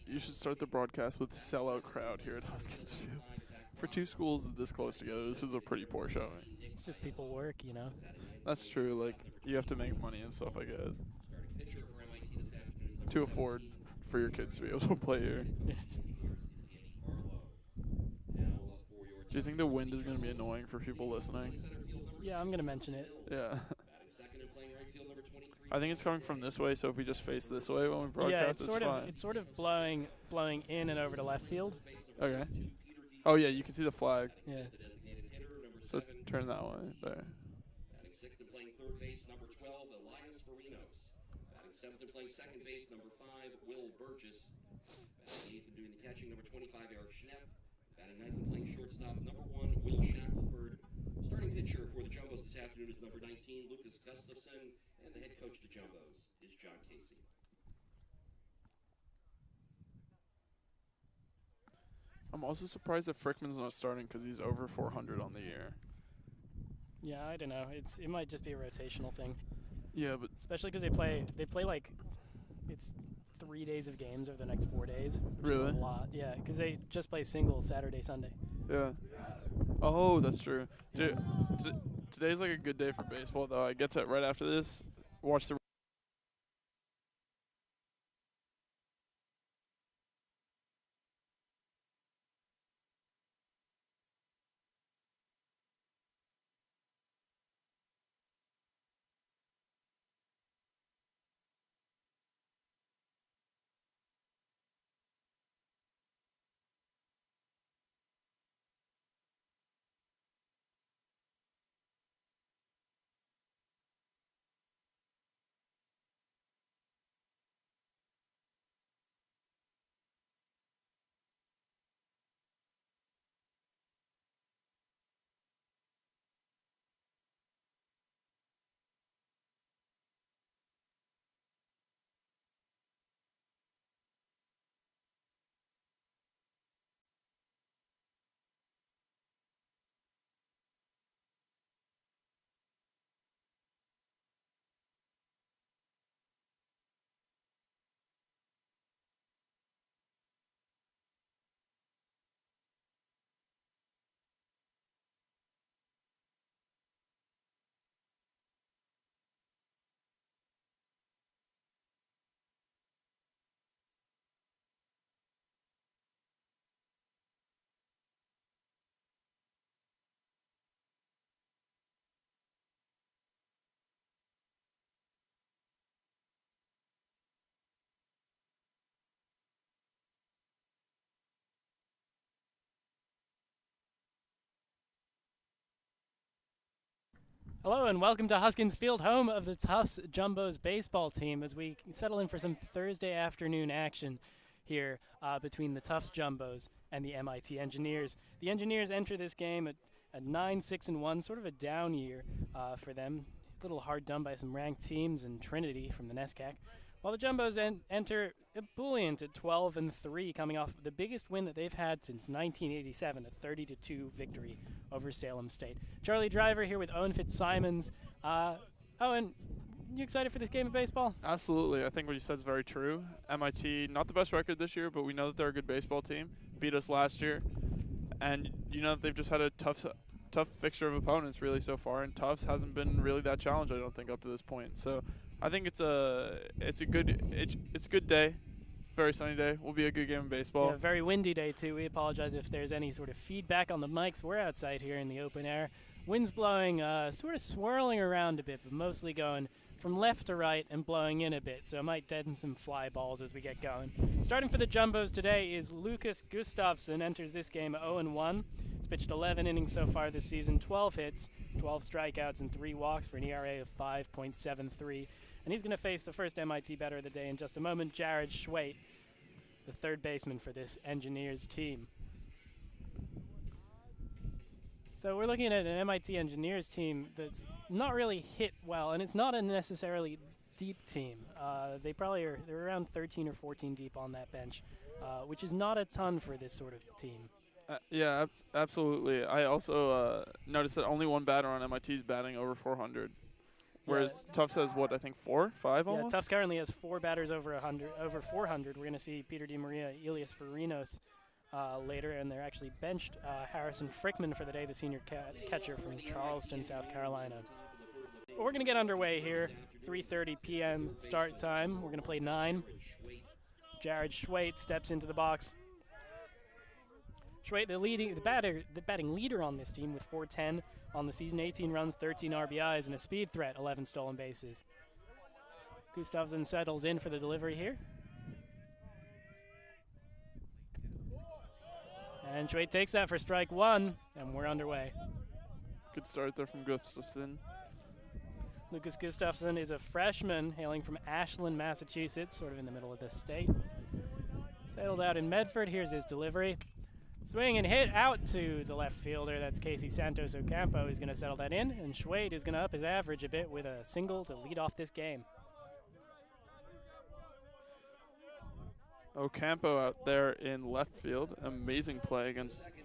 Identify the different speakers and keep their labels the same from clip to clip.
Speaker 1: You should start the broadcast with sellout crowd here at Huskins Field. For two schools this close together, this is a pretty poor showing.
Speaker 2: It's just people work, you know.
Speaker 1: That's true. Like, you have to make money and stuff, I guess, to afford for your kids to be able to play here. Do you think the wind is going to be annoying for people listening?
Speaker 2: Yeah, I'm going to mention it.
Speaker 1: Yeah. I think it's coming from this way, so if we just face this way when we broadcast, it's fine.
Speaker 2: It's sort of blowing in and over to left field.
Speaker 1: Okay. Oh, yeah, you can see the flag.
Speaker 2: Yeah.
Speaker 1: So turn that way there.
Speaker 3: Batting sixth and playing third base, number 12, Elias Farinos. Batting seventh and playing second base, number 5, Will Burgess. Batting eighth and doing the catching, number 25, Eric Schneff. Batting ninth and playing shortstop, number 1, Will Shackelford. Starting pitcher for the Jumbos this afternoon is number 19, Lucas Gustafson. And the head coach of the Jumbos is John Casey.
Speaker 1: I'm also surprised that Frickman's not starting because he's over 400 on the year.
Speaker 2: Yeah, I don't know. It might just be a rotational thing.
Speaker 1: Yeah, but
Speaker 2: especially because they play like it's 3 days of games over the next 4 days. Which
Speaker 1: really?
Speaker 2: Is a lot. Yeah, because they just play single Saturday, Sunday.
Speaker 1: Yeah. Oh, that's true. Dude, today's like a good day for baseball, though. I get to right after this watch the.
Speaker 2: Hello and welcome to Huskins Field, home of the Tufts Jumbos baseball team, as we settle in for some Thursday afternoon action here between the Tufts Jumbos and the MIT Engineers. The Engineers enter this game at 9-6-1, sort of a down year for them. A little hard done by some ranked teams and Trinity from the NESCAC. While the Jumbos enter ebullient at 12-3, coming off the biggest win that they've had since 1987, a 30-2 victory over Salem State. Charlie Driver here with Owen Fitzsimons. Owen, you excited for this game of baseball?
Speaker 1: Absolutely. I think what you said is very true. MIT, not the best record this year, but we know that they're a good baseball team. Beat us last year. And you know that they've just had a tough fixture of opponents really so far, and Tufts hasn't been really that challenge, I don't think, up to this point. So I think it's a good day. Very sunny day. Will be a good game of baseball.
Speaker 2: Yeah, very windy day too. We apologize if there's any sort of feedback on the mics. We're outside here in the open air. Wind's blowing, sort of swirling around a bit, but mostly going from left to right and blowing in a bit, so it might deaden some fly balls as we get going. Starting for the Jumbos today is Lucas Gustafson. Enters this game 0-1. He's pitched 11 innings so far this season, 12 hits, 12 strikeouts, and 3 walks for an ERA of 5.73. And he's going to face the first MIT batter of the day in just a moment, Jared Schwait, the third baseman for this Engineers team. So we're looking at an MIT Engineers team that's not really hit well, and it's not a necessarily deep team. They're around 13 or 14 deep on that bench, which is not a ton for this sort of team.
Speaker 1: Yeah, absolutely. I also noticed that only one batter on MIT is batting over 400, whereas Tufts has what, I think 4, 5 almost.
Speaker 2: Yeah, Tufts currently has 4 batters over 400. We're going to see Peter DiMaria, Elias Farinos later, and they're actually benched Harrison Frickman for the day, the senior catcher from Charleston, South Carolina. But we're going to get underway here. 3:30 p.m. start time. We're going to play 9. Jared Schwait steps into the box. Schwait, the batting leader on this team with 410 on the season, 18 runs, 13 RBIs, and a speed threat, 11 stolen bases. Gustafsson settles in for the delivery here. And Schwait takes that for strike 1, and we're underway.
Speaker 1: Good start there from Gustafsson.
Speaker 2: Lucas Gustafsson is a freshman hailing from Ashland, Massachusetts, sort of in the middle of the state. Settled out in Medford. Here's his delivery. Swing and hit out to the left fielder. That's Casey Santos Ocampo who's going to settle that in. And Schwait is going to up his average a bit with a single to lead off this game.
Speaker 1: Ocampo out there in left field. Amazing play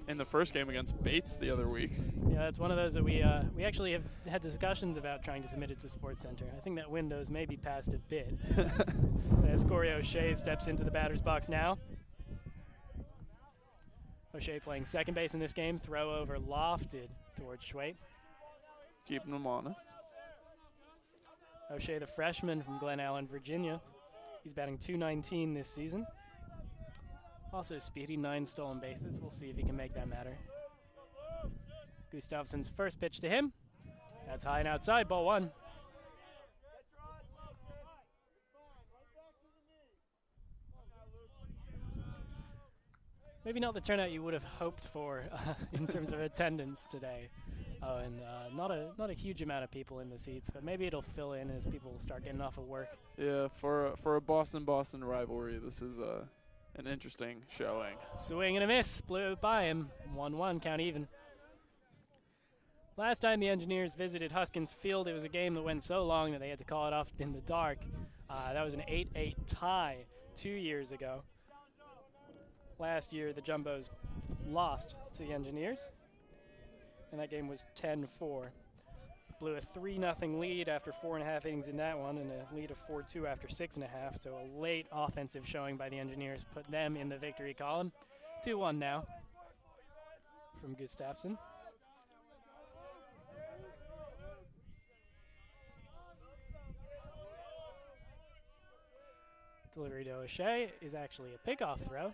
Speaker 1: in the first game against Bates the other week.
Speaker 2: Yeah, that's one of those that we actually have had discussions about trying to submit it to SportsCenter. I think that window's maybe passed a bit. As Corey O'Shea steps into the batter's box now. O'Shea playing second base in this game. Throw over lofted towards Schwait.
Speaker 1: Keeping them honest.
Speaker 2: O'Shea, the freshman from Glen Allen, Virginia. He's batting .219 this season. Also speedy, 9 stolen bases. We'll see if he can make that matter. Gustafsson's first pitch to him. That's high and outside, ball 1. Maybe not the turnout you would have hoped for in terms of attendance today. And not a huge amount of people in the seats, but maybe it'll fill in as people start getting off of work.
Speaker 1: Yeah, for a Boston rivalry, this is an interesting showing.
Speaker 2: Swing and a miss, blew it by him. 1-1, count even. Last time the Engineers visited Huskins Field, it was a game that went so long that they had to call it off in the dark. That was an 8-8 tie 2 years ago. Last year, the Jumbos lost to the Engineers, and that game was 10-4. Blew a 3-0 lead after 4.5 innings in that one, and a lead of 4-2 after 6.5. So a late offensive showing by the Engineers put them in the victory column. 2-1 now from Gustafsson. Delivery to O'Shea is actually a pickoff throw.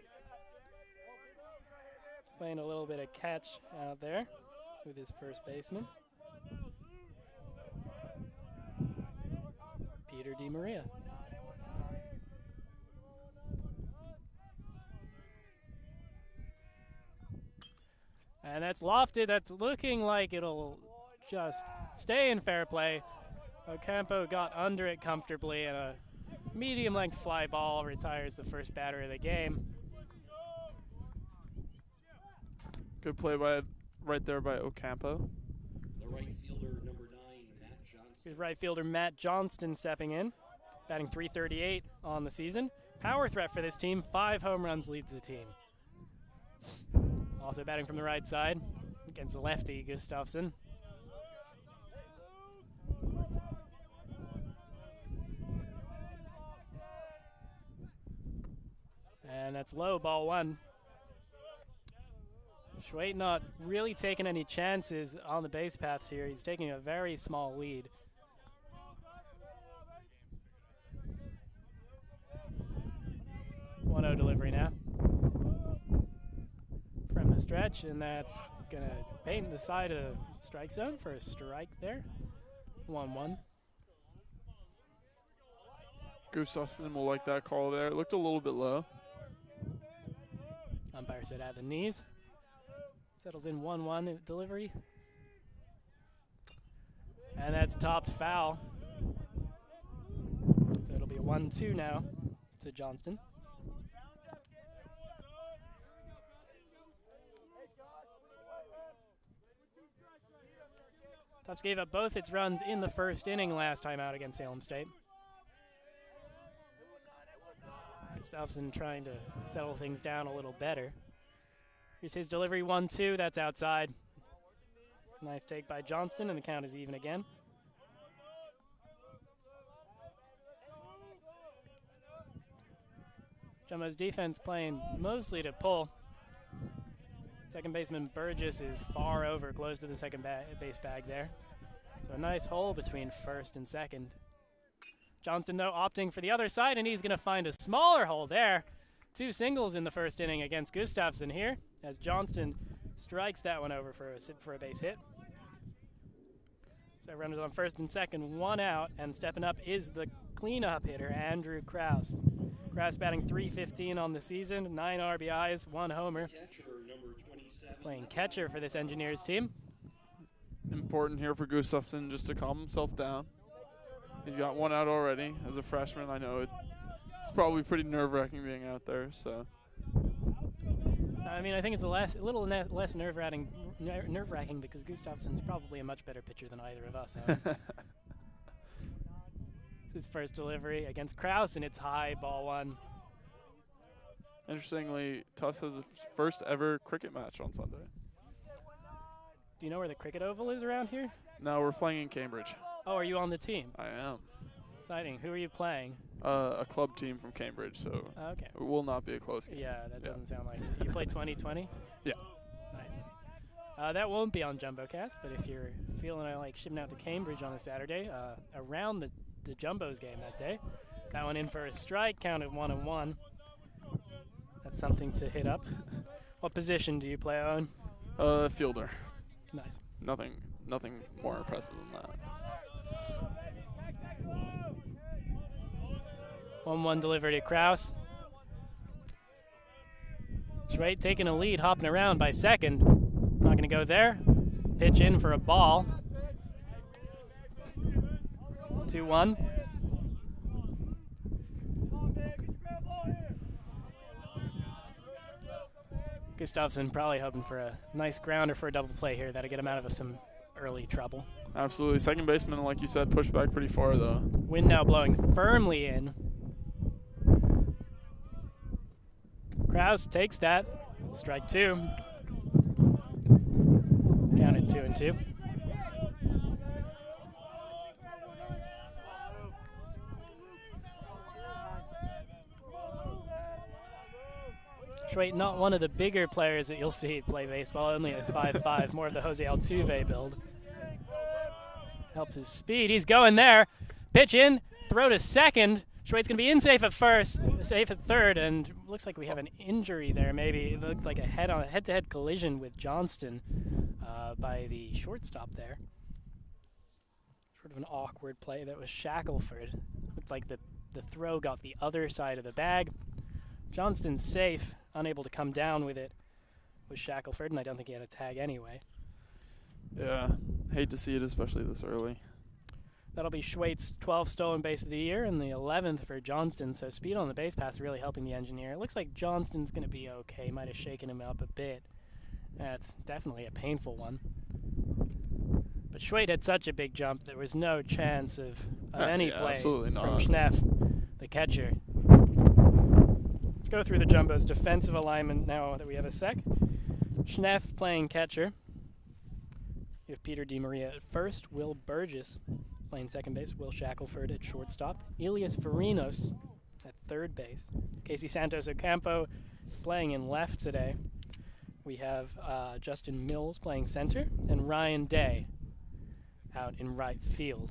Speaker 2: Playing a little bit of catch out there with his first baseman, Peter DiMaria. And that's lofted. That's looking like it'll just stay in fair play. Ocampo got under it comfortably, and a medium-length fly ball retires the first batter of the game.
Speaker 1: Good play right there by Ocampo.
Speaker 3: The right fielder, number 9, Matt Johnston.
Speaker 2: Here's right fielder Matt Johnston stepping in, batting .338 on the season. Power threat for this team. 5 home runs leads the team. Also batting from the right side against the lefty Gustafsson. And that's low, ball 1. Schwait not really taking any chances on the base paths here. He's taking a very small lead. .1-0 delivery now from the stretch, and that's going to paint the side of strike zone for a strike there. 1-1.
Speaker 1: Gustafsson will like that call there. It looked a little bit low.
Speaker 2: Umpire said at the knees. Settles in 1-1 delivery. And that's topped foul. So it'll be a 1-2 now to Johnston. Tufts gave up both its runs in the first inning last time out against Salem State. Gustafsson trying to settle things down a little better. Here's his delivery, 1-2. That's outside. Nice take by Johnston, and the count is even again. Jumbo's defense playing mostly to pull. Second baseman Burgess is far over, close to the second base bag there. So a nice hole between first and second. Johnston, though, opting for the other side, and he's going to find a smaller hole there. 2 singles in the first inning against Gustafsson here, as Johnston strikes that one over for a base hit. So runners on first and second, 1 out, and stepping up is the cleanup hitter, Andrew Krause. Krause batting .315 on the season, 9 RBIs, 1 homer. Playing catcher for this Engineers team.
Speaker 1: Important here for Gustafsson just to calm himself down. He's got 1 out already. As a freshman, I know it's probably pretty nerve-wracking being out there. So,
Speaker 2: I mean, I think it's a little less nerve-wracking because Gustafsson's probably a much better pitcher than either of us. His first delivery against Krause, and it's high, ball 1.
Speaker 1: Interestingly, Tufts has its first ever cricket match on Sunday.
Speaker 2: Do you know where the cricket oval is around here?
Speaker 1: No, we're playing in Cambridge.
Speaker 2: Oh, are you on the team?
Speaker 1: I am.
Speaker 2: Exciting. Who are you playing?
Speaker 1: A club team from Cambridge, so
Speaker 2: okay.
Speaker 1: It will not be a close game.
Speaker 2: Yeah, that doesn't sound like it. You play 2020?
Speaker 1: Yeah.
Speaker 2: Nice. That won't be on JumboCast, but if you're feeling like shipping out to Cambridge on a Saturday, around the Jumbos game that day, that one in for a strike, counted 1-1. That's something to hit up. What position do you play, Owen?
Speaker 1: Fielder.
Speaker 2: Nice.
Speaker 1: Nothing more impressive than that.
Speaker 2: 1-1 delivery to Krause. Schweit taking a lead, hopping around by second. Not going to go there. Pitch in for a ball. 2-1. Gustafsson probably hoping for a nice grounder for a double play here. That'll get him out of some early trouble.
Speaker 1: Absolutely. Second baseman, like you said, pushed back pretty far, though.
Speaker 2: Wind now blowing firmly in. Krause takes that. Strike 2. Counted 2-2. Schweit, not one of the bigger players that you'll see play baseball, only at 5'5", more of the Jose Altuve build. Helps his speed. He's going there. Pitch in, throw to second. Schweit's going to be in safe at first, safe at third, and looks like we have an injury there maybe. It looked like a head-to-head collision with Johnston by the shortstop there. Sort of an awkward play. That was Shackelford. Looked like the throw got the other side of the bag. Johnston's safe, unable to come down with it, was Shackelford, and I don't think he had a tag anyway.
Speaker 1: Yeah, hate to see it, especially this early.
Speaker 2: That'll be Schweit's 12th stolen base of the year and the 11th for Johnston, so speed on the base path really helping the Engineer. It looks like Johnston's going to be okay, might have shaken him up a bit. That's definitely a painful one. But Schweit had such a big jump, there was no chance of any play from Schneff, the catcher. Let's go through the Jumbo's defensive alignment now that we have a sec. Schneff playing catcher. You have Peter DiMaria at first, Will Burgess playing second base, Will Shackelford at shortstop, Elias Farinos at third base. Casey Santos Ocampo is playing in left today. We have Justin Mills playing center, and Ryan Day out in right field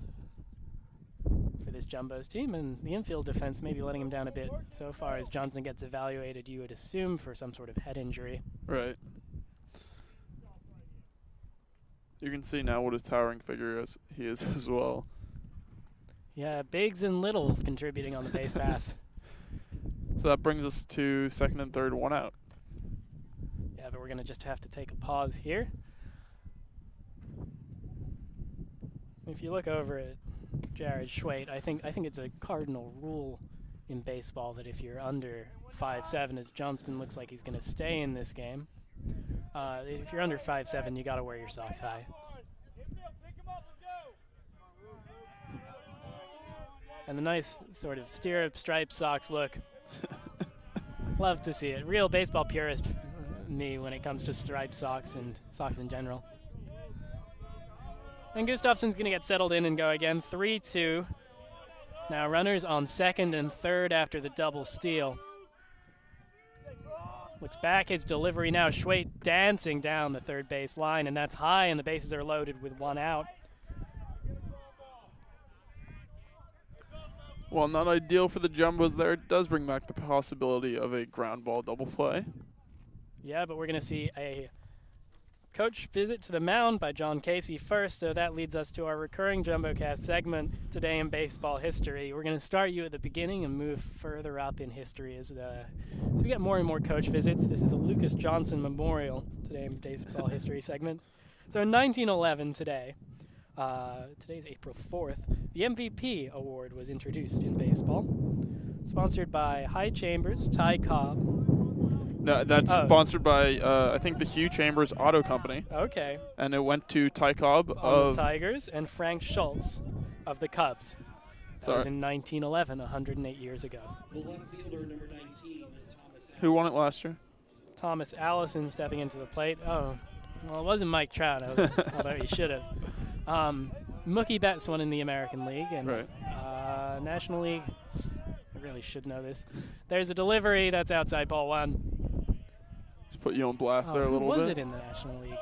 Speaker 2: for this Jumbo's team, and the infield defense may be letting him down a bit so far as Johnson gets evaluated, you would assume, for some sort of head injury.
Speaker 1: Right. You can see now what a towering figure he is as well.
Speaker 2: Yeah, bigs and littles contributing on the base path.
Speaker 1: So that brings us to second and third, 1 out.
Speaker 2: Yeah, but we're going to just have to take a pause here. If you look over at Jared Schweit, I think it's a cardinal rule in baseball that if you're under 5'7", as Johnston looks like he's going to stay in this game, if you're under 5'7", you got to wear your socks high. And the nice sort of stirrup stripe socks look Love to see it. Real baseball purist me when it comes to striped socks and socks in general. And Gustafson's going to get settled in and go again. 3-2. Now runners on second and third after the double steal. Looks back, his delivery now. Schwait dancing down the third base line, and that's high, and the bases are loaded with one out.
Speaker 1: While not ideal for the Jumbos there, it does bring back the possibility of a ground ball double play.
Speaker 2: Yeah, but we're going to see a coach visit to the mound by John Casey first, so that leads us to our recurring JumboCast segment, Today in Baseball History. We're going to start you at the beginning and move further up in history as we get more and more coach visits. This is the Lucas Johnson Memorial Today in Baseball History segment. So in 1911 today, today's April 4th, the MVP award was introduced in baseball, sponsored by High Chambers, Ty Cobb.
Speaker 1: No, that's sponsored by, I think, the Hugh Chambers Auto Company.
Speaker 2: Okay.
Speaker 1: And it went to Ty Cobb
Speaker 2: of the Tigers and Frank Schultz of the Cubs. That was in 1911, 108 years ago.
Speaker 3: The left fielder, number 19, Thomas.
Speaker 1: Who won it last year?
Speaker 2: Thomas Allison stepping into the plate. Oh, well, it wasn't Mike Trout, although he should have. Mookie Betts won in the American League, and National League, I really should know this. There's a delivery that's outside ball one.
Speaker 1: Just put you on blast there a little bit.
Speaker 2: Who was it in the National League?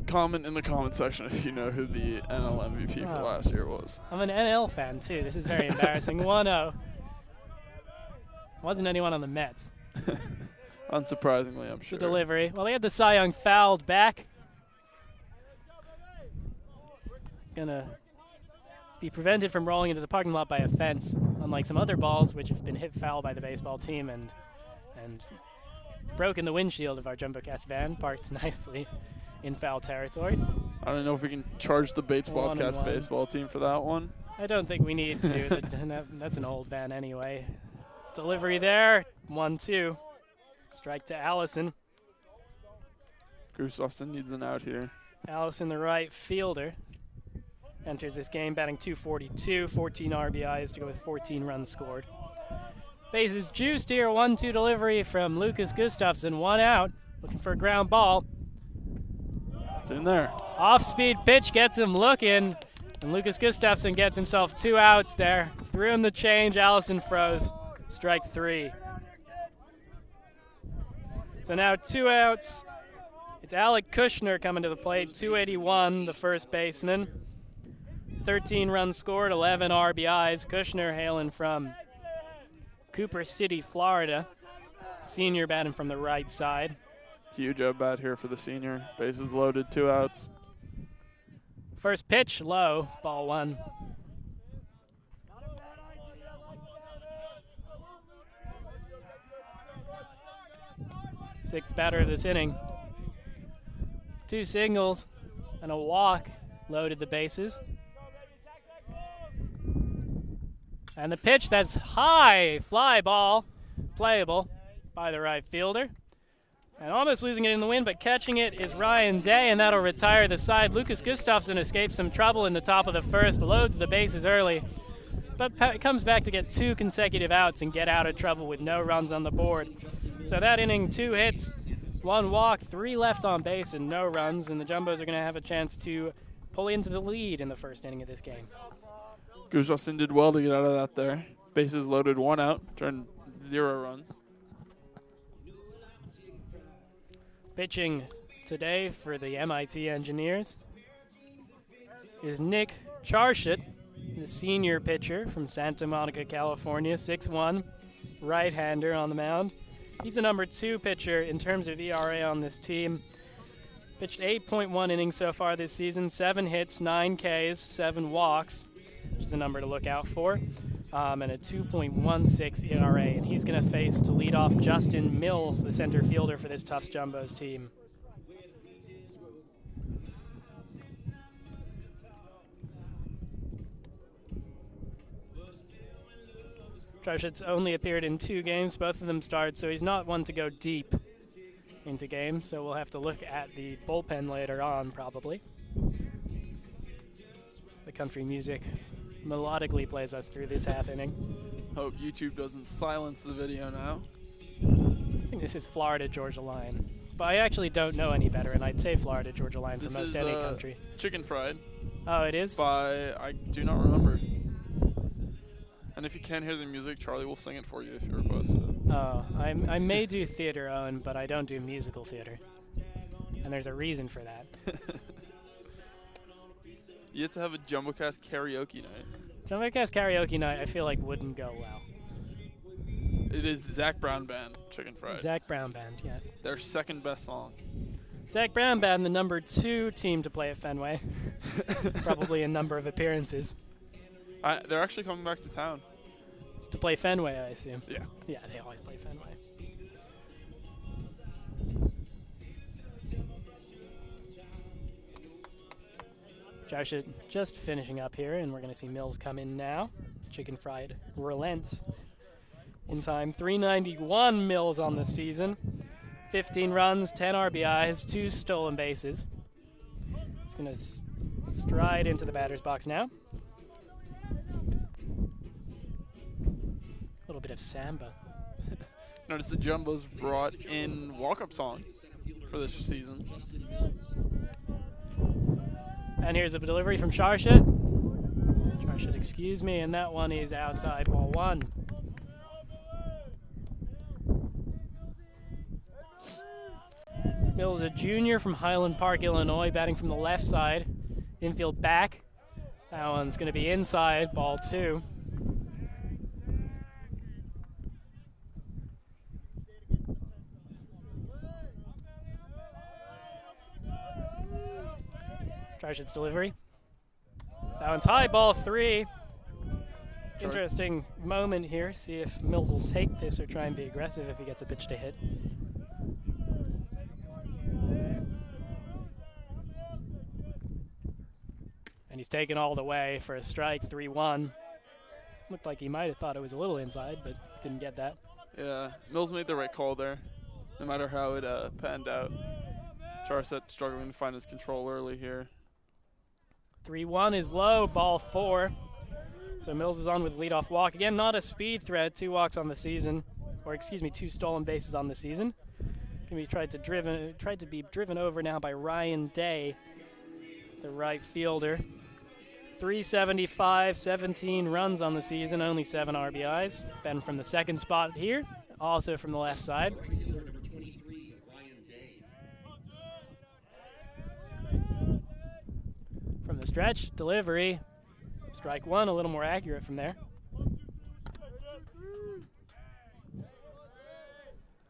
Speaker 1: Comment in the comment section if you know who the NL MVP for last year was.
Speaker 2: I'm an NL fan, too. This is very embarrassing. 1-0. Wasn't anyone on the Mets.
Speaker 1: Unsurprisingly, I'm sure.
Speaker 2: The delivery. Well, they had the Cy Young fouled back. Gonna be prevented from rolling into the parking lot by a fence, unlike some other balls which have been hit foul by the baseball team and broken the windshield of our JumboCast van, parked nicely in foul territory.
Speaker 1: I don't know if we can charge the Bates Bobcast baseball team for that one.
Speaker 2: I don't think we need to. That's an old van anyway. Delivery there, 1-2. Strike to Allison.
Speaker 1: Gustafson needs an out here.
Speaker 2: Allison, the right fielder, enters this game batting .242, 14 RBIs to go with 14 runs scored. Bases juiced here, 1-2 delivery from Lucas Gustafson, one out, looking for a ground ball.
Speaker 1: It's in there.
Speaker 2: Off-speed pitch gets him looking, and Lucas Gustafson gets himself 2 outs there. Threw him the change, Allison froze. Strike 3. So now 2 outs. It's Alec Kushner coming to the plate, 281, the first baseman. 13 runs scored, 11 RBIs. Kushner hailing from Cooper City, Florida. Senior batting from the right side.
Speaker 1: Huge at bat here for the senior. Bases loaded, 2 outs.
Speaker 2: First pitch, low, ball 1. Sixth batter of this inning. 2 singles and a walk loaded the bases. And the pitch that's high, fly ball, playable by the right fielder. And almost losing it in the wind, but catching it is Ryan Day, and that'll retire the side. Lucas Gustafson escapes some trouble in the top of the first, loads the bases early, but comes back to get 2 consecutive outs and get out of trouble with no runs on the board. So that inning, 2 hits, 1 walk, 3 left on base, and no runs, and the Jumbos are going to have a chance to pull into the lead in the first inning of this game.
Speaker 1: Gustafson did well to get out of that there. Bases loaded, 1 out, turned 0 runs.
Speaker 2: Pitching today for the MIT Engineers is Nick Charshut, the senior pitcher from Santa Monica, California, 6'1", right-hander on the mound. He's a number 2 pitcher in terms of ERA on this team. Pitched 8.1 innings so far this season, 7 hits, 9 Ks, 7 walks, which is a number to look out for, and a 2.16 ERA. And he's going to face to lead off Justin Mills, the center fielder for this Tufts Jumbos team. Charshut's only appeared in 2 games, both of them starred, so he's not one to go deep into games, so we'll have to look at the bullpen later on, probably. The country music melodically plays us through this half inning.
Speaker 1: Hope YouTube doesn't silence the video now.
Speaker 2: I think this is Florida Georgia line. But I actually don't know any better, and I'd say Florida Georgia line for
Speaker 1: This
Speaker 2: most
Speaker 1: is
Speaker 2: any country.
Speaker 1: Chicken Fried
Speaker 2: Oh, it is?
Speaker 1: by, I do not remember. And if you can't hear the music, Charlie will sing it for you if you request it.
Speaker 2: Oh, I may do theater, Owen, but I don't do musical theater. And there's a reason for that.
Speaker 1: You have to have a JumboCast karaoke night.
Speaker 2: JumboCast karaoke night, I feel like wouldn't go well.
Speaker 1: It is Zach Brown Band, Chicken Fried.
Speaker 2: Zach Brown Band, yes.
Speaker 1: Their second best song.
Speaker 2: Zach Brown Band, the number 2 team to play at Fenway. Probably in number of appearances.
Speaker 1: They're actually coming back to town.
Speaker 2: To play Fenway, I assume.
Speaker 1: Yeah.
Speaker 2: Yeah, they always play Fenway. Josh just finishing up here, and we're going to see Mills come in now. Chicken Fried relents. In time, 391 Mills on the season. 15 runs, 10 RBIs, 2 stolen bases. It's going to stride into the batter's box now. A little bit of samba.
Speaker 1: Notice the Jumbos brought in walk-up song for this season.
Speaker 2: And here's a delivery from Charshut. Charshut, excuse me, and that one is outside, ball 1. Mills, a junior from Highland Park, Illinois, batting from the left side. Infield back. That one's going to be inside, ball 2. Charshut's delivery. That one's high, ball 3. Interesting moment here. See if Mills will take this or try and be aggressive if he gets a pitch to hit. And he's taken all the way for a strike, 3-1. Looked like he might have thought it was a little inside, but didn't get that.
Speaker 1: Yeah, Mills made the right call there, no matter how it panned out. Charshut struggling to find his control early here.
Speaker 2: 3-1 is low, ball 4. So Mills is on with leadoff walk. Again, not a speed threat, 2 walks on the season. Or excuse me, 2 stolen bases on the season. Can be tried to be driven over now by Ryan Day, the right fielder. 375, 17 runs on the season, only 7 RBIs. Ben from the second spot here, also from the left side.
Speaker 3: Right fielder number 23, Ryan Day.
Speaker 2: From the stretch, delivery. Strike 1, a little more accurate from there.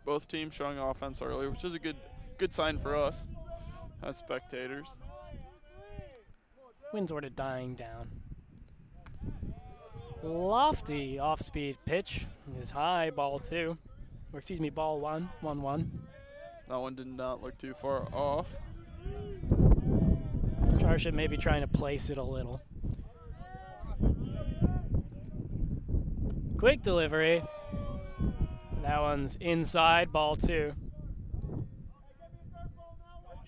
Speaker 1: Both teams showing offense early, which is a good sign for us as spectators.
Speaker 2: Wind's sort of dying down. Lofty off-speed pitch is high, ball 2. Or excuse me, ball 1, 1-1.
Speaker 1: That one did not look too far off.
Speaker 2: Charshut maybe trying to place it a little. Quick delivery. That one's inside, ball 2.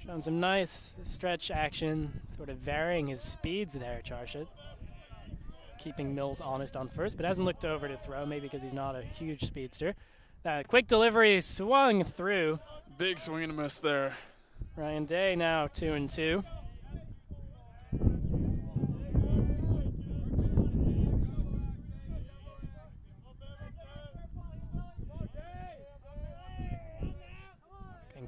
Speaker 2: Showing some nice stretch action, sort of varying his speeds there, Charshut. Keeping Mills honest on first, but hasn't looked over to throw, maybe because he's not a huge speedster. That quick delivery swung through.
Speaker 1: Big swing and a miss there.
Speaker 2: Ryan Day now 2-2.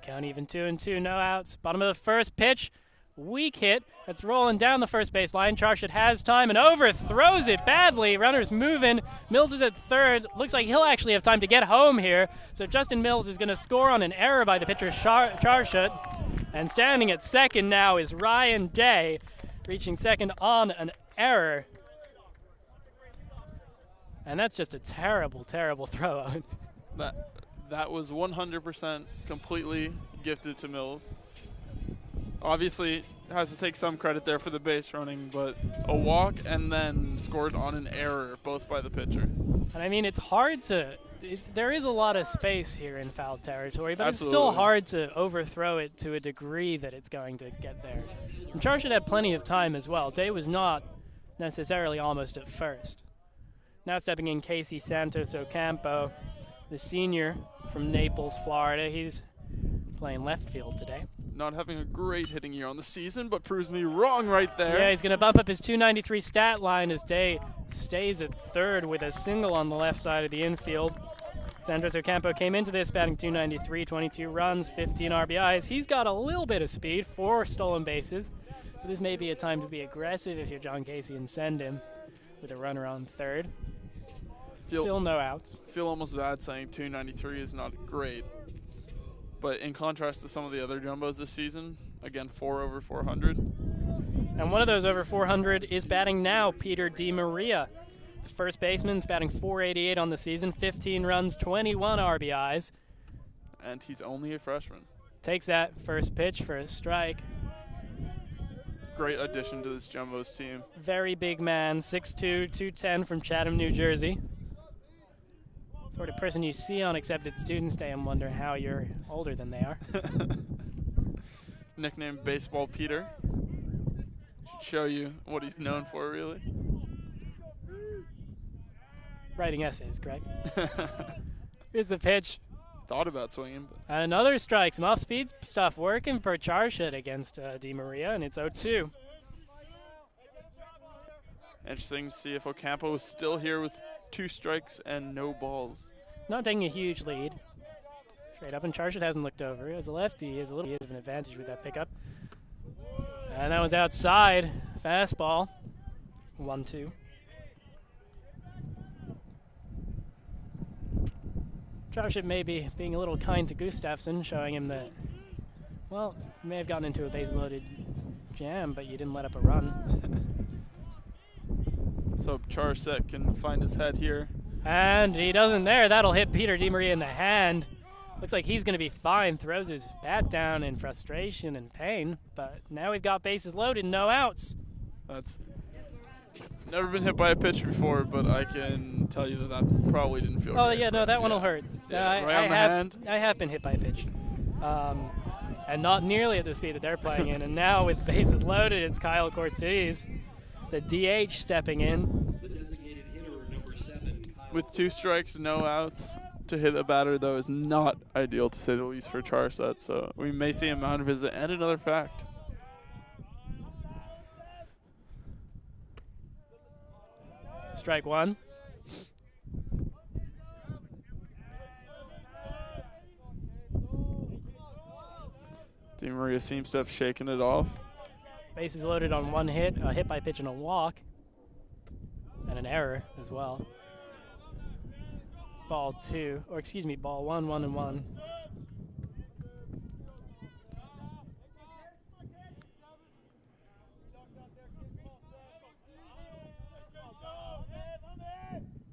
Speaker 2: Count even 2-2, no outs. Bottom of the first pitch, weak hit. That's rolling down the first base line. Charshut has time and overthrows it badly. Runners moving. Mills is at third. Looks like he'll actually have time to get home here. So Justin Mills is going to score on an error by the pitcher Charshut. And standing at second now is Ryan Day, reaching second on an error. And that's just a terrible, terrible throw.
Speaker 1: That was 100% completely gifted to Mills. Obviously, has to take some credit there for the base running, but a walk and then scored on an error, both by the pitcher.
Speaker 2: And I mean, it's hard to there is a lot of space here in foul territory, but
Speaker 1: Absolutely.
Speaker 2: It's still hard to overthrow it to a degree that it's going to get there. And Charshut had plenty of time as well. Day was not necessarily almost at first. Now stepping in Casey Santos Ocampo, the senior from Naples, Florida. He's playing left field today.
Speaker 1: Not having a great hitting year on the season, but proves me wrong right there.
Speaker 2: Yeah, he's going to bump up his 293 stat line as Day stays at third with a single on the left side of the infield. Santos Ocampo came into this batting 293, 22 runs, 15 RBIs. He's got a little bit of speed, 4 stolen bases. So this may be a time to be aggressive if you're John Casey and send him with a runner on third. Still no outs.
Speaker 1: Feel almost bad saying 293 is not great. But in contrast to some of the other jumbos this season, again, 4 over 400.
Speaker 2: And one of those over 400 is batting now, Peter DiMaria. The first baseman's batting 488 on the season, 15 runs, 21 RBIs.
Speaker 1: And he's only a freshman.
Speaker 2: Takes that first pitch for a strike.
Speaker 1: Great addition to this jumbos team.
Speaker 2: Very big man, 6'2", 210 from Chatham, New Jersey. Sort of person you see on Accepted Students Day and wonder how you're older than they are.
Speaker 1: Nicknamed Baseball Peter. Should show you what he's known for, really.
Speaker 2: Writing essays, Greg. Here's the pitch.
Speaker 1: Thought about swinging. But
Speaker 2: And another strike. Some off-speed stuff working for Charshut against DiMaria, and it's 0-2.
Speaker 1: interesting to see if Ocampo is still here with 2 strikes and no balls.
Speaker 2: Not taking a huge lead. Straight up, and Charshut hasn't looked over. As a lefty, he has a little bit of an advantage with that pickup. And that was outside. Fastball. 1-2. Charshut may be being a little kind to Gustafsson, showing him that, well, you may have gotten into a base-loaded jam, but you didn't let up a run.
Speaker 1: So Charshut can find his head here.
Speaker 2: And he doesn't there. That'll hit Peter DiMaria in the hand. Looks like he's going to be fine. Throws his bat down in frustration and pain. But now we've got bases loaded, no outs.
Speaker 1: That's never been hit by a pitch before, but I can tell you that probably didn't feel
Speaker 2: Oh,
Speaker 1: great
Speaker 2: yeah,
Speaker 1: for
Speaker 2: no,
Speaker 1: him.
Speaker 2: that one will hurt.
Speaker 1: Yeah, right on the hand.
Speaker 2: I have been hit by a pitch. And not nearly at the speed that they're playing in. And now with bases loaded, it's Kyle Cortez, the DH, stepping in.
Speaker 3: The designated hitter, number 7, Kyle.
Speaker 1: With 2 strikes, no outs, to hit a batter, though, is not ideal, to say the least, for Charshut. So we may see a mound visit and another fact.
Speaker 2: Strike 1.
Speaker 1: DiMaria seems to have shaken it off.
Speaker 2: Bases loaded on 1 hit, a hit by pitch and a walk. And an error as well. Ball 2, or excuse me, ball 1, 1-1.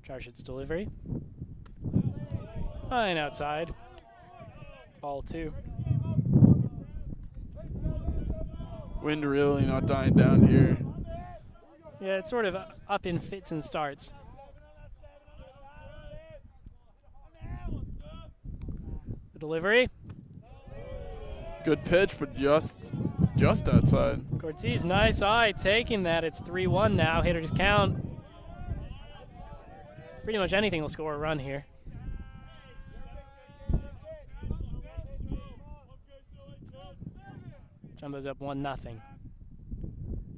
Speaker 2: Charshut's delivery. Line outside. Ball 2.
Speaker 1: Wind really not dying down here.
Speaker 2: Yeah, it's sort of up in fits and starts. The delivery.
Speaker 1: Good pitch, but just outside.
Speaker 2: Cortez, nice eye, taking that. It's 3-1 now. Hitters count. Pretty much anything will score a run here. Jumbo's up 1-0.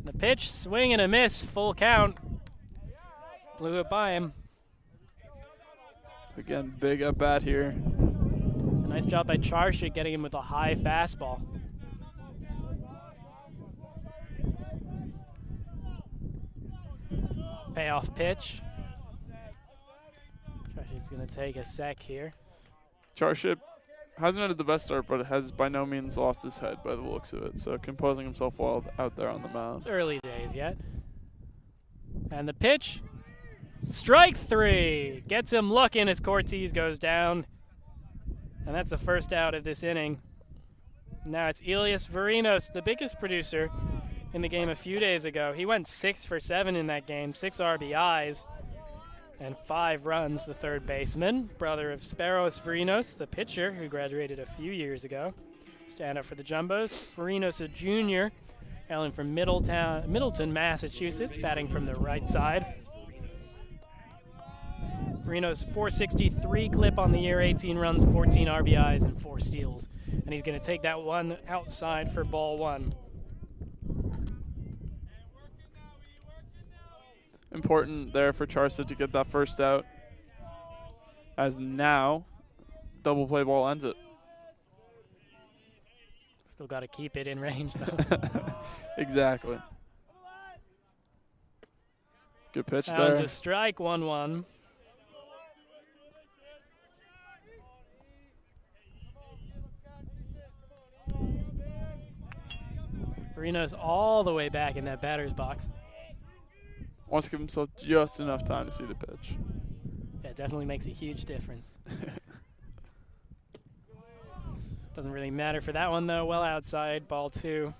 Speaker 2: The pitch, swing and a miss, full count. Blew it by him.
Speaker 1: Again, big at bat here.
Speaker 2: A nice job by Charshut getting him with a high fastball. Payoff pitch. Charshut's going to take a sec here.
Speaker 1: Charshut hasn't had the best start, but has by no means lost his head by the looks of it. So composing himself well out there on the mound.
Speaker 2: It's early days yet. And the pitch, strike 3. Gets him looking as Cortez goes down. And that's the first out of this inning. Now it's Elias Varinos, the biggest producer in the game a few days ago. He went 6 for 7 in that game, 6 RBIs. And 5 runs, the third baseman, brother of Sparos Varinos, the pitcher who graduated a few years ago. Stand up for the Jumbos. Varinos, a junior, hailing from Middleton, Massachusetts, batting from the right side. Farino's 463 clip on the year, 18 runs, 14 RBIs, and 4 steals. And he's going to take that one outside for ball 1.
Speaker 1: Important there for Charsa to get that first out, as now double play ball ends it.
Speaker 2: Still got to keep it in range, though.
Speaker 1: Exactly. Good pitch
Speaker 2: That
Speaker 1: there.
Speaker 2: one's a strike, 1-1. Farino's all the way back in that batter's box.
Speaker 1: Wants to give himself just enough time to see the pitch.
Speaker 2: Yeah, it definitely makes a huge difference. Doesn't really matter for that one, though. Well outside, ball 2.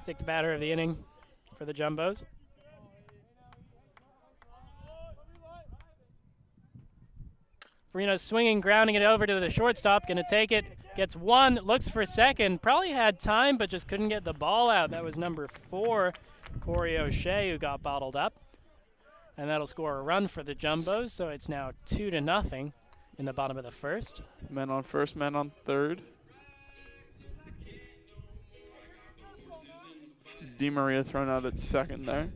Speaker 2: Take the batter of the inning for the Jumbos. Farino's swinging, grounding it over to the shortstop. Going to take it. Gets one. Looks for second. Probably had time, but just couldn't get the ball out. That was number 4, Corey O'Shea, who got bottled up. And that'll score a run for the Jumbos. So it's now 2-0 in the bottom of the first.
Speaker 1: Men on first, men on third. Di Maria thrown out at second there.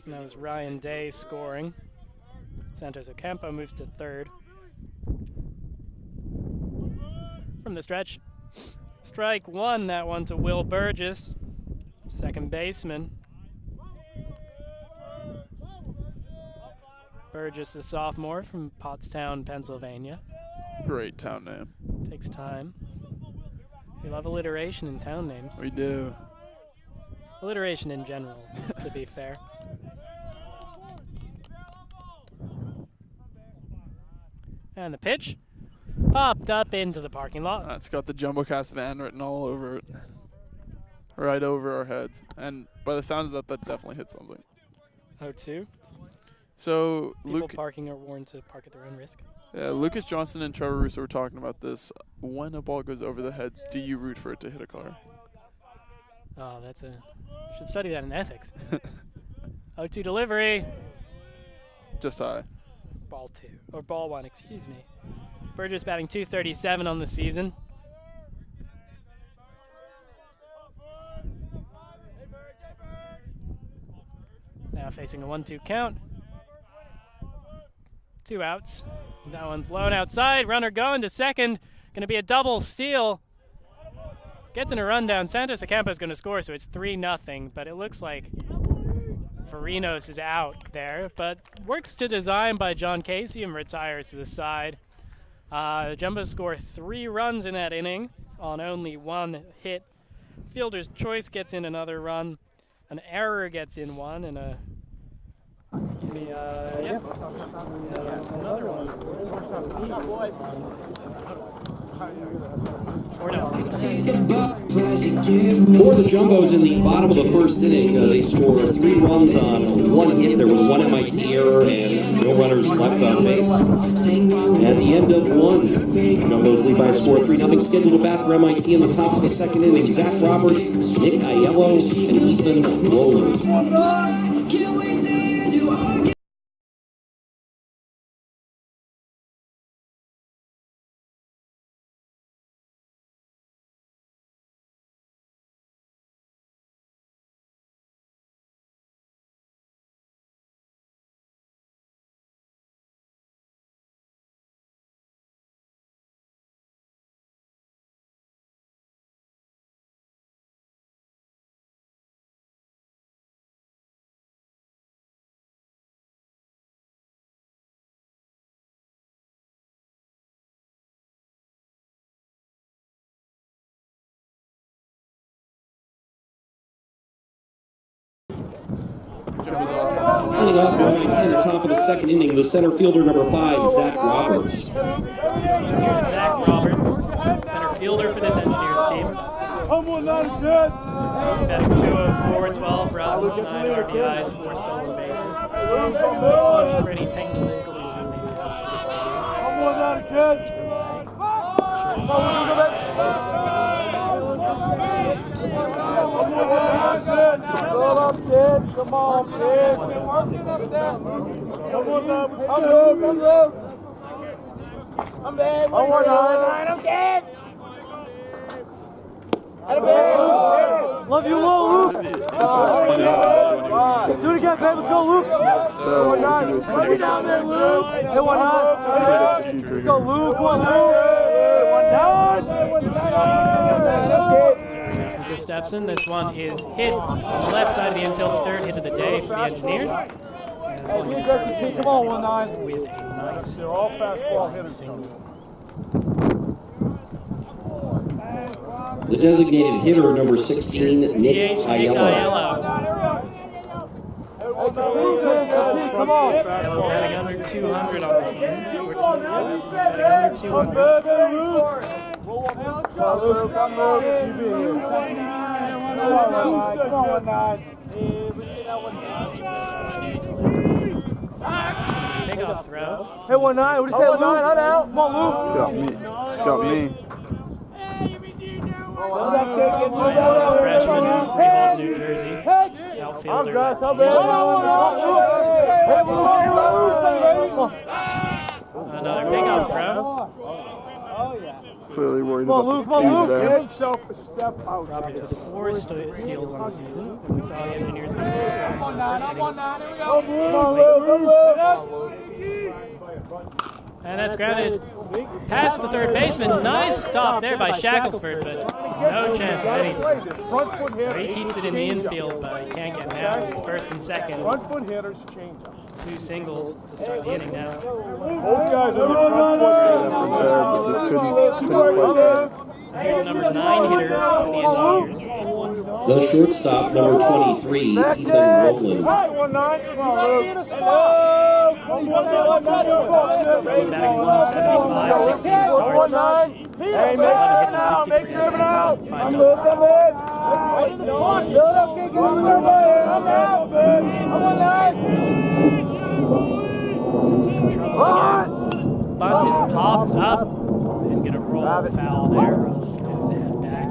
Speaker 2: And that was Ryan Day scoring. Santos Ocampo moves to third. From the stretch, strike 1, that one to Will Burgess, second baseman. Burgess, the sophomore from Pottstown, Pennsylvania.
Speaker 1: Great town name.
Speaker 2: Takes time. We love alliteration in town names.
Speaker 1: We do.
Speaker 2: Alliteration in general, to be fair. And the pitch popped up into the parking lot.
Speaker 1: It's got the JumboCast van written all over it. Right over our heads. And by the sounds of that, that definitely hit something.
Speaker 2: 0-2.
Speaker 1: So,
Speaker 2: People parking are warned to park at their own risk.
Speaker 1: Yeah, Lucas Johnson and Trevor Russo were talking about this. When a ball goes over the heads, do you root for it to hit a car?
Speaker 2: Oh, should study that in ethics. 0-2 delivery.
Speaker 1: Just high.
Speaker 2: Ball 2, or ball 1, excuse me. Burgess batting .237 on the season. Now facing a 1-2 count. 2 outs. That one's low and outside. Runner going to second. Going to be a double steal. Gets in a rundown. Santos Ocampo is going to score, so it's 3-0. But it looks like Farino's is out there. But works to design by John Casey and retires to the side. The Jumbos score 3 runs in that inning on only 1 hit. Fielder's choice gets in another run. An error gets in 1, and another one scores. Or no.
Speaker 3: For the Jumbos in the bottom of the first inning, they score 3 runs on 1 hit. There was 1 MIT error and no runners left on base. At the end of 1, Jumbos lead by a score of 3-0. Scheduled to bat for MIT in the top of the second inning. Zach Roberts, Nick Aiello, and Ethan Rowland. Leading off for MIT in the top of the second inning, the center fielder, number 5, Zach Roberts.
Speaker 2: Here's Zach Roberts, center fielder for this Engineers team. Batting .204, 12 runs, 9 RBIs, 4 stolen bases. For any technical issues, maybe.
Speaker 4: Come on, kid. I'm bad. I'm dead.
Speaker 5: Love you, Luke. Do it again, babe. Let's go, Luke.
Speaker 6: So,
Speaker 5: Love you down there, Luke. Hey, 1-9. Let's go, Luke. Come on, Luke.
Speaker 2: Gustafson. This one is hit on the left side of the infield, third hit of the day for the Engineers.
Speaker 4: Come on, 1-9.
Speaker 2: With a nice
Speaker 4: They're all fastball hitters.
Speaker 3: The designated hitter, number 16, Nick Aiello.
Speaker 4: Come on.
Speaker 2: Batting under 200 on the season. Batting under 200. Pickoff throw.
Speaker 5: Hey, 1-9. What do you say, Luke? Come on, Luke.
Speaker 6: got me.
Speaker 2: Freshman from Freehold, New Jersey. Outfielder. Another pickoff throw.
Speaker 6: Clearly worried
Speaker 5: Come on,
Speaker 6: about
Speaker 5: Luke. Come on, Luke.
Speaker 4: Give himself a step out.
Speaker 2: Roberts with 4 steals on the season. We saw the Engineers win. And that's grounded past the third baseman. Nice stop there by Shackelford, but no chance of anything. So he keeps it in the infield, but he can't get now. It's first and second.
Speaker 4: Front foot hitters change up.
Speaker 2: 2 singles to start the inning now.
Speaker 4: Both guys are the front foot
Speaker 6: there, but just couldn't quite.
Speaker 2: Here's the number 9 hitter for the Engineers.
Speaker 3: The shortstop, number 23, Ethan Rowland.
Speaker 2: Batting 175, 16 starts.
Speaker 4: Hey, make sure it out. I'm loose, I'm in. Right in the spot. Build up, kick it. I'm out. I'm on.
Speaker 2: Bunt is popped up and gonna roll foul there. Let's go with the head back.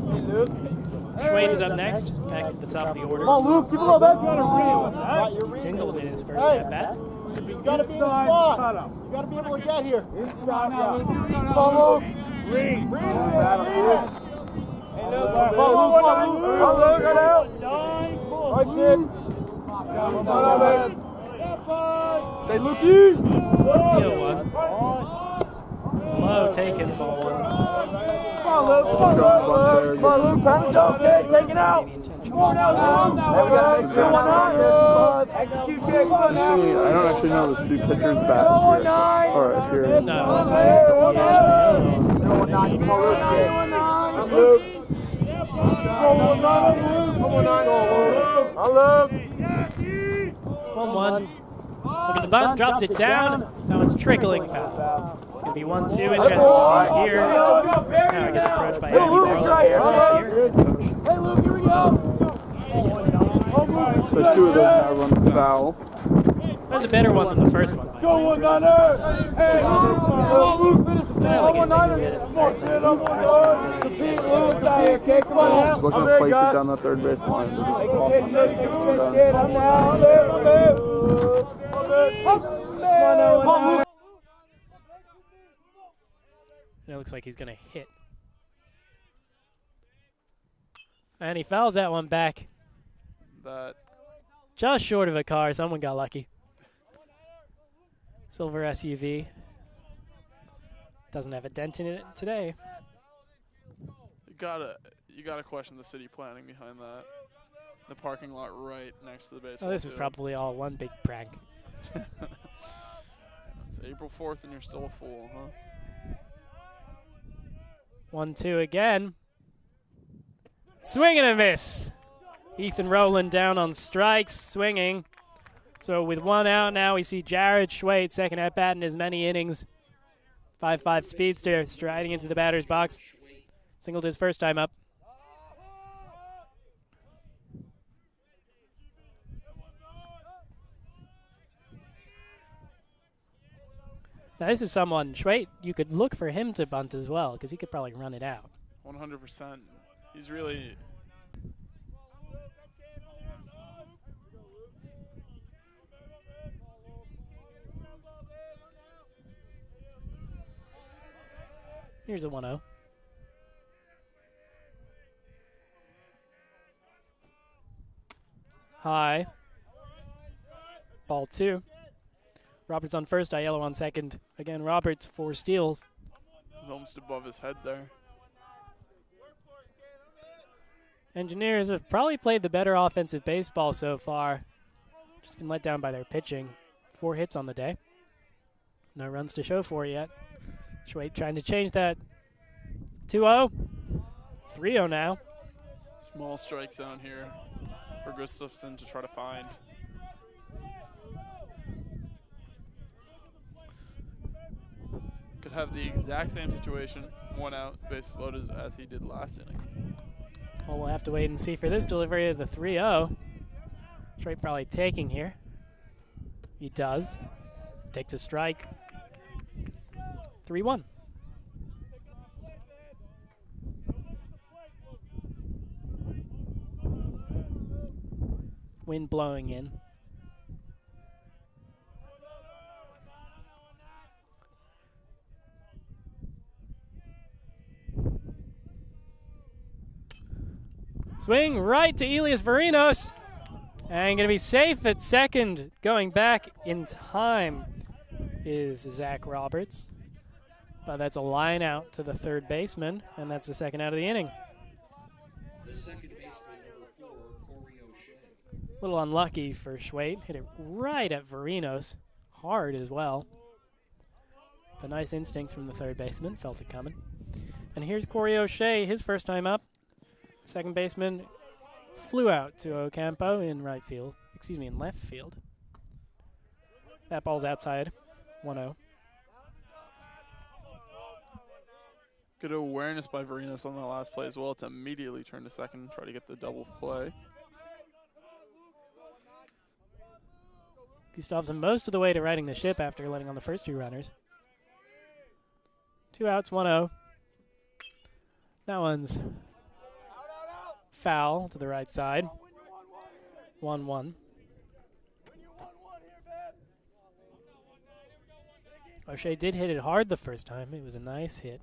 Speaker 2: And it's Schwade is up next, back to the top of the order.
Speaker 5: Come on, Luke. Keep it low, babe.
Speaker 2: He singled in his first at bat.
Speaker 4: You gotta be in the spot. You gotta be able to get here. Inside, Come on, Luke. Read. Come on, Luke. Get out. Right, kid.
Speaker 5: Say, Lukey.
Speaker 2: Deal one. Low taken, ball one.
Speaker 4: Come on, Luke. Come on, Luke. Pound yourself, kid. Take it out. Come on now. Hey, we gotta make sure we're not this. Execute, kid. Come on now.
Speaker 6: I don't actually know there's 2 pitchers back here. Or up here.
Speaker 2: No, that's right. That's the
Speaker 4: Come on, Luke. Come on, Luke.
Speaker 2: 1-1. Look at the bunt, drops it down. Now it's trickling foul. It's going to be 1-2. Interesting to see here. Now it gets approached by Andy Burrow.
Speaker 4: Hey, Luke, here we go.
Speaker 6: So 2 of them now run foul.
Speaker 2: That's a better one than the first one.
Speaker 4: Go, 1-9er. Hey, Luke, finish the play. 1-9er. Come on, kid. Compete, Luke, out here, kid. Come on now.
Speaker 6: Just looking to place it down the third base line. They're just off on it.
Speaker 4: Kid, I'm now. I'm there.
Speaker 2: And it looks like he's going to hit. And he fouls that one back.
Speaker 1: That
Speaker 2: Just short of a car. Someone got lucky. Silver SUV. Doesn't have a dent in it today.
Speaker 1: you gotta question the city planning behind that. The parking lot right next to the baseball.
Speaker 2: Oh, this was probably all one big prank.
Speaker 1: It's April 4th and you're still a fool, huh?
Speaker 2: 1-2 again. Swing and a miss. Ethan Rowland down on strikes, swinging. So with 1 out now, we see Jared Schwade, second at bat in as many innings. 5.5 speedster striding into the batter's box. Singled his first time up. Now this is someone, Schwade, you could look for him to bunt as well, because he could probably run it out.
Speaker 1: 100%. He's really.
Speaker 2: Here's a 1-0. High. Ball 2. Roberts on first, Aiello on second. Again, Roberts 4 steals.
Speaker 1: He's almost above his head there.
Speaker 2: Engineers have probably played the better offensive baseball so far. Just been let down by their pitching. 4 hits on the day. No runs to show for it yet. Schwait trying to change that. 2-0. 3-0 now.
Speaker 1: Small strike zone here for Gustafson to try to find. Could have the exact same situation, 1 out, base loaded as he did last inning.
Speaker 2: Well, we'll have to wait and see for this delivery of the 3-0. Schwait probably taking here. He does. Takes a strike. 3-1. Wind blowing in. Swing right to Elias Varinos. And going to be safe at second. Going back in time is Zach Roberts. But that's a line out to the third baseman, and that's the second out of the inning.
Speaker 3: The second baseman, number 4, Corey O'Shea.
Speaker 2: A little unlucky for Schwait. Hit it right at Varinos. Hard as well. But nice instincts from the third baseman. Felt it coming. And here's Corey O'Shea, his first time up. Second baseman flew out to Ocampo in right field. Excuse me, in left field. That ball's outside. 1-0.
Speaker 1: Good awareness by Varinos on the last play as well to immediately turn to second and try to get the double play.
Speaker 2: Gustafsson most of the way to righting the ship after letting on the first 2 runners. 2 outs, 1-0. That one's foul to the right side. 1-1. O'Shea did hit it hard the first time. It was a nice hit.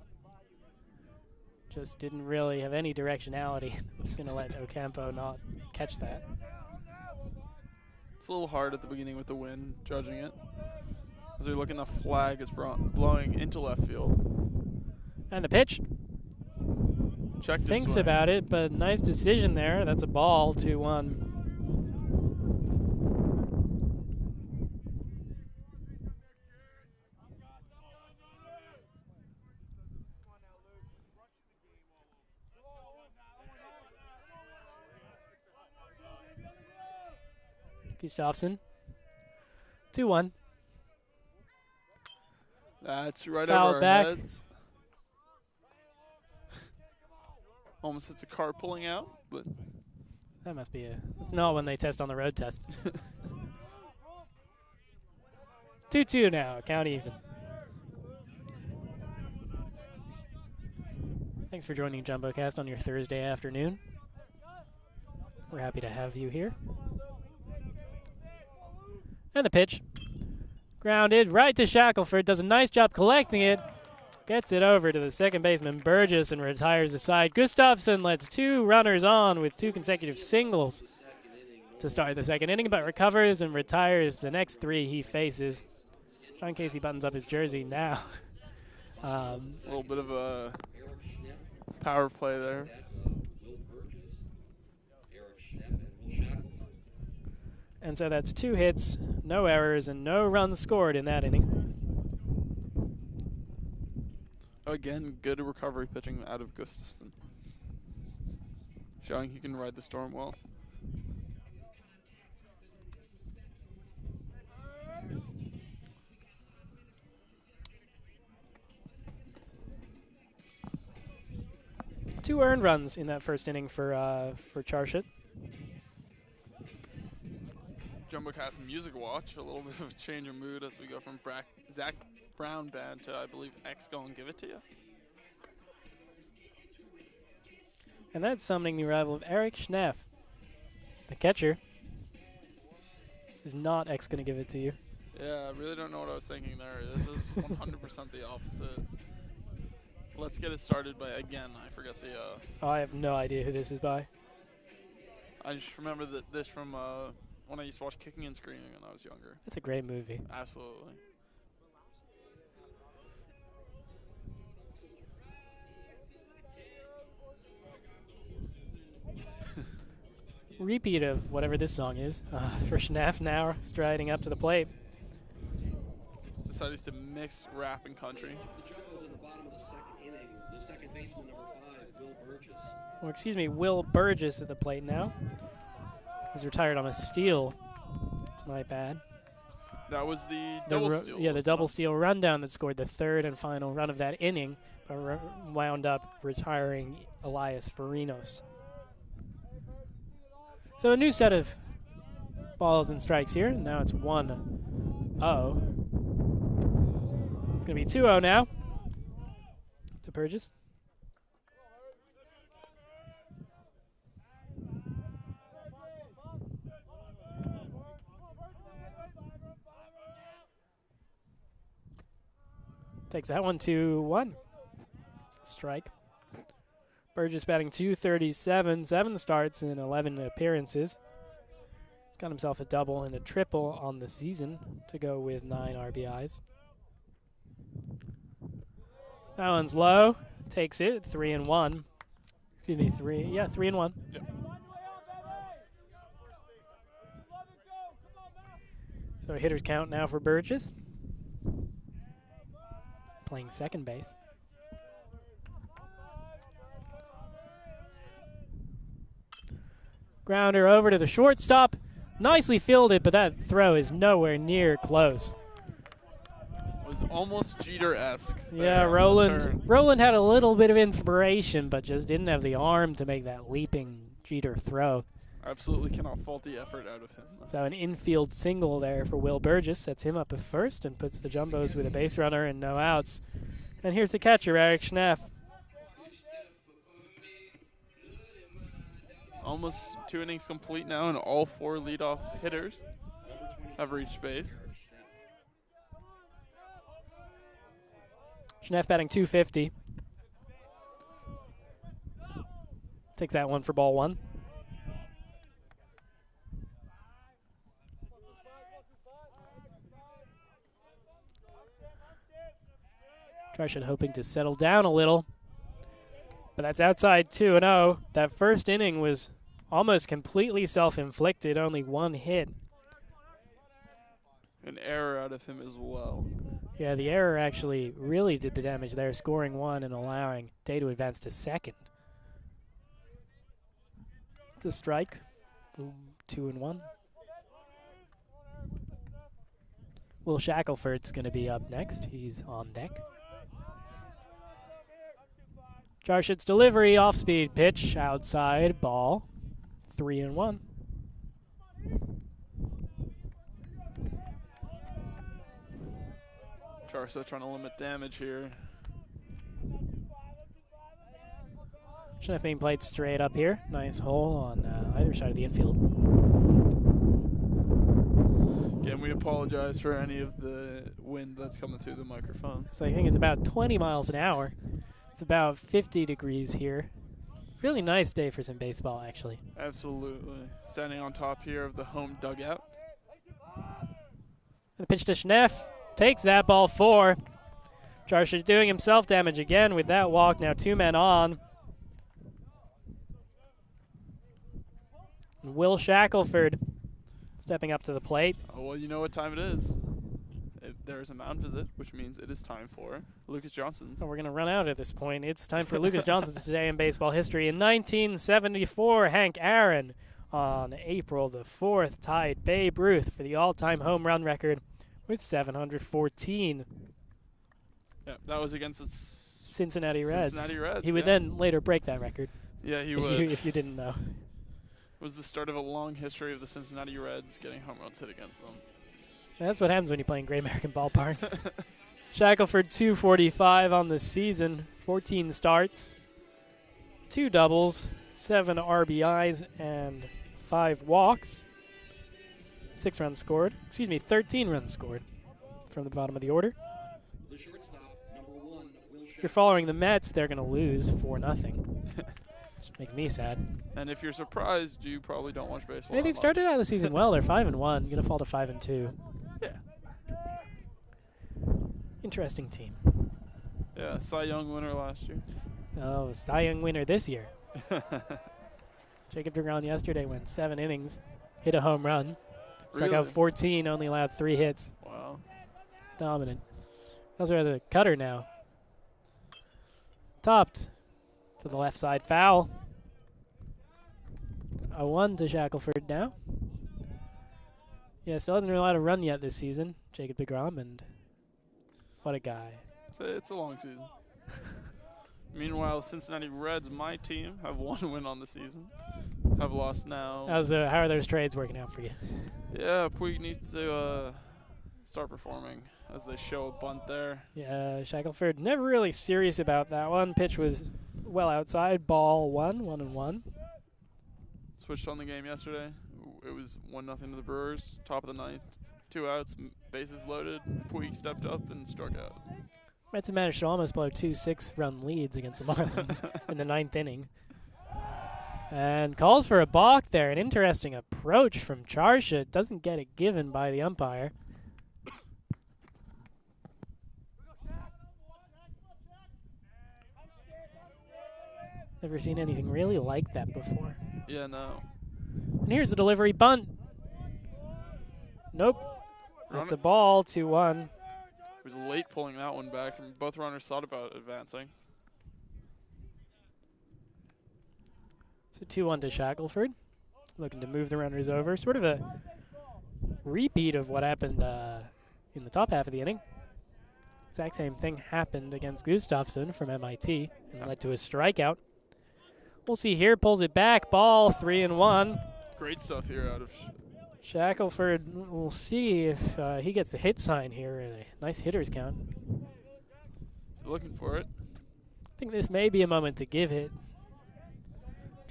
Speaker 2: Just didn't really have any directionality. I was going to let Ocampo not catch that.
Speaker 1: It's a little hard at the beginning with the wind, judging it. As we look in, the flag is blowing into left field.
Speaker 2: And the pitch.
Speaker 1: Check to
Speaker 2: Thinks
Speaker 1: swing.
Speaker 2: about it, but nice decision there. That's a ball, 2-1. Gustafsson. 2-1.
Speaker 1: That's right
Speaker 2: Fouled
Speaker 1: over our
Speaker 2: back.
Speaker 1: heads. Almost hits a car pulling out, but
Speaker 2: That must be it's not when they test on the road test. 2-2 now, count even. Thanks for joining JumboCast on your Thursday afternoon. We're happy to have you here. And the pitch. Grounded right to Shackelford. Does a nice job collecting it. Gets it over to the second baseman, Burgess, and retires the side. Gustafsson lets 2 runners on with 2 consecutive singles to start the second inning, but recovers and retires the next 3 he faces. Sean Casey buttons up his jersey now.
Speaker 1: a little bit of a power play there.
Speaker 2: And so that's 2 hits, no errors, and no runs scored in that inning.
Speaker 1: Again, good recovery pitching out of Gustafsson. Showing he can ride the storm well.
Speaker 2: Two earned runs in that first inning for Charshit.
Speaker 1: JumboCast Music Watch, a little bit of a change of mood as we go from Zach Brown Band to, I believe, X Gonna Give It To You.
Speaker 2: And that's summoning the arrival of Eric Schneff, the catcher. This is not X going to give it to you.
Speaker 1: Yeah, I really don't know what I was thinking there. This is 100% the opposite. Let's get it started by, again, I forget the...
Speaker 2: Oh, I have no idea who this is by.
Speaker 1: I just remember this from when I used to watch Kicking and Screaming when I was younger.
Speaker 2: That's a great movie.
Speaker 1: Absolutely.
Speaker 2: Repeat of whatever this song is for Schneff now, striding up to the plate.
Speaker 1: Decided to mix rap and country.
Speaker 3: The Jumbos in the bottom of the second inning. The second baseman, number 5, Will Burgess.
Speaker 2: Well, excuse me, Will Burgess at the plate now. He's retired on a steal. That's my bad.
Speaker 1: That was the double steal.
Speaker 2: Yeah, the double steal rundown that scored the third and final run of that inning, but wound up retiring Elias Farinos. So a new set of balls and strikes here. Now it's 1-0. It's going to be 2-0 now to Burgess. Takes that one 2-1. Strike. Burgess batting .237, 7 starts in 11 appearances. He's got himself a double and a triple on the season to go with 9 RBIs. That one's low. Takes it 3-1. Excuse me, 3-1.
Speaker 1: Yep.
Speaker 2: So a hitter's count now for Burgess. Playing second base. Grounder over to the shortstop. Nicely fielded, but that throw is nowhere near close.
Speaker 1: Was almost Jeter-esque.
Speaker 2: Yeah, Roland had a little bit of inspiration, but just didn't have the arm to make that leaping Jeter throw.
Speaker 1: Absolutely cannot fault the effort out of him.
Speaker 2: So an infield single there for Will Burgess. Sets him up at first and puts the Jumbos with a base runner and no outs. And here's the catcher, Eric Schneff.
Speaker 1: Almost 2 innings complete now, and all 4 leadoff hitters have reached base.
Speaker 2: Schneff batting .250. Takes that one for ball 1. Trushin hoping to settle down a little. But that's outside 2-0. That first inning was almost completely self-inflicted, only 1 hit.
Speaker 1: An error out of him as well.
Speaker 2: Yeah, the error actually really did the damage there, scoring 1 and allowing Day to advance to second. It's a strike, 2-1. Will Shackelford's going to be up next. He's on deck. Jarshid's delivery, off-speed pitch, outside, ball, 3-1.
Speaker 1: Jarshid trying to limit damage here.
Speaker 2: Schneff being played straight up here. Nice hole on either side of the infield.
Speaker 1: Again, we apologize for any of the wind that's coming through the microphone.
Speaker 2: So I think it's about 20 miles an hour. It's about 50 degrees here. Really nice day for some baseball, actually.
Speaker 1: Absolutely. Standing on top here of the home dugout.
Speaker 2: The pitch to Schneff. Takes that, ball 4. Jarshid doing himself damage again with that walk. Now 2 men on. And Will Shackelford stepping up to the plate.
Speaker 1: Oh, well, you know what time it is. There is a mound visit, which means it is time for Lucas Johnson's.
Speaker 2: Oh, we're going to run out at this point. It's time for Lucas Johnson's today in baseball history. In 1974, Hank Aaron on April the 4th tied Babe Ruth for the all-time home run record with 714.
Speaker 1: Yeah, that was against the
Speaker 2: Cincinnati Reds.
Speaker 1: Cincinnati Reds.
Speaker 2: He would then later break that record.
Speaker 1: Yeah, he would.
Speaker 2: If you didn't know.
Speaker 1: It was the start of a long history of the Cincinnati Reds getting home runs hit against them.
Speaker 2: That's what happens when you play in Great American Ballpark. Shackelford 245 on the season, 14 starts, 2 doubles, 7 RBIs and 5 walks. 6 runs scored. 13 runs scored from the bottom of the order.
Speaker 3: The shortstop, number 1, Will
Speaker 2: If you're following the Mets, they're going to lose 4-0. Which makes me sad.
Speaker 1: And if you're surprised, you probably don't watch baseball.
Speaker 2: Hey, they've started out the season well. They're 5-1. Going to fall to 5-2.
Speaker 1: Yeah.
Speaker 2: Interesting team.
Speaker 1: Yeah, Cy Young winner last year.
Speaker 2: Oh, Cy Young winner this year. Jacob DeGrom yesterday went 7 innings, hit a home run, struck out 14, only allowed 3 hits.
Speaker 1: Wow.
Speaker 2: Dominant. Also has a cutter now. Topped to the left side foul. A 1 to Shackelford now. Yeah, still hasn't really allowed a run yet this season, Jacob DeGrom, and what a guy.
Speaker 1: It's a long season. Meanwhile, Cincinnati Reds, my team, have 1 win on the season. Have lost now.
Speaker 2: How are those trades working out for you?
Speaker 1: Yeah, Puig needs to start performing as they show a bunt there.
Speaker 2: Yeah, Shackelford never really serious about that one. Pitch was well outside. Ball 1-1-1.
Speaker 1: Switched on the game yesterday. It was 1-0 to the Brewers. Top of the 9th. 2 outs, bases loaded. Puig stepped up and struck out.
Speaker 2: Mets have managed to almost blow 2 6-run leads against the Marlins in the 9th inning. And calls for a balk there. An interesting approach from Charsha. Doesn't get it given by the umpire. Never seen anything really like that before.
Speaker 1: Yeah, no.
Speaker 2: And here's the delivery bunt. Nope. It's a ball, 2-1.
Speaker 1: He was late pulling that one back, and both runners thought about advancing.
Speaker 2: So 2-1 to Shackelford. Looking to move the runners over. Sort of a repeat of what happened in the top half of the inning. Exact same thing happened against Gustafsson from MIT and led to a strikeout. We'll see here. Pulls it back. Ball, 3-1.
Speaker 1: Great stuff here out of
Speaker 2: Shackelford. We'll see if he gets the hit sign here. A nice hitter's count.
Speaker 1: He's looking for it.
Speaker 2: I think this may be a moment to give it.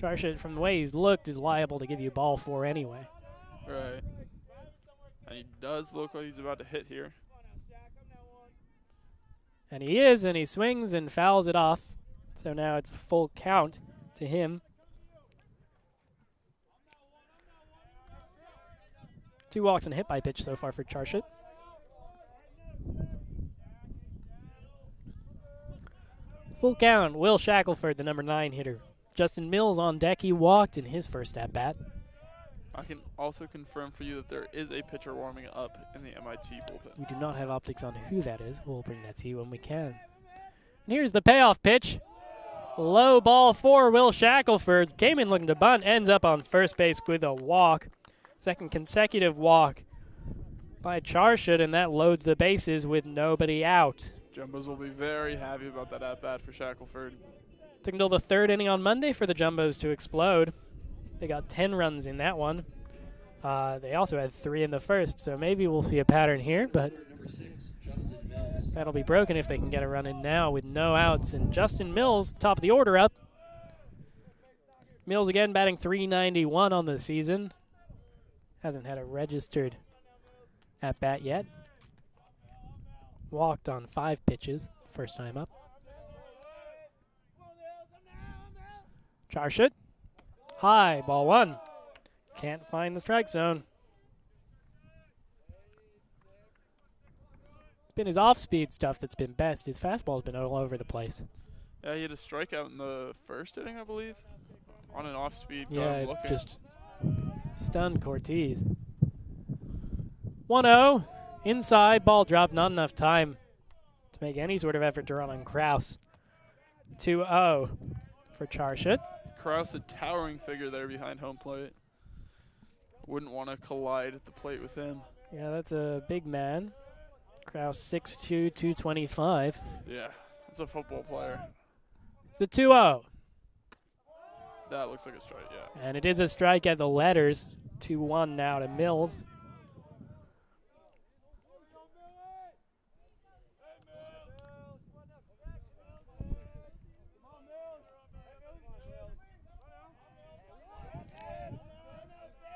Speaker 2: Charsha, from the way he's looked, is liable to give you ball 4 anyway.
Speaker 1: Right. And he does look like he's about to hit here.
Speaker 2: And he is, and he swings and fouls it off. So now it's full count to him. 2 walks and a hit by pitch so far for Charsha. Full count. Will Shackelford, the number 9 hitter. Justin Mills on deck. He walked in his first at-bat.
Speaker 1: I can also confirm for you that there is a pitcher warming up in the MIT bullpen.
Speaker 2: We do not have optics on who that is. We'll bring that to you when we can. And here's the payoff pitch. Low ball for Will Shackelford. Came in looking to bunt. Ends up on first base with a walk. Second consecutive walk by Charsha, and that loads the bases with nobody out.
Speaker 1: Jumbos will be very happy about that at-bat for Shackelford.
Speaker 2: Took until the 3rd inning on Monday for the Jumbos to explode. They got 10 runs in that one. They also had 3 in the first, so maybe we'll see a pattern here, but that'll be broken if they can get a run in now with no outs. And Justin Mills, top of the order up. Mills again batting .391 on the season. Hasn't had a registered at-bat yet. Walked on 5 pitches, first time up. Charsha. High, ball 1. Can't find the strike zone. It's been his off-speed stuff that's been best. His fastball's been all over the place.
Speaker 1: Yeah, he had a strikeout in the first inning, I believe, on an off-speed.
Speaker 2: Yeah, it just stunned Cortez. 1-0. Inside, ball drop, not enough time to make any sort of effort to run on Kraus. 2-0 for Charsha.
Speaker 1: Kraus, a towering figure there behind home plate. Wouldn't want to collide at the plate with him.
Speaker 2: Yeah, that's a big man. Kraus 6'2", 225.
Speaker 1: Yeah, that's a football player.
Speaker 2: It's the 2-0.
Speaker 1: That looks like a strike, yeah.
Speaker 2: And it is a strike at the letters. 2-1 now to Mills.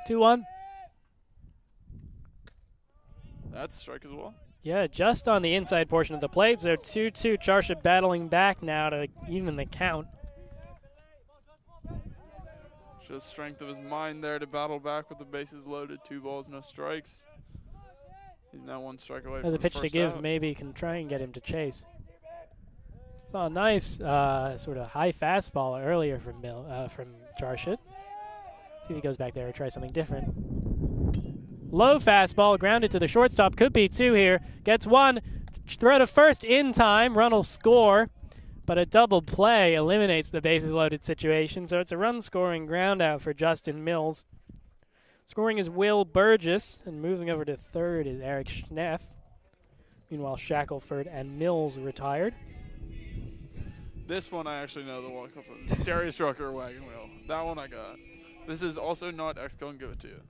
Speaker 2: 2-1.
Speaker 1: That's a strike as well.
Speaker 2: Yeah, just on the inside portion of the plate. So 2-2. Charship battling back now to even the count.
Speaker 1: Shows strength of his mind there to battle back with the bases loaded. 2 balls, no strikes. He's now 1 strike away
Speaker 2: Has
Speaker 1: from
Speaker 2: a pitch
Speaker 1: his
Speaker 2: to
Speaker 1: first
Speaker 2: give.
Speaker 1: out.
Speaker 2: Maybe can try and get him to chase. Saw a nice sort of high fastball earlier from Charship. See if he goes back there or try something different. Low fastball, grounded to the shortstop. Could be 2 here. Gets 1. Throw to first in time. Run will score. But a double play eliminates the bases loaded situation. So it's a run-scoring ground out for Justin Mills. Scoring is Will Burgess. And moving over to third is Eric Schneff. Meanwhile, Shackelford and Mills retired.
Speaker 1: This one I actually know the walk-up of. Darius Rucker, Wagon Wheel. That one I got. This is also not X-Go and give it to you.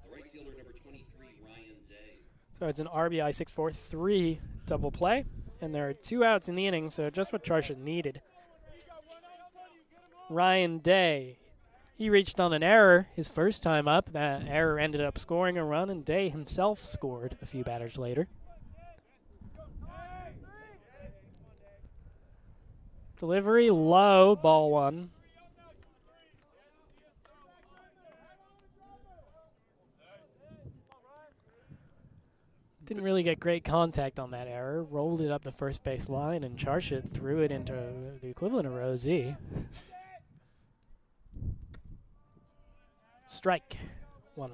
Speaker 3: The right fielder, number 23, Ryan Day.
Speaker 2: So it's an RBI 6-4-3 double play. And there are 2 outs in the inning, so just what Charship needed. Ryan Day. He reached on an error his first time up. That error ended up scoring a run, and Day himself scored a few batters later. Delivery low, ball 1. Didn't really get great contact on that error. Rolled it up the first base line, and Charship threw it into the equivalent of row Z. Strike. 1-1.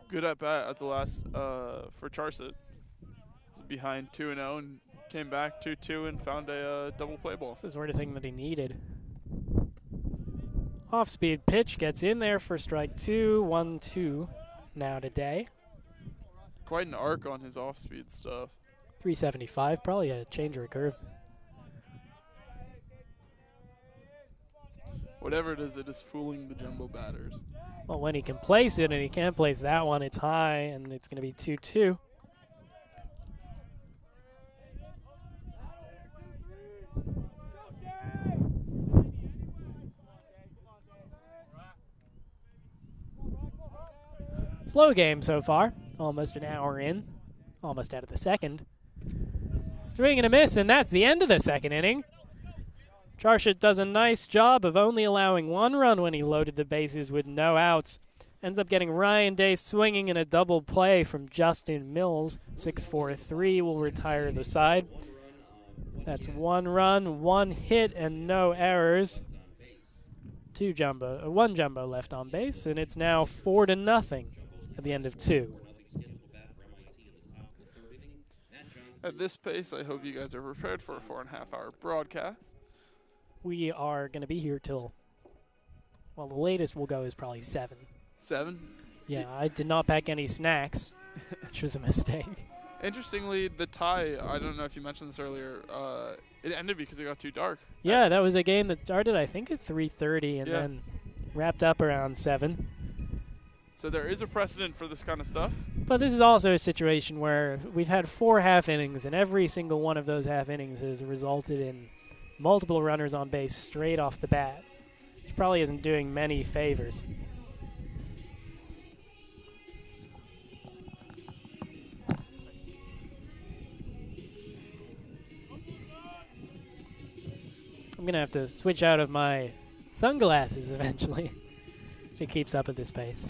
Speaker 1: Good at bat at the last for Charship. Was behind 2-0 and came back 2-2 and found a double play ball.
Speaker 2: It's the sort of thing that he needed. Off-speed pitch gets in there for strike 2. 1-2 now today.
Speaker 1: Quite an arc on his off-speed stuff.
Speaker 2: 375, probably a change or a curve.
Speaker 1: Whatever it is fooling the jumbo batters.
Speaker 2: Well, when he can place it, and he can't place that one, it's high, and it's going to be 2-2. Slow game so far. Almost an hour in. Almost out of the second. Swing and a miss, and that's the end of the second inning. Charship does a nice job of only allowing 1 run when he loaded the bases with no outs. Ends up getting Ryan Day swinging in a double play from Justin Mills. 6-4-3 will retire the side. That's 1 run, 1 hit, and no errors. 1 jumbo left on base, and it's now 4-0 at the end of 2.
Speaker 1: At this pace, I hope you guys are prepared for a 4.5-hour broadcast.
Speaker 2: We are going to be here till, well, the latest we'll go is probably 7.
Speaker 1: 7?
Speaker 2: Yeah, I did not pack any snacks, which was a mistake.
Speaker 1: Interestingly, the tie, I don't know if you mentioned this earlier, it ended because it got too dark.
Speaker 2: Yeah, that was a game that started, I think, at 3:30 and then wrapped up around 7.
Speaker 1: So there is a precedent for this kind of stuff.
Speaker 2: But this is also a situation where we've had 4 half innings, and every single one of those half innings has resulted in multiple runners on base straight off the bat, which probably isn't doing many favors. I'm going to have to switch out of my sunglasses eventually if it keeps up at this pace.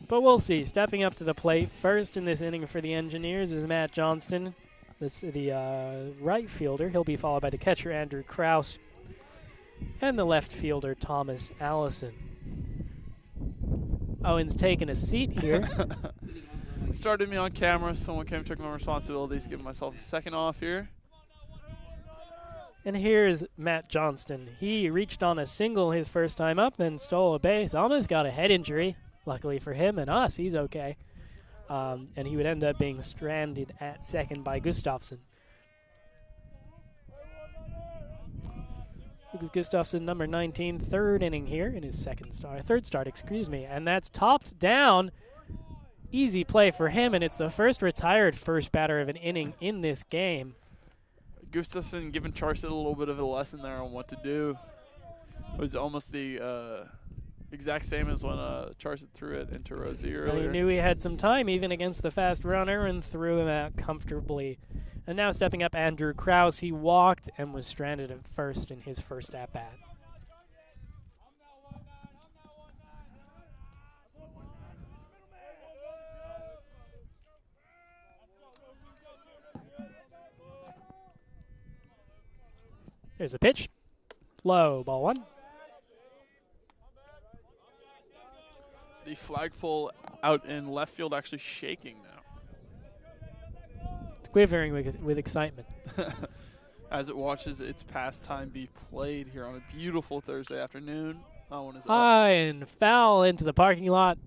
Speaker 2: But we'll see. Stepping up to the plate first in this inning for the Engineers is Matt Johnston, the right fielder. He'll be followed by the catcher, Andrew Krause, and the left fielder, Thomas Allison. Owen's taking a seat here.
Speaker 1: Started me on camera. Someone came, took my responsibilities, giving myself a second off here.
Speaker 2: And here's Matt Johnston. He reached on a single his first time up, then stole a base. Almost got a head injury. Luckily for him and us, he's okay. And he would end up being stranded at second by Gustafsson. Lucas Gustafsson, number 19, third inning here in his third start, and that's topped down. Easy play for him, and it's the first retired first batter of an inning in this game.
Speaker 1: Gustafsson giving Charship a little bit of a lesson there on what to do. was almost the exact same as when Charson threw it into Rosie
Speaker 2: Well,
Speaker 1: earlier.
Speaker 2: he knew he had some time even against the fast runner and threw him out comfortably. And now stepping up, Andrew Krause. He walked and was stranded at first in his first at-bat. There's a pitch. Low, ball one.
Speaker 1: The flagpole out in left field actually shaking now.
Speaker 2: It's quivering with excitement.
Speaker 1: As it watches its pastime be played here on a beautiful Thursday afternoon. That one is up.
Speaker 2: High and foul into the parking lot.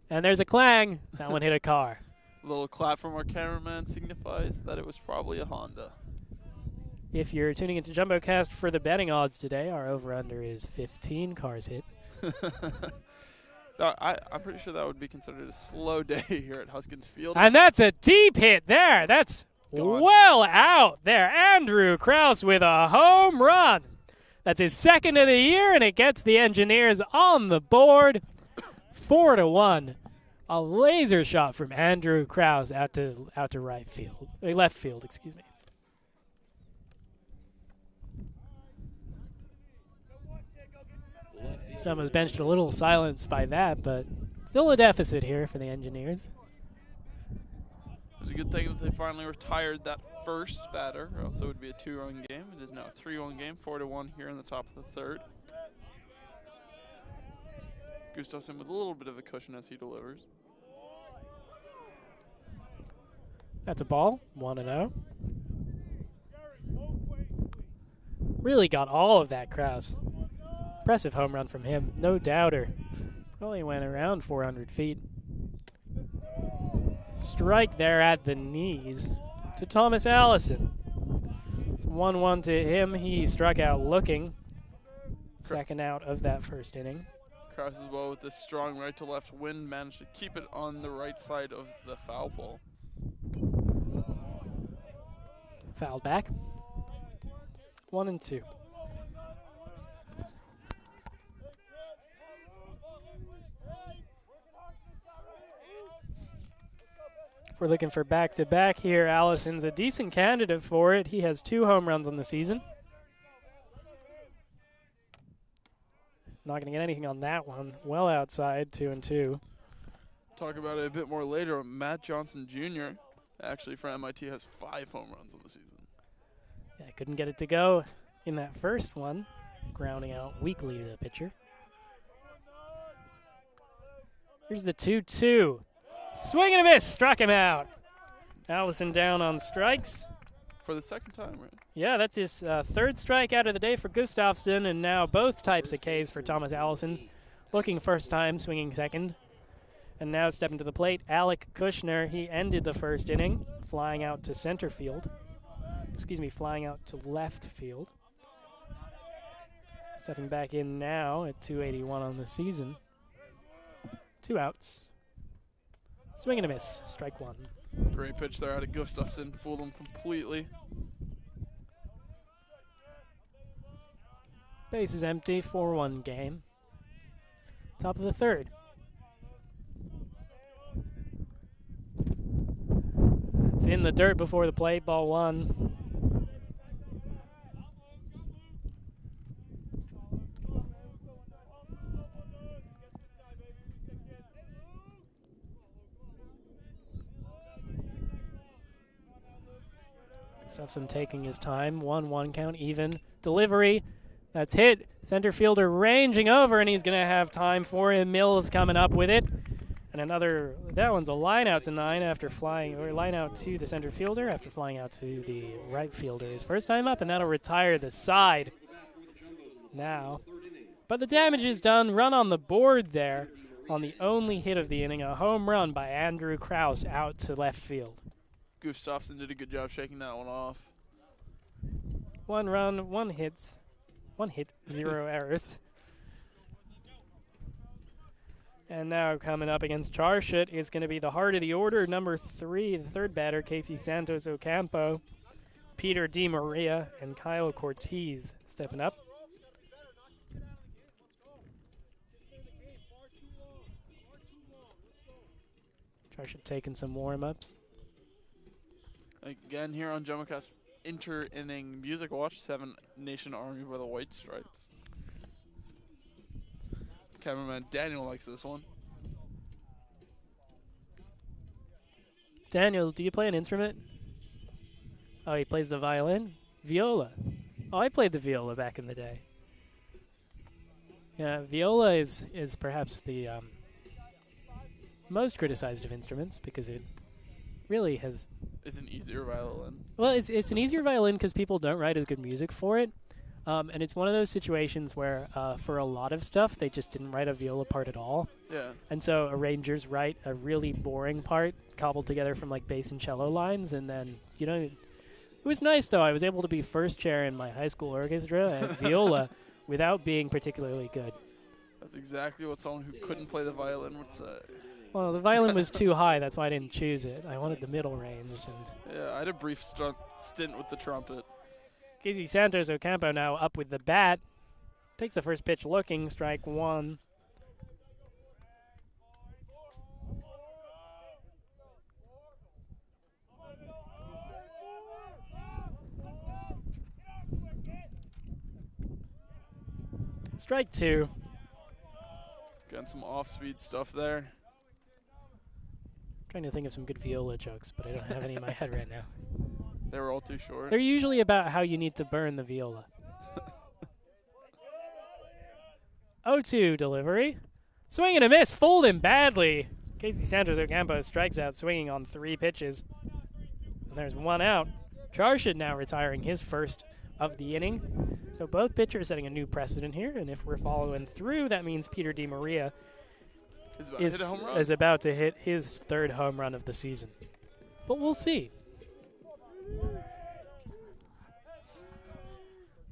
Speaker 2: And there's a clang. That one hit a car.
Speaker 1: A little clap from our cameraman signifies that it was probably a Honda.
Speaker 2: If you're tuning into JumboCast for the betting odds today, our over-under is 15 cars hit.
Speaker 1: So I'm pretty sure that would be considered a slow day here at Huskins Field.
Speaker 2: And that's a deep hit there. That's
Speaker 1: Gone.
Speaker 2: well out there. Andrew Krause with a home run. That's his second of the year, and it gets the Engineers on the board. 4-1. A laser shot from Andrew Krause out to left field, excuse me. Jumbo's benched a little silenced by that, but still a deficit here for the Engineers.
Speaker 1: It was a good thing that they finally retired that first batter, or else it would be a 2-run game. It is now a 3-1 game, 4-1 here in the top of the third. Gustafsson with a little bit of a cushion as he delivers.
Speaker 2: That's a ball, 1-0. Really got all of that, Krause. Impressive home run from him, no doubter. Probably went around 400 feet. Strike there at the knees to Thomas Allison. It's 1-1 to him. He struck out looking. Second out of that first inning.
Speaker 1: Krause as well with this strong right to left wind managed to keep it on the right side of the foul pole.
Speaker 2: Fouled back. 1-2. We're looking for back-to-back here. Allison's a decent candidate for it. He has 2 home runs on the season. Not going to get anything on that one. Well outside, 2-2.
Speaker 1: Talk about it a bit more later. Matt Johnson Jr., actually for MIT, has 5 home runs on the season.
Speaker 2: Yeah, couldn't get it to go in that first one. Grounding out weakly to the pitcher. Here's the 2-2. Swing and a miss. Struck him out. Allison down on strikes.
Speaker 1: For the second time, right?
Speaker 2: Yeah, that's his third strikeout of the day for Gustafsson, and now both types of Ks for Thomas Allison. Looking first time, swinging second. And now stepping to the plate, Alec Kushner. He ended the first inning, flying out to center field. Flying out to left field. Stepping back in now at 281 on the season. 2 outs. Swing and a miss. Strike 1.
Speaker 1: Great pitch there out of Gustafsson. Fooled him completely.
Speaker 2: Base is empty. 4-1 game. Top of the third. It's in the dirt before the plate. Ball 1. Gustafsson taking his time. 1-1 count, even. Delivery. That's hit. Center fielder ranging over, and he's going to have time for him. Mills coming up with it. And another, that one's a line out to 9 after flying, or line out to the center fielder after flying out to the right fielder. His first time up, and that'll retire the side now. But the damage is done. Run on the board there on the only hit of the inning. A home run by Andrew Krause out to left field.
Speaker 1: Gustafsson did a good job shaking that one off.
Speaker 2: 1 run, 1 hit, 0 errors. And now coming up against Charshut is going to be the heart of the order, number 3, the third batter, Casey Santos Ocampo, Peter DiMaria, and Kyle Cortez stepping up. Charshot taking some warm-ups.
Speaker 1: Again, here on JumboCast, inter-inning music watch, 7 Nation Army by the White Stripes. Cameraman Daniel likes this one.
Speaker 2: Daniel, do you play an instrument? Oh, he plays the violin? Viola. Oh, I played the viola back in the day. Yeah, viola is perhaps the most criticized of instruments because it really has...
Speaker 1: It's an easier violin.
Speaker 2: Well, it's an easier violin because people don't write as good music for it. And it's one of those situations where for a lot of stuff, they just didn't write a viola part at all.
Speaker 1: Yeah.
Speaker 2: And so arrangers write a really boring part cobbled together from like bass and cello lines, and then, you know, it was nice though. I was able to be first chair in my high school orchestra at viola without being particularly good.
Speaker 1: That's exactly what someone who couldn't play the violin would say.
Speaker 2: Well, the violin was too high, that's why I didn't choose it. I wanted the middle range. And
Speaker 1: Yeah, I had a brief stint with the trumpet.
Speaker 2: Casey Santos Ocampo now up with the bat. Takes the first pitch looking, strike one. Strike two.
Speaker 1: Getting some off-speed stuff there.
Speaker 2: Trying to think of some good viola jokes, but I don't have any in my head right now.
Speaker 1: They were all too short.
Speaker 2: They're usually about how you need to burn the viola. 0-2 delivery. Swing and a miss. Fooled him badly. Casey Santos Ocampo strikes out swinging on 3 pitches. And there's 1 out. Charshot now retiring his first of the inning. So both pitchers setting a new precedent here. And if we're following through, that means Peter DiMaria is about to hit his 3rd home run of the season. But we'll see.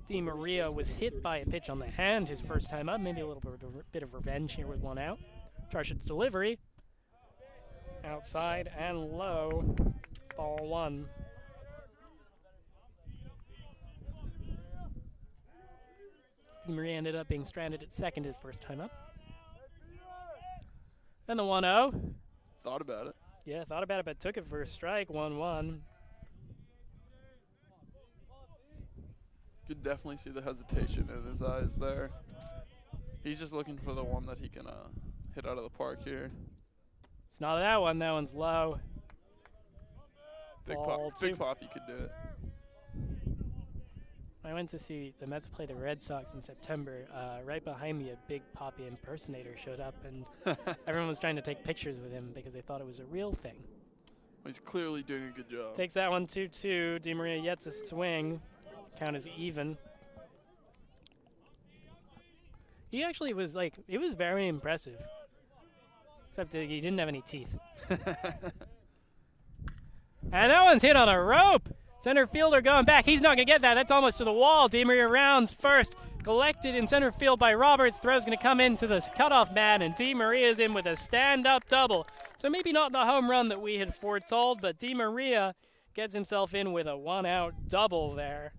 Speaker 2: DiMaria was hit by a pitch on the hand his first time up. Maybe a little bit of revenge here with 1 out. Charshot's delivery. Outside and low. Ball 1. DiMaria ended up being stranded at second his first time up. And the 1-0.
Speaker 1: Thought about it.
Speaker 2: Yeah, thought about it, but took it for a strike. 1-1.
Speaker 1: Could definitely see the hesitation in his eyes there. He's just looking for the one that he can hit out of the park here.
Speaker 2: It's not that one. That one's low.
Speaker 1: Big pop, you could do it.
Speaker 2: I went to see the Mets play the Red Sox in September. Right behind me, a Big Papi impersonator showed up, and everyone was trying to take pictures with him because they thought it was a real thing.
Speaker 1: He's clearly doing a good job.
Speaker 2: Takes that one 2-2. DiMaria yet to swing. Count is even. He actually was it was very impressive. Except that he didn't have any teeth. And that one's hit on a rope. Center fielder going back. He's not going to get that. That's almost to the wall. DiMaria rounds first. Collected in center field by Roberts. Throw's going to come into the cutoff man, and DiMaria's in with a stand-up double. So maybe not the home run that we had foretold, but DiMaria gets himself in with a 1-out double there.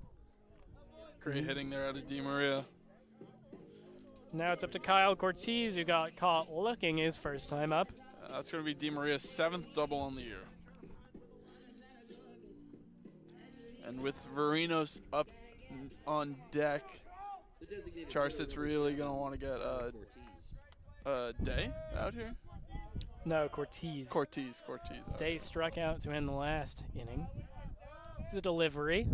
Speaker 1: Great hitting there out of DiMaria.
Speaker 2: Now it's up to Kyle Cortez, who got caught looking his first time up.
Speaker 1: That's going to be DiMaria's 7th double on the year. And with Verinos up on deck, Charshot's really going to want to get Day out here?
Speaker 2: No, Cortez.
Speaker 1: Cortez.
Speaker 2: Day struck out to end the last inning. It's a delivery.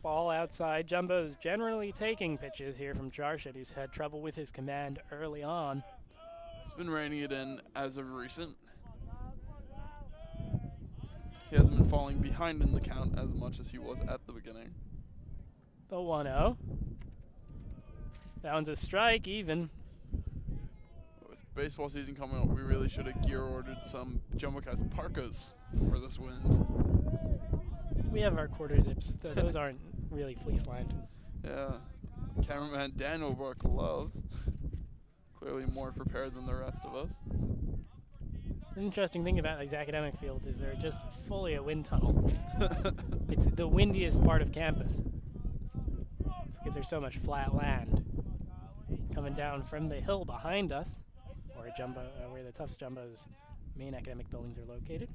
Speaker 2: Ball outside. Jumbo's generally taking pitches here from Charshot, who's had trouble with his command early on.
Speaker 1: He's been reining it in as of recent. He hasn't been falling behind in the count as much as he was at the beginning.
Speaker 2: The 1-0. That one's a strike, even.
Speaker 1: With baseball season coming up, we really should have gear ordered some JumboCast parkas for this wind.
Speaker 2: We have our quarter zips. Those aren't really fleece lined.
Speaker 1: Yeah. Cameraman Daniel wore gloves. Clearly more prepared than the rest of us.
Speaker 2: The interesting thing about these academic fields is they're just fully a wind tunnel. It's the windiest part of campus. It's because there's so much flat land coming down from the hill behind us. where the Tufts Jumbo's main academic buildings are located.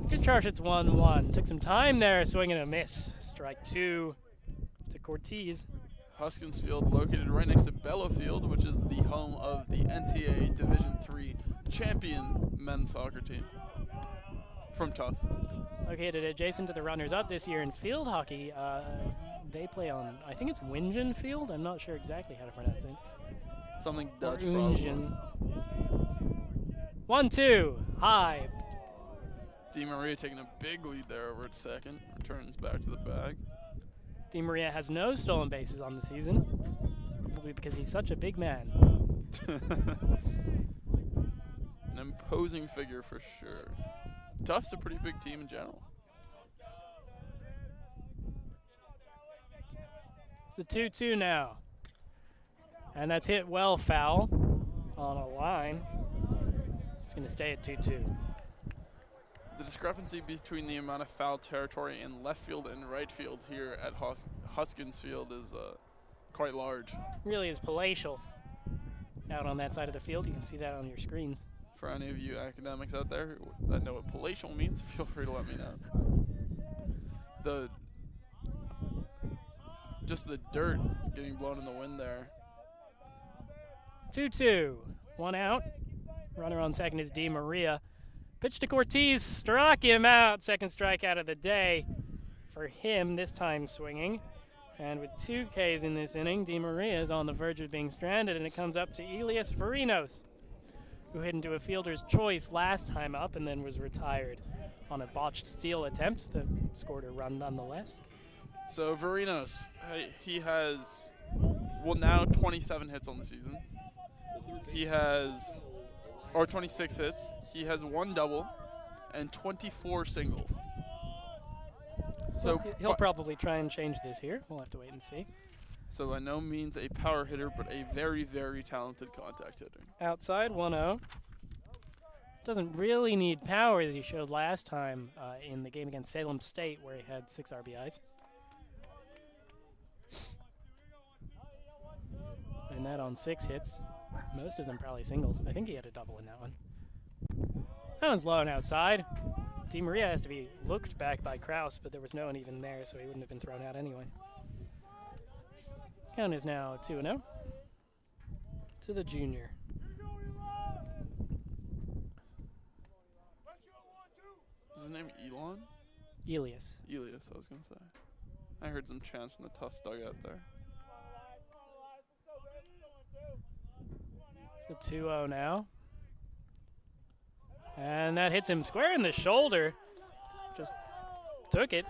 Speaker 2: Good charge, it's 1-1. Took some time there, swing and a miss. Strike 2 to Cortez.
Speaker 1: Huskins Field, located right next to Bello Field, which is the home of the NCAA Division III champion men's soccer team from Tufts.
Speaker 2: Located adjacent to the runners-up this year in field hockey. They play on, I think it's Wingen Field. I'm not sure exactly how to pronounce it.
Speaker 1: Something Dutch,
Speaker 2: Wingen. 1-2, high.
Speaker 1: Di Maria taking a big lead there over at second. Returns back to the bag.
Speaker 2: Di Maria has no stolen bases on the season, probably because he's such a big man.
Speaker 1: An imposing figure for sure. Tufts a pretty big team in general.
Speaker 2: It's the 2-2 now. And that's hit well foul on a line. It's going to stay at 2-2.
Speaker 1: The discrepancy between the amount of foul territory in left field and right field here at Huskins Field is quite large.
Speaker 2: Really is palatial out on that side of the field. You can see that on your screens.
Speaker 1: For any of you academics out there that know what palatial means, feel free to let me know. Just the dirt getting blown in the wind there.
Speaker 2: 2-2, 1 out. Runner on second is Di Maria. Pitch to Cortez, struck him out. Second strikeout of the day for him, this time swinging. And with 2 Ks in this inning, Di Maria is on the verge of being stranded, and it comes up to Elias Farinos, who hit into a fielder's choice last time up and then was retired on a botched steal attempt that scored a run nonetheless.
Speaker 1: So Varinos, he has, now 27 hits on the season. He has, or 26 hits. He has 1 double and 24 singles. So
Speaker 2: well, he'll probably try and change this here. We'll have to wait and see.
Speaker 1: So by no means a power hitter, but a very, very talented contact hitter.
Speaker 2: Outside, 1-0. Doesn't really need power, as he showed last time in the game against Salem State, where he had 6 RBIs. And that on 6 hits. Most of them probably singles. I think he had a double in that one. That one's low and outside. Di Maria has to be looked back by Kraus, but there was no one even there, so he wouldn't have been thrown out anyway. Count is now 2-0 to the junior.
Speaker 1: Is his name Elon?
Speaker 2: Elias.
Speaker 1: Elias, I was going to say. I heard some chants from the Tufts dugout there.
Speaker 2: It's the 2-0 now. And that hits him square in the shoulder. Just took it.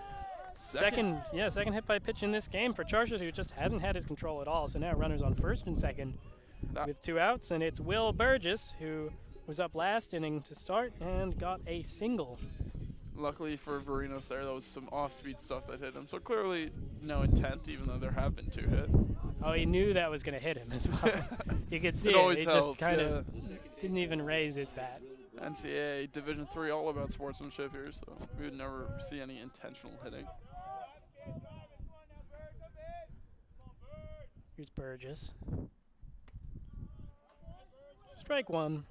Speaker 2: Second hit by pitch in this game for Charshot, who just hasn't had his control at all. So now runners on first and second with 2 outs, and it's Will Burgess, who was up last inning to start and got a single.
Speaker 1: Luckily for Varinos there was some off-speed stuff that hit him. So clearly no intent, even though there have been 2 hit.
Speaker 2: Oh, he knew that was going to hit him as well. You could see
Speaker 1: it.
Speaker 2: He
Speaker 1: helps,
Speaker 2: just kind of didn't even raise his bat.
Speaker 1: NCAA Division III, all about sportsmanship here, so we would never see any intentional hitting.
Speaker 2: Here's Burgess. Strike 1.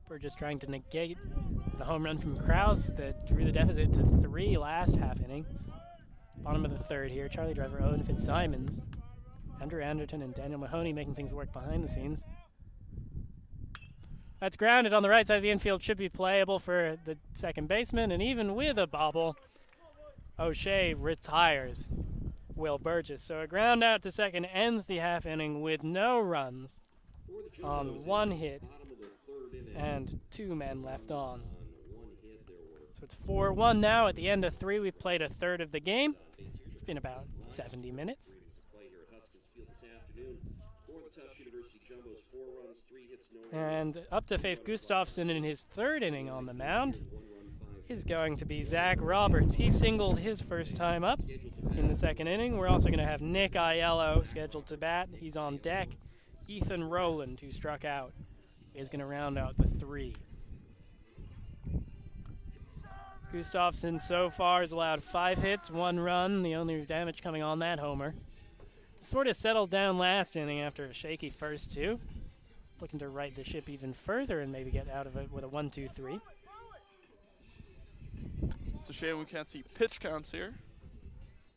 Speaker 2: Burgess trying to negate the home run from Kraus that drew the deficit to 3 last half inning. Bottom of the 3rd here, Charlie Driver, Owen Fitzsimons, Andrew Anderton, and Daniel Mahoney making things work behind the scenes. That's grounded on the right side of the infield, should be playable for the second baseman, and even with a bobble, O'Shea retires Will Burgess. So a ground out to second ends the half inning with no runs on 1 hit and 2 men left on. So it's 4-1 now at the end of 3. We've played a third of the game. It's been about 70 minutes. And up to face Gustafsson in his 3rd inning on the mound is going to be Zach Roberts. He singled his first time up in the 2nd inning. We're also going to have Nick Aiello scheduled to bat. He's on deck. Ethan Rowland, who struck out, is going to round out the 3. Gustafsson so far has allowed 5 hits, 1 run, the only damage coming on that homer. sort of settled down last inning after a shaky first two. Looking to right the ship even further and maybe get out of it with a 1-2-3.
Speaker 1: It's a shame we can't see pitch counts here.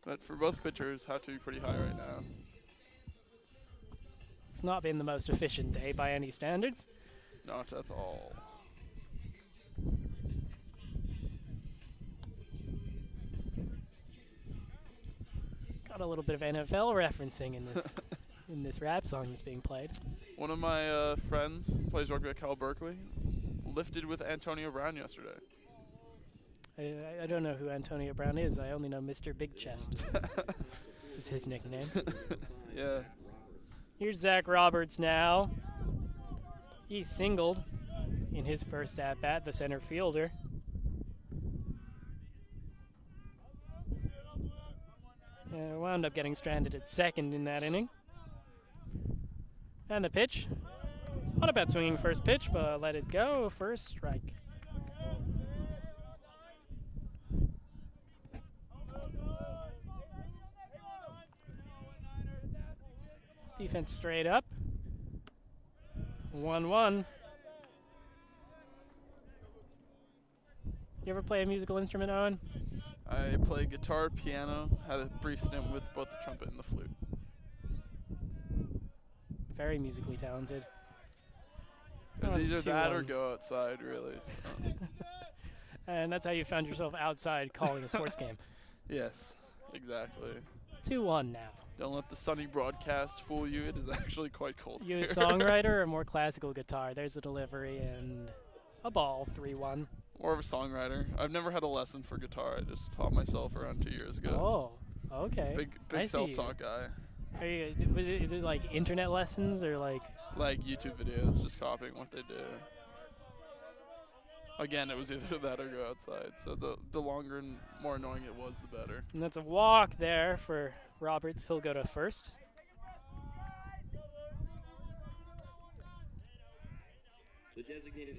Speaker 1: But for both pitchers, have to be pretty high right now.
Speaker 2: It's not been the most efficient day by any standards.
Speaker 1: Not at all.
Speaker 2: Got a little bit of NFL referencing in this in this rap song that's being played.
Speaker 1: One of my friends plays rugby at Cal Berkeley. Lifted with Antonio Brown yesterday.
Speaker 2: I don't know who Antonio Brown is. I only know Mr. Big Chest. Which is his nickname.
Speaker 1: Yeah.
Speaker 2: Here's Zach Roberts now. He singled in his first at-bat, the center fielder. Wound up getting stranded at second in that inning. And the pitch. Thought about swinging first pitch, but let it go. First strike. Defense straight up. 1-1. You ever play a musical instrument, Owen?
Speaker 1: I play guitar, piano, had a brief stint with both the trumpet and the flute.
Speaker 2: Very musically talented.
Speaker 1: It was
Speaker 2: Oh, it's
Speaker 1: either that or
Speaker 2: 2-1.
Speaker 1: go outside, really. So.
Speaker 2: And that's how you found yourself outside calling a sports game.
Speaker 1: Yes, exactly.
Speaker 2: 2-1 now.
Speaker 1: Don't let the sunny broadcast fool you. It is actually quite cold
Speaker 2: You a
Speaker 1: here.
Speaker 2: songwriter or more classical guitar? There's the delivery and a ball, 3-1.
Speaker 1: More of a songwriter. I've never had a lesson for guitar. I just taught myself around 2 years ago.
Speaker 2: Oh, okay.
Speaker 1: Big
Speaker 2: I see
Speaker 1: self-taught guy.
Speaker 2: Are you, is it like internet lessons or like?
Speaker 1: Like YouTube videos, just copying what they do. Again, it was either that or go outside. So the longer and more annoying it was, the better.
Speaker 2: And that's a walk there for Roberts. He'll go to first.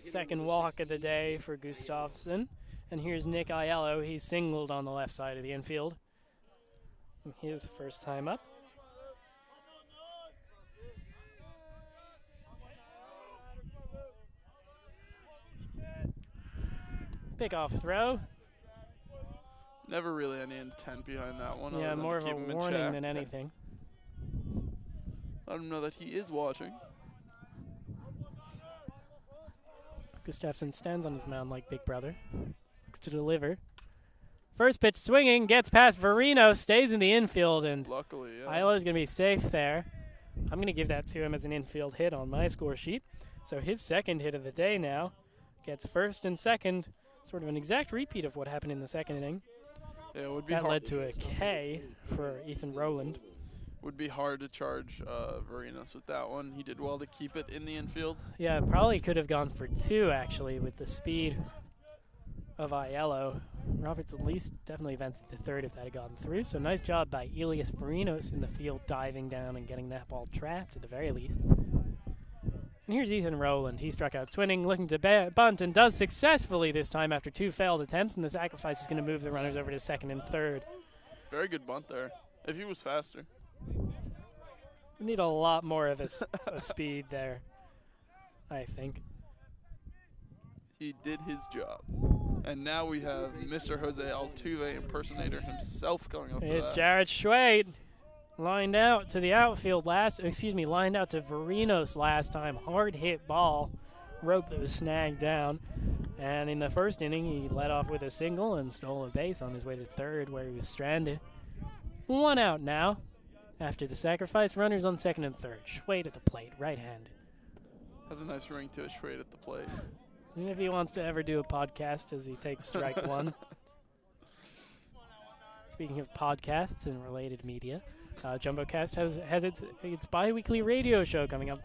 Speaker 2: Second walk of the day for Gustafsson. And here's Nick Aiello. He singled on the left side of the infield. His first time up. Pick-off throw.
Speaker 1: Never really any intent behind that one.
Speaker 2: Yeah,
Speaker 1: other than
Speaker 2: more
Speaker 1: to
Speaker 2: of a
Speaker 1: keep him in
Speaker 2: warning
Speaker 1: check.
Speaker 2: than anything.
Speaker 1: Let him know that he is watching.
Speaker 2: Gustafsson stands on his mound like Big Brother. Looks to deliver. First pitch swinging, gets past Verino, stays in the infield, and
Speaker 1: Luckily, yeah.
Speaker 2: Aiello's going to be safe there. I'm going to give that to him as an infield hit on my score sheet. So his second hit of the day now. Gets first and second. Sort of an exact repeat of what happened in the second inning.
Speaker 1: Yeah, it would be
Speaker 2: That
Speaker 1: hard.
Speaker 2: led to a K for Ethan Rowland.
Speaker 1: Would be hard to charge Varinos with that one. He did well to keep it in the infield.
Speaker 2: Yeah, probably could have gone for two, actually, with the speed of Aiello. Roberts at least definitely advanced to third if that had gone through. So nice job by Elias Varinos in the field, diving down and getting that ball trapped at the very least. And here's Ethan Rowland. He struck out swinging, looking to bunt, and does successfully this time after two failed attempts, and the sacrifice is going to move the runners over to second and third.
Speaker 1: Very good bunt there. If he was faster.
Speaker 2: We need a lot more of of speed there, I think.
Speaker 1: He did his job. And now we have Mr. Jose Altuve impersonator himself going up to
Speaker 2: It's
Speaker 1: that.
Speaker 2: Jared Schwade. Lined out to the outfield lined out to Varinos last time. Hard hit ball. Rope that was snagged down. And in the first inning, he led off with a single and stole a base on his way to third where he was stranded. One out now. After the sacrifice, runners on second and third. Schwade at the plate, right-handed.
Speaker 1: Has a nice ring to it, straight at the plate.
Speaker 2: And if he wants to ever do a podcast as he takes strike one. Speaking of podcasts and related media, JumboCast has its bi-weekly radio show coming up.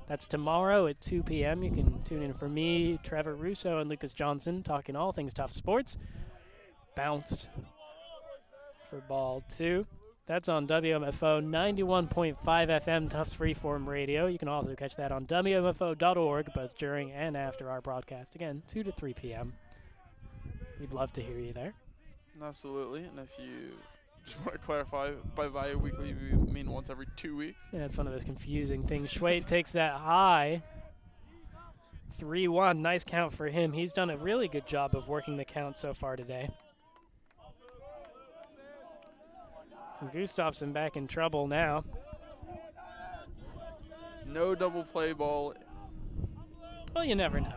Speaker 2: That's tomorrow at 2 p.m. You can tune in for me, Trevor Russo, and Lucas Johnson talking all things Tufts sports. Bounced for ball two. That's on WMFO 91.5 FM Tufts Freeform Radio. You can also catch that on WMFO.org both during and after our broadcast. Again, 2 to 3 p.m. We'd love to hear you there.
Speaker 1: Absolutely. And if you Just want to clarify, by bi-weekly we mean once every 2 weeks.
Speaker 2: Yeah, it's one of those confusing things. Schwait takes that high. 3-1, nice count for him. He's done a really good job of working the count so far today. And Gustafsson back in trouble now.
Speaker 1: No double play ball.
Speaker 2: Well, you never know.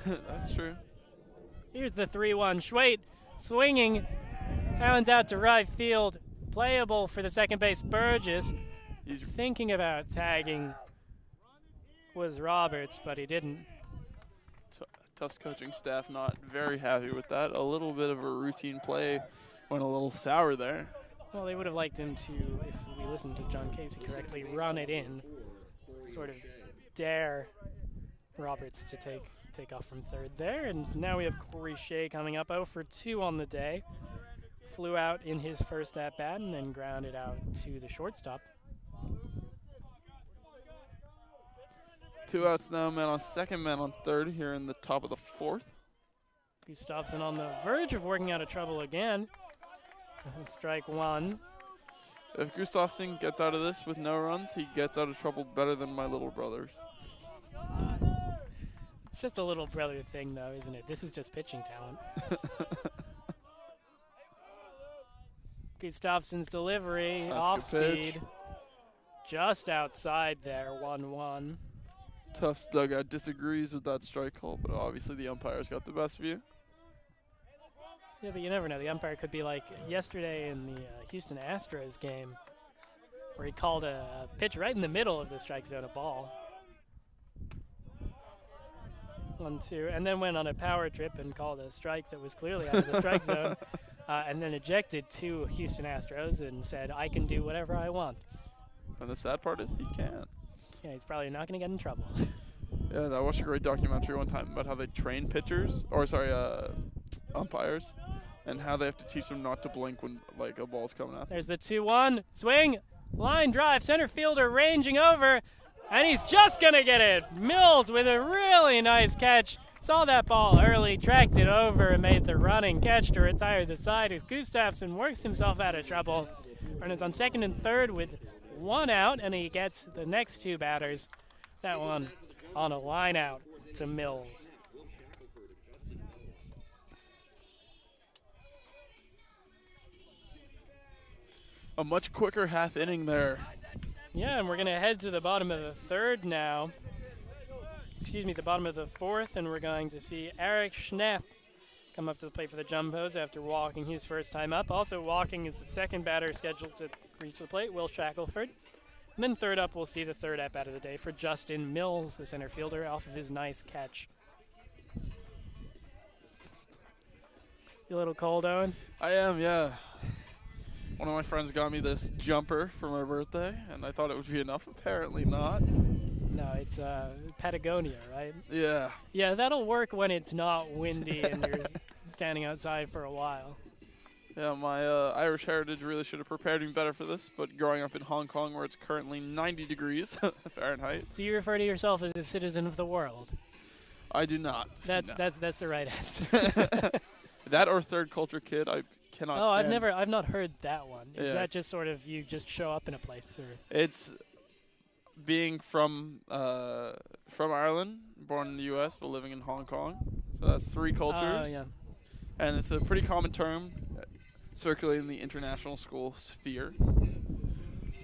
Speaker 1: That's true.
Speaker 2: Here's the 3-1. Schwait swinging. Pounds out to right field. Playable for the second base Burgess.
Speaker 1: He's
Speaker 2: Thinking about tagging was Roberts, but he didn't.
Speaker 1: Tufts coaching staff not very happy with that. A little bit of a routine play went a little sour there.
Speaker 2: Well, they would have liked him to, if we listened to John Casey correctly, run it in. Sort of dare Roberts to take off from third there. And now we have Corey Shea coming up 0 for 2 on the day. Flew out in his first at-bat and then grounded out to the shortstop.
Speaker 1: 2 outs now, man on second, man on third here in the top of the fourth.
Speaker 2: Gustafsson on the verge of working out of trouble again. Strike one.
Speaker 1: If Gustafsson gets out of this with no runs, he gets out of trouble better than my little brothers.
Speaker 2: It's just a little brother thing, though, isn't it? This is just pitching talent. Gustafsson's delivery,
Speaker 1: That's
Speaker 2: off
Speaker 1: a good pitch.
Speaker 2: speed. Just outside there, 1-1.
Speaker 1: Tufts dugout disagrees with that strike call, but obviously the umpire's got the best view.
Speaker 2: Yeah, but you never know. The umpire could be like yesterday in the Houston Astros game where he called a pitch right in the middle of the strike zone, a ball. 1-2, and then went on a power trip and called a strike that was clearly out of the strike zone, and then ejected 2 Houston Astros and said, I can do whatever I want.
Speaker 1: And the sad part is he can't.
Speaker 2: Yeah, he's probably not going to get in trouble.
Speaker 1: Yeah, I watched a great documentary one time about how they train pitchers, umpires, and how they have to teach them not to blink when like a ball's coming at them.
Speaker 2: There's the 2-1, swing, line drive, center fielder ranging over, and he's just going to get it. Mills with a really nice catch. Saw that ball early, tracked it over, and made the running catch to retire the side as Gustafsson works himself out of trouble. Runners on second and third with 1 out, and he gets the next 2 batters. That one on a line out to Mills.
Speaker 1: A much quicker half inning there.
Speaker 2: Yeah, and we're going to head to the bottom of the third now. The bottom of the fourth, and we're going to see Eric Schneff come up to the plate for the Jumbos after walking his first time up. Also walking is the second batter scheduled to reach the plate, Will Shackelford. And then third up, we'll see the third at-bat of the day for Justin Mills, the center fielder, off of his nice catch. You a little cold, Owen?
Speaker 1: I am, yeah. One of my friends got me this jumper for my birthday, and I thought it would be enough. Apparently not.
Speaker 2: No, it's Patagonia, right?
Speaker 1: Yeah.
Speaker 2: Yeah, that'll work when it's not windy and you're standing outside for a while.
Speaker 1: Yeah, my Irish heritage really should have prepared me better for this, but growing up in Hong Kong where it's currently 90 degrees Fahrenheit.
Speaker 2: Do you refer to yourself as a citizen of the world?
Speaker 1: I do not.
Speaker 2: That's the right answer.
Speaker 1: That or third culture kid, I cannot stand.
Speaker 2: I've not heard that one. Is
Speaker 1: Yeah.
Speaker 2: that just sort of you just show up in a place, or?
Speaker 1: It's being from Ireland, born in the U.S. but living in Hong Kong. So that's 3 cultures.
Speaker 2: Oh, yeah.
Speaker 1: And it's a pretty common term circulating in the international school sphere.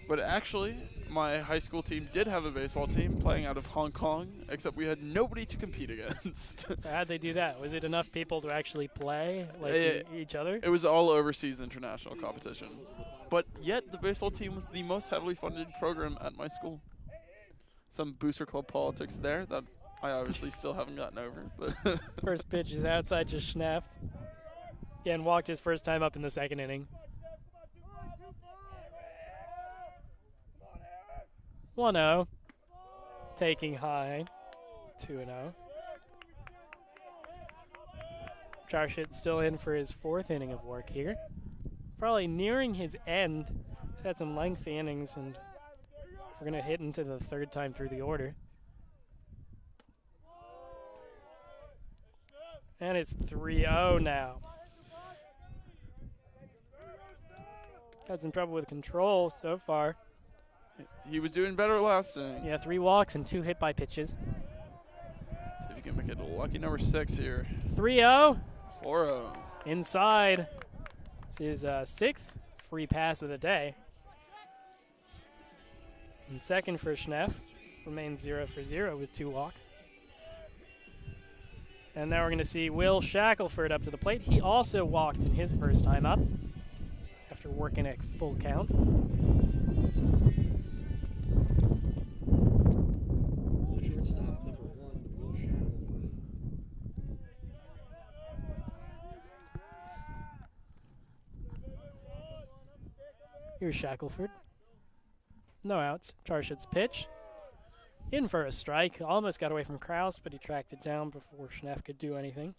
Speaker 1: But actually, my high school team did have a baseball team playing out of Hong Kong, except we had nobody to compete against.
Speaker 2: So how'd they do that? Was it enough people to actually play, each other?
Speaker 1: It was all overseas international competition. But yet, the baseball team was the most heavily funded program at my school. Some booster club politics there that I obviously still haven't gotten over. But
Speaker 2: First pitch is outside to Schneff. Again, walked his first time up in the second inning. 1-0. Taking high. 2-0. Charshit still in for his 4th inning of work here. Probably nearing his end. He's had some lengthy innings, and we're going to hit into the 3rd time through the order. And it's 3-0 now. Had some trouble with control so far.
Speaker 1: He was doing better last inning.
Speaker 2: Yeah, 3 walks and 2 hit by pitches.
Speaker 1: See if you can make it a lucky number 6 here.
Speaker 2: 3-0.
Speaker 1: 4-0.
Speaker 2: Inside. This is 6th free pass of the day. And second for Schneff. Remains 0 for 0 with 2 walks. And now we're going to see Will Shackelford up to the plate. He also walked in his first time up after working a full count.
Speaker 3: The shortstop, number 1, Will Shackelford.
Speaker 2: Here's Shackelford. No outs. Charshid's pitch. In for a strike. Almost got away from Kraus, but he tracked it down before Schneff could do anything.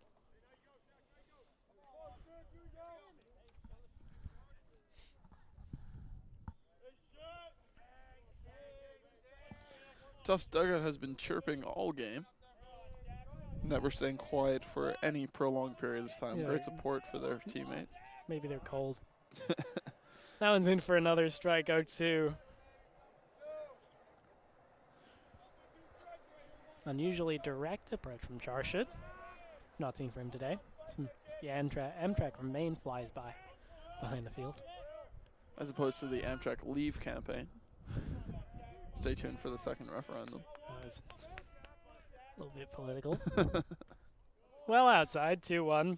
Speaker 1: Tufts dugout has been chirping all game. Never staying quiet for any prolonged period of time.
Speaker 2: Yeah.
Speaker 1: Great support for their teammates.
Speaker 2: Maybe they're cold. That one's in for another strikeout, too. Unusually direct approach from Charshid. Not seen for him today. The Amtrak remain flies by behind the field.
Speaker 1: As opposed to the Amtrak Leave campaign. Stay tuned for the second referendum.
Speaker 2: It's a little bit political. Well outside, 2-1.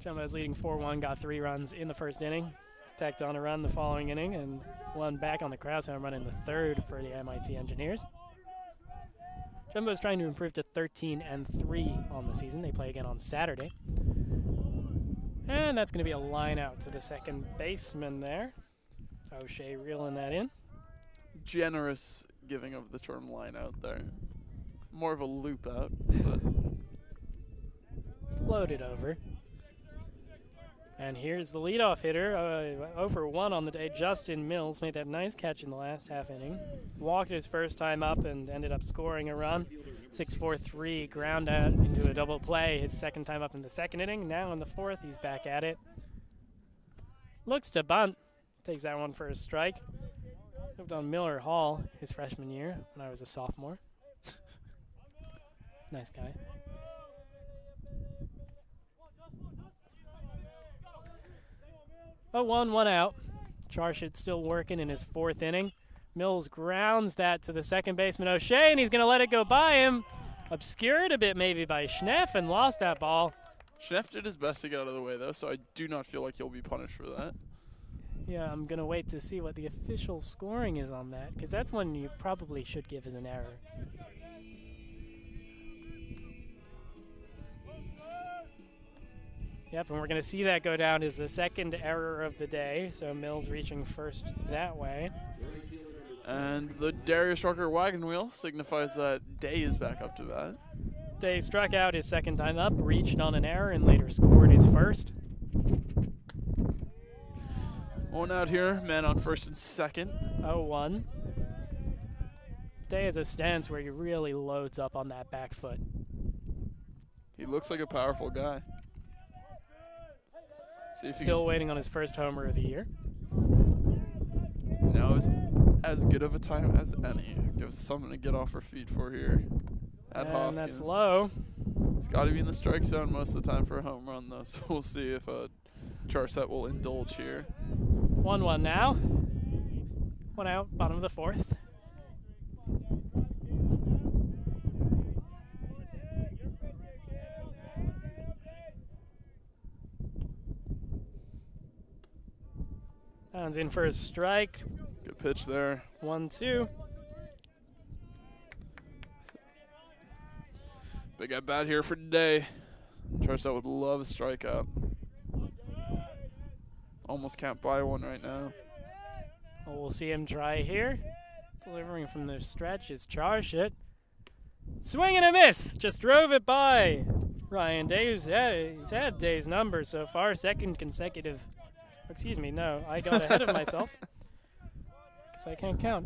Speaker 2: Jumbo's leading 4-1, got 3 runs in the first inning. Tacked on a run the following inning and one back on the Kraus home run in the third for the MIT Engineers. Jumbo's trying to improve to 13-3 on the season. They play again on Saturday. And that's going to be a line out to the second baseman there. O'Shea reeling that in.
Speaker 1: Generous giving of the term line out there. More of a loop out, but
Speaker 2: Floated over. And here's the leadoff hitter, 0 for 1 on the day. Justin Mills made that nice catch in the last half inning. Walked his first time up and ended up scoring a run. 6-4-3, ground out into a double play. His second time up in the second inning. Now in the fourth, he's back at it. Looks to bunt. Takes that one for a strike. Lived on Miller Hall his freshman year when I was a sophomore. Nice guy. Oh, 1 out. Charshid still working in his fourth inning. Mills grounds that to the second baseman O'Shea, and he's going to let it go by him. Obscured a bit maybe by Schneff and lost that ball.
Speaker 1: Schneff did his best to get out of the way, though, so I do not feel like he'll be punished for that.
Speaker 2: Yeah, I'm going to wait to see what the official scoring is on that, because that's one you probably should give as an error. Yep, and we're going to see that go down as the second error of the day, so Mills reaching first that way.
Speaker 1: And the Darius Rucker wagon wheel signifies that Day is back up to bat.
Speaker 2: Day struck out his second time up, reached on an error, and later scored his first.
Speaker 1: 1 out here, man on first and second.
Speaker 2: 0-1. Day has a stance where he really loads up on that back foot.
Speaker 1: He looks like a powerful guy.
Speaker 2: Still waiting on his first homer of the year.
Speaker 1: Now is as good of a time as any. Gives us something to get off our feet for here at Hoskins.
Speaker 2: And that's low.
Speaker 1: It's got to be in the strike zone most of the time for a home run, though, so we'll see if Charset will indulge here.
Speaker 2: 1-1 now. 1 out, bottom of the fourth. That one's in for a strike.
Speaker 1: Good pitch there.
Speaker 2: 1-2.
Speaker 1: Big at bat here for today. Charset would love a strikeout. Almost can't buy one right now.
Speaker 2: Well, we'll see him try here. Delivering from the stretch is Charshit. Swing and a miss. Just drove it by. Ryan Day, he's had Day's number so far. Second consecutive. Excuse me, no. I got ahead of myself. Because I can't count.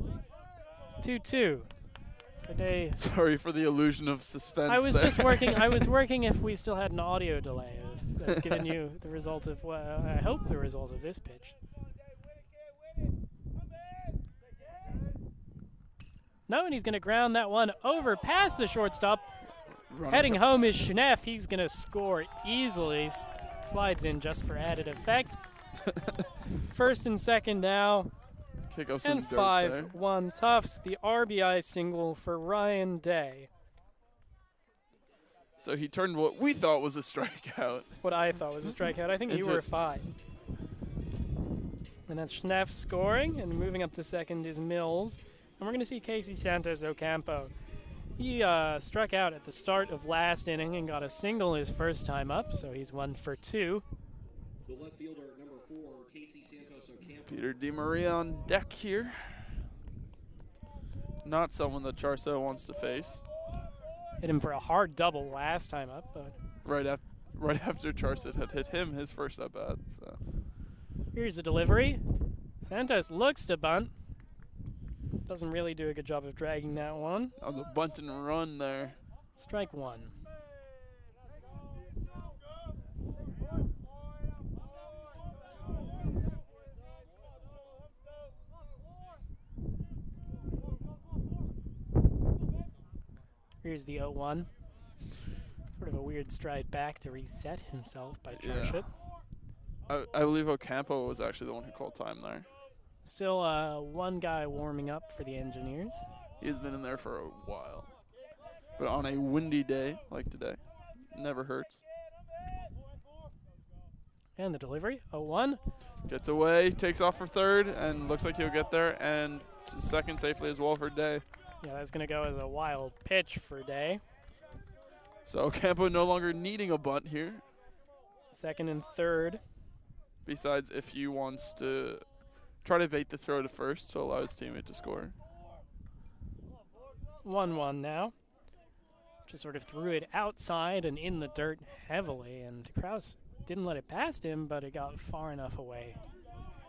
Speaker 2: 2-2. A day.
Speaker 1: Sorry for the illusion of suspense.
Speaker 2: I was
Speaker 1: there.
Speaker 2: just working. I was working if we still had an audio delay of giving you the result of I hope the result of this pitch. No, and he's going to ground that one over past the shortstop. Heading home is Schneff. He's going to score easily. Slides in just for added effect. First and second now.
Speaker 1: Kick up some
Speaker 2: And
Speaker 1: dirt
Speaker 2: 5-1 Tufts. The RBI single for Ryan Day.
Speaker 1: So he turned what we thought was a strikeout.
Speaker 2: What I thought was a strikeout. I think you were fine. And that's Schneff scoring, and moving up to second is Mills. And we're going to see Casey Santos Ocampo. He struck out at the start of last inning and got a single his first time up, so he's 1 for 2.
Speaker 3: The left fielder, number 4, Casey Santos Ocampo.
Speaker 1: Peter DeMaria on deck here. Not someone that Charso wants to face.
Speaker 2: Hit him for a hard double last time up, but
Speaker 1: Right after Charso had hit him his first at bat. So
Speaker 2: here's the delivery. Santos looks to bunt. Doesn't really do a good job of dragging that one.
Speaker 1: that was a bunt and run there.
Speaker 2: Strike one. Here's the 0-1. Sort of a weird stride back to reset himself by Charship.
Speaker 1: I believe Ocampo was actually the one who called time there.
Speaker 2: Still one guy warming up for the Engineers.
Speaker 1: He's been in there for a while. But on a windy day like today, never hurts.
Speaker 2: And the delivery, 0-1.
Speaker 1: Gets away, takes off for third, and looks like he'll get there, and to second safely as well for Day.
Speaker 2: Yeah, that's going to go as a wild pitch for Day.
Speaker 1: So Ocampo no longer needing a bunt here.
Speaker 2: Second and third.
Speaker 1: Besides, if he wants to try to bait the throw to first to allow his teammate to score.
Speaker 2: 1-1 now. Just sort of threw it outside and in the dirt heavily, and Krause didn't let it past him, but it got far enough away.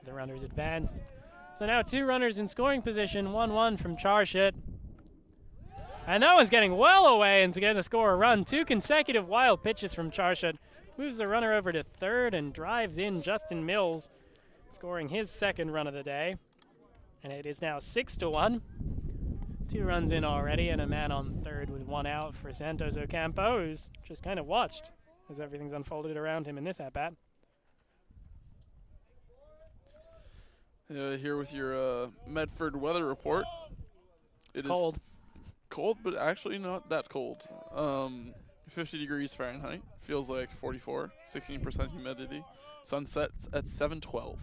Speaker 2: The runners advanced. So now 2 runners in scoring position, 1-1 from Charshit. And that one's getting well away and to get to score a run. 2 consecutive wild pitches from Charshit. Moves the runner over to third and drives in Justin Mills, scoring his second run of the day. And it is now 6-1. 2 runs in already and a man on third with 1 out for Santos Ocampo, who's just kind of watched as everything's unfolded around him in this at-bat.
Speaker 1: Here with your Medford weather report. It
Speaker 2: Cold.
Speaker 1: is cold, but actually not that cold. 50 degrees Fahrenheit. Feels like 44. 16% humidity. Sun sets at 7:12.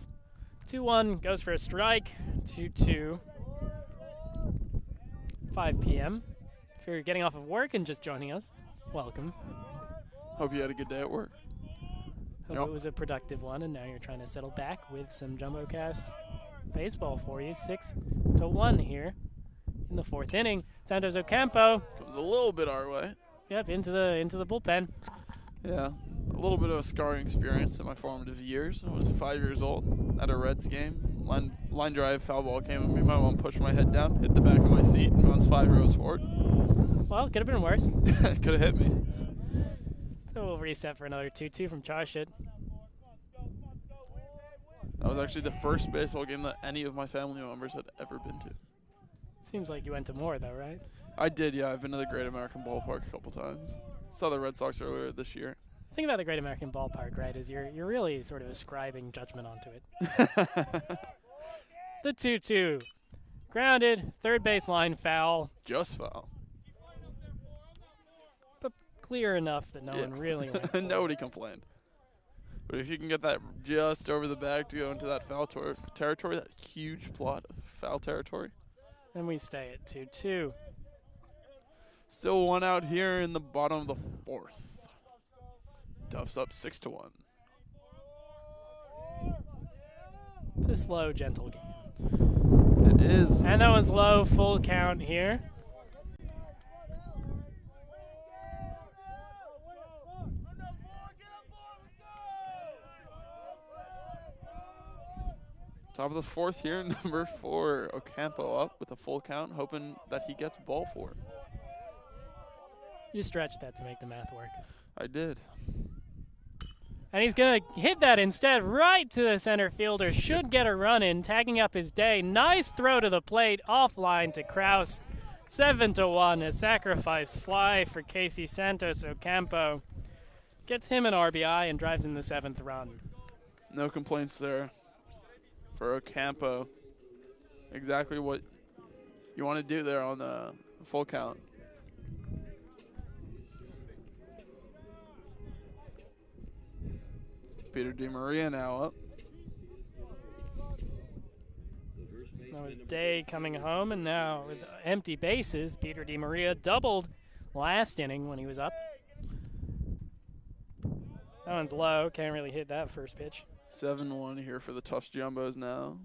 Speaker 2: 2-1 goes for a strike. 2-2. 5 p.m. If you're getting off of work and just joining us, welcome.
Speaker 1: Hope you had a good day at work.
Speaker 2: Hope
Speaker 1: Yep.
Speaker 2: it was a productive one, and now you're trying to settle back with some JumboCast baseball for you. 6-1 here in the 4th inning. Santos Ocampo,
Speaker 1: Comes a little bit our way.
Speaker 2: yep, into the bullpen.
Speaker 1: Yeah, a little bit of a scarring experience in my formative years. I was 5 years old at a Reds game. Line drive, foul ball came at me. My mom pushed my head down, hit the back of my seat, and bounced 5 rows forward.
Speaker 2: Well, could have been worse.
Speaker 1: Could have hit me.
Speaker 2: So we'll reset for another 2-2 from Charshit.
Speaker 1: That was actually the first baseball game that any of my family members had ever been to.
Speaker 2: Seems like you went to more, though, right?
Speaker 1: I did, yeah. I've been to the Great American Ballpark a couple times. Saw the Red Sox earlier this year.
Speaker 2: The thing about the Great American Ballpark, right, is you're really sort of ascribing judgment onto it. The 2-2. Grounded, third baseline foul,
Speaker 1: Just foul.
Speaker 2: but clear enough that no one really went for it.
Speaker 1: Nobody complained. But if you can get that just over the bag to go into that foul territory, that huge plot of foul territory.
Speaker 2: And we stay at 2-2.
Speaker 1: Still 1 out here in the bottom of the 4th. Tufts up 6-1.
Speaker 2: It's a slow, gentle game.
Speaker 1: It is.
Speaker 2: And that one's low, full count here.
Speaker 1: Top of the fourth here, number 4, Ocampo up with a full count, hoping that he gets ball 4.
Speaker 2: You stretched that to make the math work.
Speaker 1: I did.
Speaker 2: And he's going to hit that instead right to the center fielder. Should get a run in, tagging up his day. Nice throw to the plate, offline to Kraus. 7-1, a sacrifice fly for Casey Santos Ocampo. Gets him an RBI and drives in the 7th run.
Speaker 1: No complaints there for Ocampo. Exactly what you want to do there on the full count. Peter DiMaria now up.
Speaker 3: That
Speaker 2: was Day coming home, and now with empty bases, Peter DiMaria doubled last inning when he was up. That one's low, can't really hit that first pitch.
Speaker 1: 7-1 here for the Tufts Jumbos now.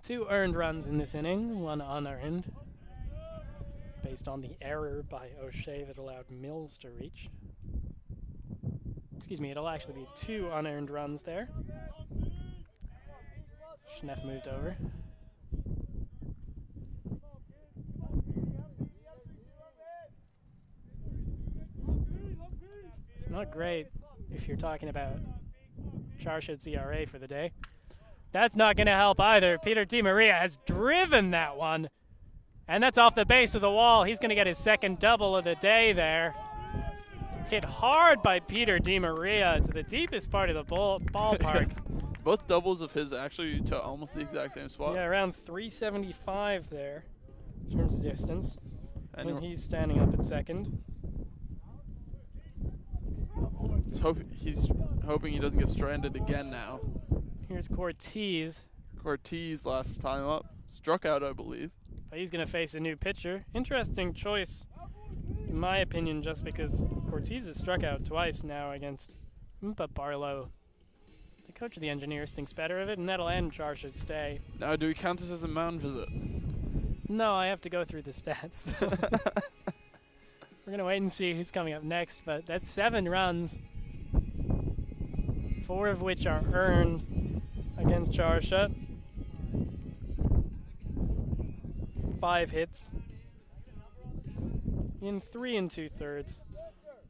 Speaker 2: 2 earned runs in this inning, 1 unearned, based on the error by O'Shea that allowed Mills to reach. Excuse me, it'll actually be 2 unearned runs there. Schneff moved over. It's not great if you're talking about Charshad's ERA for the day. That's not going to help either. Peter DiMaria has driven that one. And that's off the base of the wall. He's going to get his 2nd double of the day there. Hit hard by Peter DiMaria to the deepest part of the ballpark.
Speaker 1: Both doubles of his actually to almost the exact same spot.
Speaker 2: Yeah, around 375 there in terms of distance.
Speaker 1: And
Speaker 2: when he's standing up at second.
Speaker 1: He's hoping he doesn't get stranded again now.
Speaker 2: Here's Cortez.
Speaker 1: Cortez last time up. Struck out, I believe.
Speaker 2: But he's going to face a new pitcher. Interesting choice, in my opinion, just because Cortez has struck out twice now against Mpa Barlow. The coach of the Engineers thinks better of it, and that'll end Charshad's stay.
Speaker 1: Now, do we count this as a mound visit?
Speaker 2: No, I have to go through the stats. We're going to wait and see who's coming up next, but that's 7 runs, 4 of which are earned against Charshad. 5 hits in 3 2/3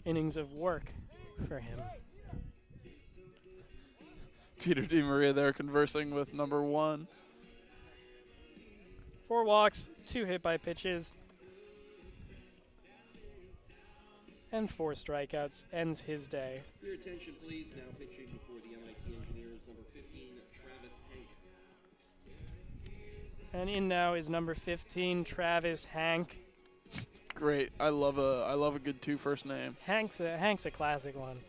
Speaker 2: innings of work for him.
Speaker 1: Peter DiMaria there conversing with number 1.
Speaker 2: 4 walks, 2 hit by pitches, and 4 strikeouts. Ends his day.
Speaker 3: Your attention, please. Now pitching for the MIT Engineers, number 15, Travis Hank.
Speaker 2: And in now is number 15, Travis Hank.
Speaker 1: Great. I love a good 2 first name.
Speaker 2: Hank's a classic one.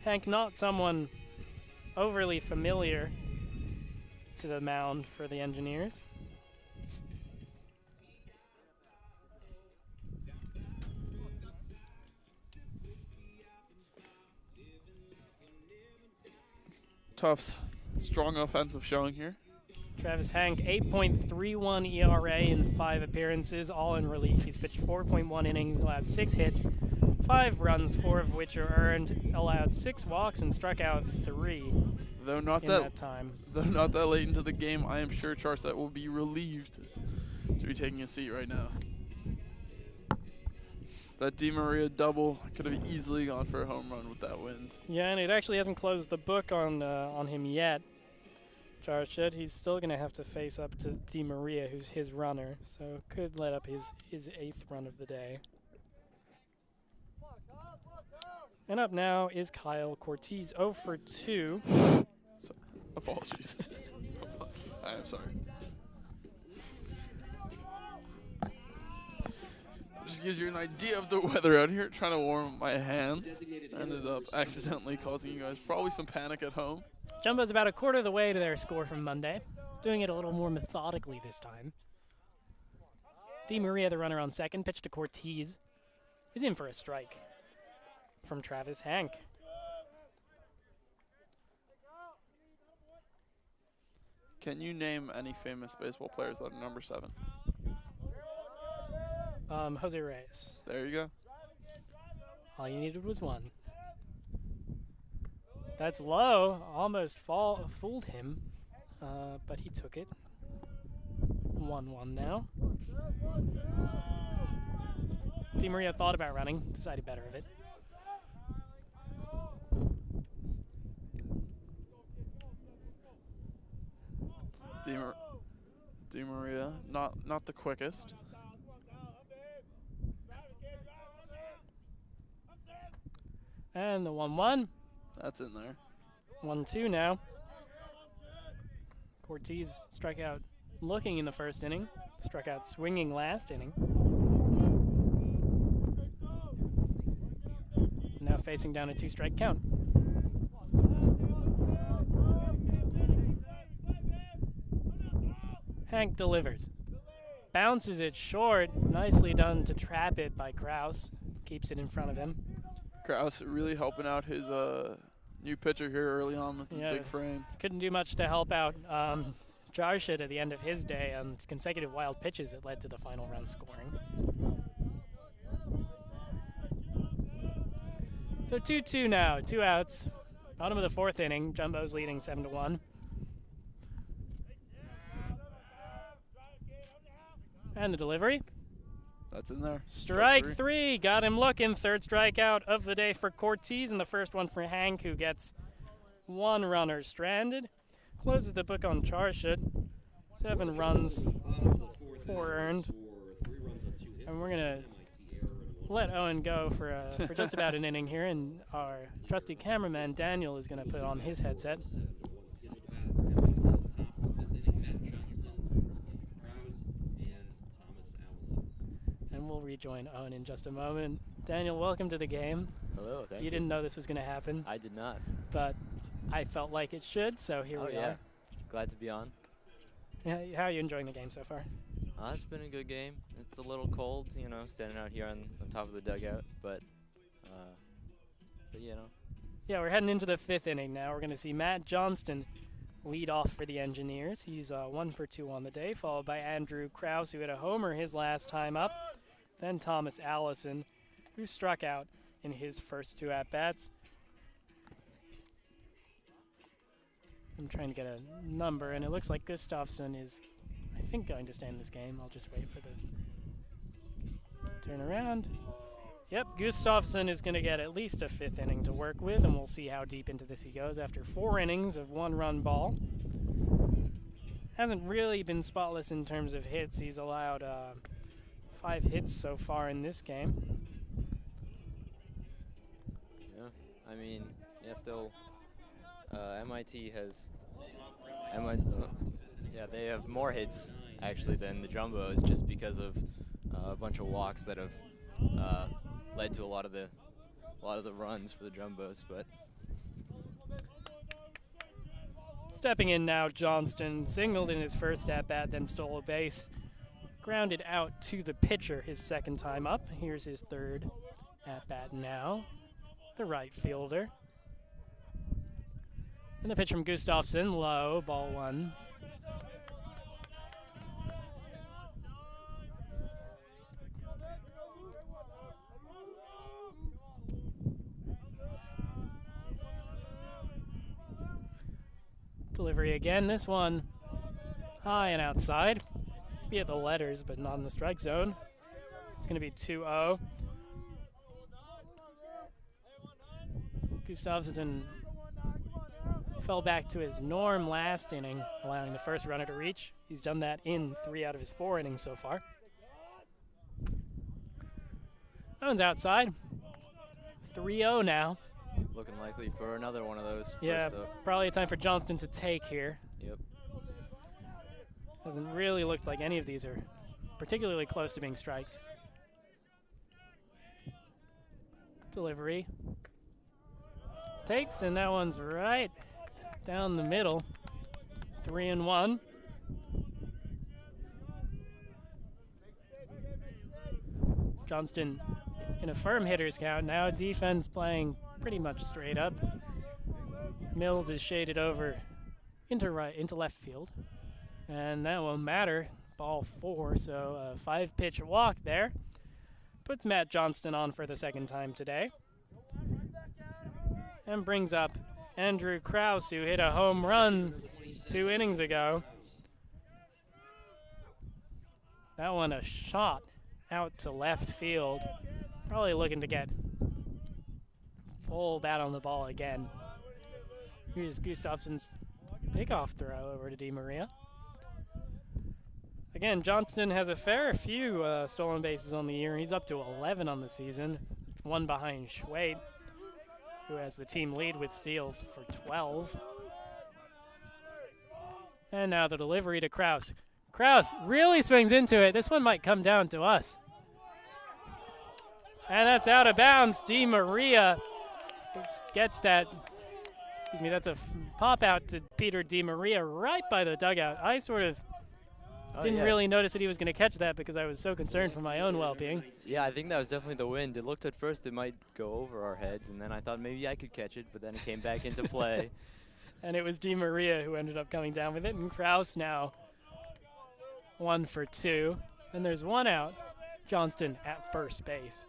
Speaker 2: Hank, not someone overly familiar to the mound for the Engineers.
Speaker 1: Tufts, strong offensive showing here.
Speaker 2: Travis Hank, 8.31 ERA in 5 appearances, all in relief. He's pitched 4.1 innings, allowed 6 hits, 5 runs, 4 of which are earned, allowed 6 walks, and struck out 3
Speaker 1: Though not
Speaker 2: that time.
Speaker 1: Though not that late into the game, I am sure Charset will be relieved to be taking a seat right now. That DiMaria double could have easily gone for a home run with that wind.
Speaker 2: Yeah, and it actually hasn't closed the book on him yet. Charshad, he's still going to have to face up to DiMaria, who's his runner, so could let up his 8th run of the day. And up now is Kyle Cortez, 0 for 2.
Speaker 1: So, apologies. I am sorry. Just gives you an idea of the weather out here. Trying to warm up my hands. Ended up accidentally causing you guys probably some panic at home.
Speaker 2: Jumbo's about a quarter of the way to their score from Monday. Doing it a little more methodically this time. DiMaria, the runner on second, pitch to Cortez. Is in for a strike from Travis Hank.
Speaker 1: Can you name any famous baseball players that are number 7?
Speaker 2: Jose Reyes.
Speaker 1: There you go.
Speaker 2: All you needed was one. That's low. Almost fooled him, but he took it. 1-1 now. Di Maria thought about running, decided better of it.
Speaker 1: Di Maria, not the quickest.
Speaker 2: And the 1-1.
Speaker 1: That's in there.
Speaker 2: 1-2 now. Cortez struck out looking in the first inning, struck out swinging last inning. Now facing down a 2-strike count. Hank delivers. Bounces it short. Nicely done to trap it by Kraus. Keeps it in front of him.
Speaker 1: Kraus really helping out his new pitcher here early on with his big frame.
Speaker 2: Couldn't do much to help out Jarshid at the end of his day on consecutive wild pitches that led to the final run scoring. So 2-2 now, 2 outs. Bottom of the 4th inning, Jumbo's leading 7-1. And the delivery.
Speaker 1: That's in there.
Speaker 2: Strike three. Got him looking. 3rd strikeout of the day for Cortez, and the first one for Hank, who gets 1 runner stranded. Closes the book on Charshid. 7 runs, 4 earned. And we're going to let Owen go for just about an inning here, and our trusty cameraman, Daniel, is going to put on his headset. And we'll rejoin Owen in just a moment. Daniel, welcome to the game.
Speaker 7: Hello, thank you.
Speaker 2: You didn't know this was going to happen.
Speaker 7: I did not.
Speaker 2: But I felt like it should, so here we are.
Speaker 7: Glad to be on.
Speaker 2: Yeah, how are you enjoying the game so far?
Speaker 7: It's been a good game. It's a little cold, standing out here on top of the dugout, but
Speaker 2: Yeah, we're heading into the 5th inning now. We're going to see Matt Johnston lead off for the Engineers. He's 1 for 2 on the day, followed by Andrew Krause, who hit a homer his last time up. Then Thomas Allison, who struck out in his first 2 at-bats. I'm trying to get a number, and it looks like Gustafsson is, I think, going to stay in this game. I'll just wait for the turn around. Yep, Gustafsson is going to get at least a 5th inning to work with, and we'll see how deep into this he goes after 4 innings of 1-run ball. Hasn't really been spotless in terms of hits. He's allowed 5 hits so far in this game.
Speaker 7: Yeah, I mean, still, MIT has, they have more hits actually than the Jumbos, just because of a bunch of walks that have led to a lot of the runs for the Jumbos. But
Speaker 2: stepping in now, Johnston singled in his first at-bat, then stole a base. Grounded out to the pitcher his 2nd time up. Here's his 3rd at-bat now. The right fielder. And the pitch from Gustafsson, low, ball 1. Delivery again, this one high and outside. Be at the letters, but not in the strike zone. It's going to be 2-0. Gustafsson fell back to his norm last inning, allowing the first runner to reach. He's done that in 3 out of his 4 innings so far. That one's outside. 3-0 now.
Speaker 7: looking likely for another one of those.
Speaker 2: Yeah, probably a time for Johnston to take here.
Speaker 7: Yep.
Speaker 2: Hasn't really looked like any of these are particularly close to being strikes. Delivery. Takes, and that one's right down the middle. 3-1. Johnston in a firm hitter's count now. Defense playing pretty much straight up. Mills is shaded over into left field, and that won't matter. Ball 4, so a 5-pitch walk there. puts Matt Johnston on for the second time today. And brings up Andrew Krause, who hit a home run 2 innings ago. That one a shot out to left field. Probably looking to get full bat on the ball again. Here's Gustafson's pickoff throw over to DiMaria. Again, Johnston has a fair few stolen bases on the year. He's up to 11 on the season. It's 1 behind Schwade, who has the team lead with steals for 12. And now the delivery to Krause. Krause really swings into it. This one might come down to us. And that's out of bounds. DiMaria gets that. Excuse me, that's a pop out to Peter DiMaria right by the dugout. I sort of didn't really notice that he was going to catch that because I was so concerned for my own well-being.
Speaker 7: Yeah, I think that was definitely the wind. It looked at first it might go over our heads, and then I thought maybe I could catch it, but then it came back into play.
Speaker 2: And it was DiMaria who ended up coming down with it, and Krause now 1 for 2. And there's 1 out. Johnston at first base.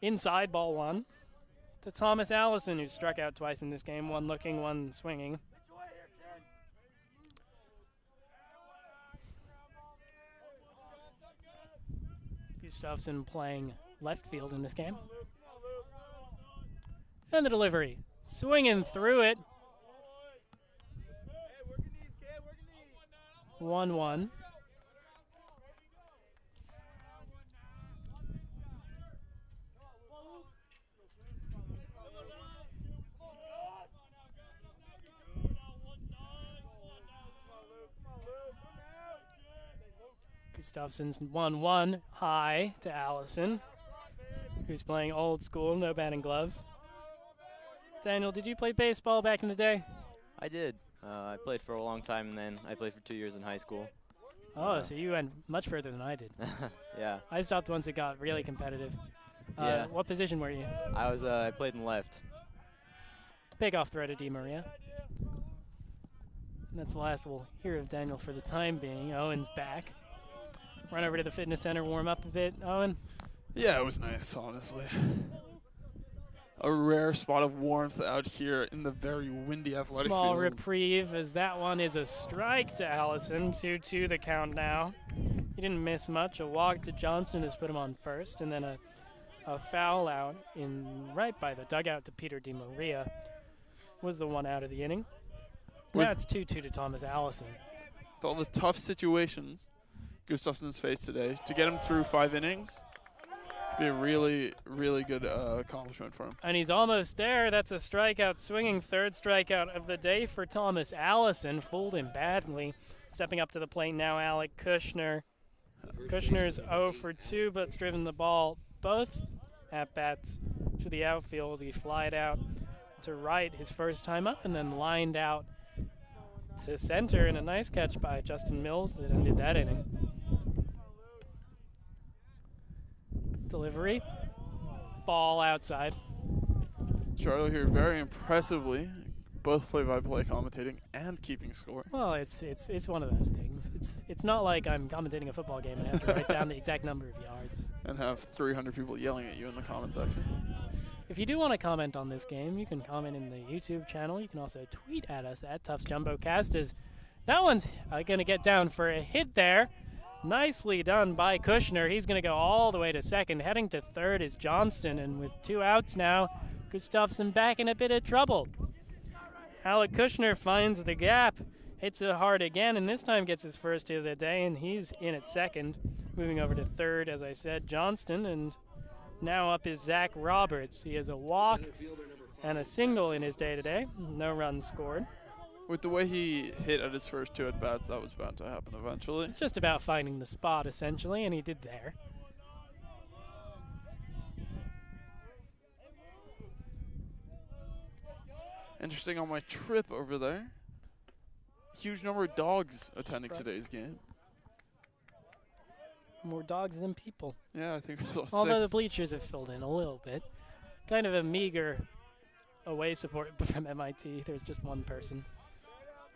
Speaker 2: Inside, ball 1 to Thomas Allison, who struck out twice in this game, 1 looking, 1 swinging. Gustafson playing left field in this game. And the delivery, swinging through it. 1-1. Gustafson's 1-1 high to Allison, who's playing old school, no batting gloves. Daniel, did you play baseball back in the day?
Speaker 7: I did. I played for a long time, and then I played for 2 years in high school.
Speaker 2: Oh, so you went much further than I did.
Speaker 7: Yeah.
Speaker 2: I stopped once it got really competitive.
Speaker 7: Yeah.
Speaker 2: What position were you?
Speaker 7: I played in left.
Speaker 2: Pickoff throw to DiMaria. And that's the last we'll hear of Daniel for the time being. Owen's back. Run over to the fitness center, warm up a bit. Owen?
Speaker 1: Yeah, it was nice, honestly. A rare spot of warmth out here in the very windy athletic
Speaker 2: Small
Speaker 1: fields.
Speaker 2: reprieve, as that one is a strike to Allison. 2-2 the count now. He didn't miss much. A walk to Johnston has put him on first, and then a foul out in right by the dugout to Peter DiMaria was the 1 out of the inning. Now it's 2-2 to Thomas Allison.
Speaker 1: With all the tough situations Gustafson's faced today, to get him through 5 innings, be a really, really good accomplishment for him.
Speaker 2: And he's almost there. That's a strikeout, swinging 3rd strikeout of the day for Thomas Allison. Fooled him badly. Stepping up to the plate now, Alec Kushner. Kushner's 0 for 2, but's driven the ball both at-bats to the outfield. He flied out to right his first time up and then lined out to center in a nice catch by Justin Mills that ended that inning. Delivery, ball outside.
Speaker 1: Charlie here very impressively, both play-by-play commentating and keeping score.
Speaker 2: Well, it's one of those things. It's not like I'm commentating a football game and have to write down the exact number of yards.
Speaker 1: And have 300 people yelling at you in the comment section.
Speaker 2: If you do want to comment on this game, you can comment in the YouTube channel. You can also tweet at us at Tufts JumboCast. As that one's going to get down for a hit there. Nicely done by Kushner. He's going to go all the way to second. Heading to third is Johnston, and with 2 outs now, Gustafson back in a bit of trouble. Alec Kushner finds the gap, hits it hard again, and this time gets his first hit of the day, and he's in at second. Moving over to third, as I said, Johnston, and now up is Zach Roberts. He has a walk and a single in his day today. No runs scored.
Speaker 1: With the way he hit at his first 2 at-bats, that was bound to happen eventually.
Speaker 2: It's just about finding the spot, essentially, and he did there.
Speaker 1: Interesting on my trip over there. Huge number of dogs attending today's game.
Speaker 2: More dogs than people.
Speaker 1: Yeah, I think we saw 6.
Speaker 2: Although the bleachers have filled in a little bit. Kind of a meager away support from MIT. There's just 1 person.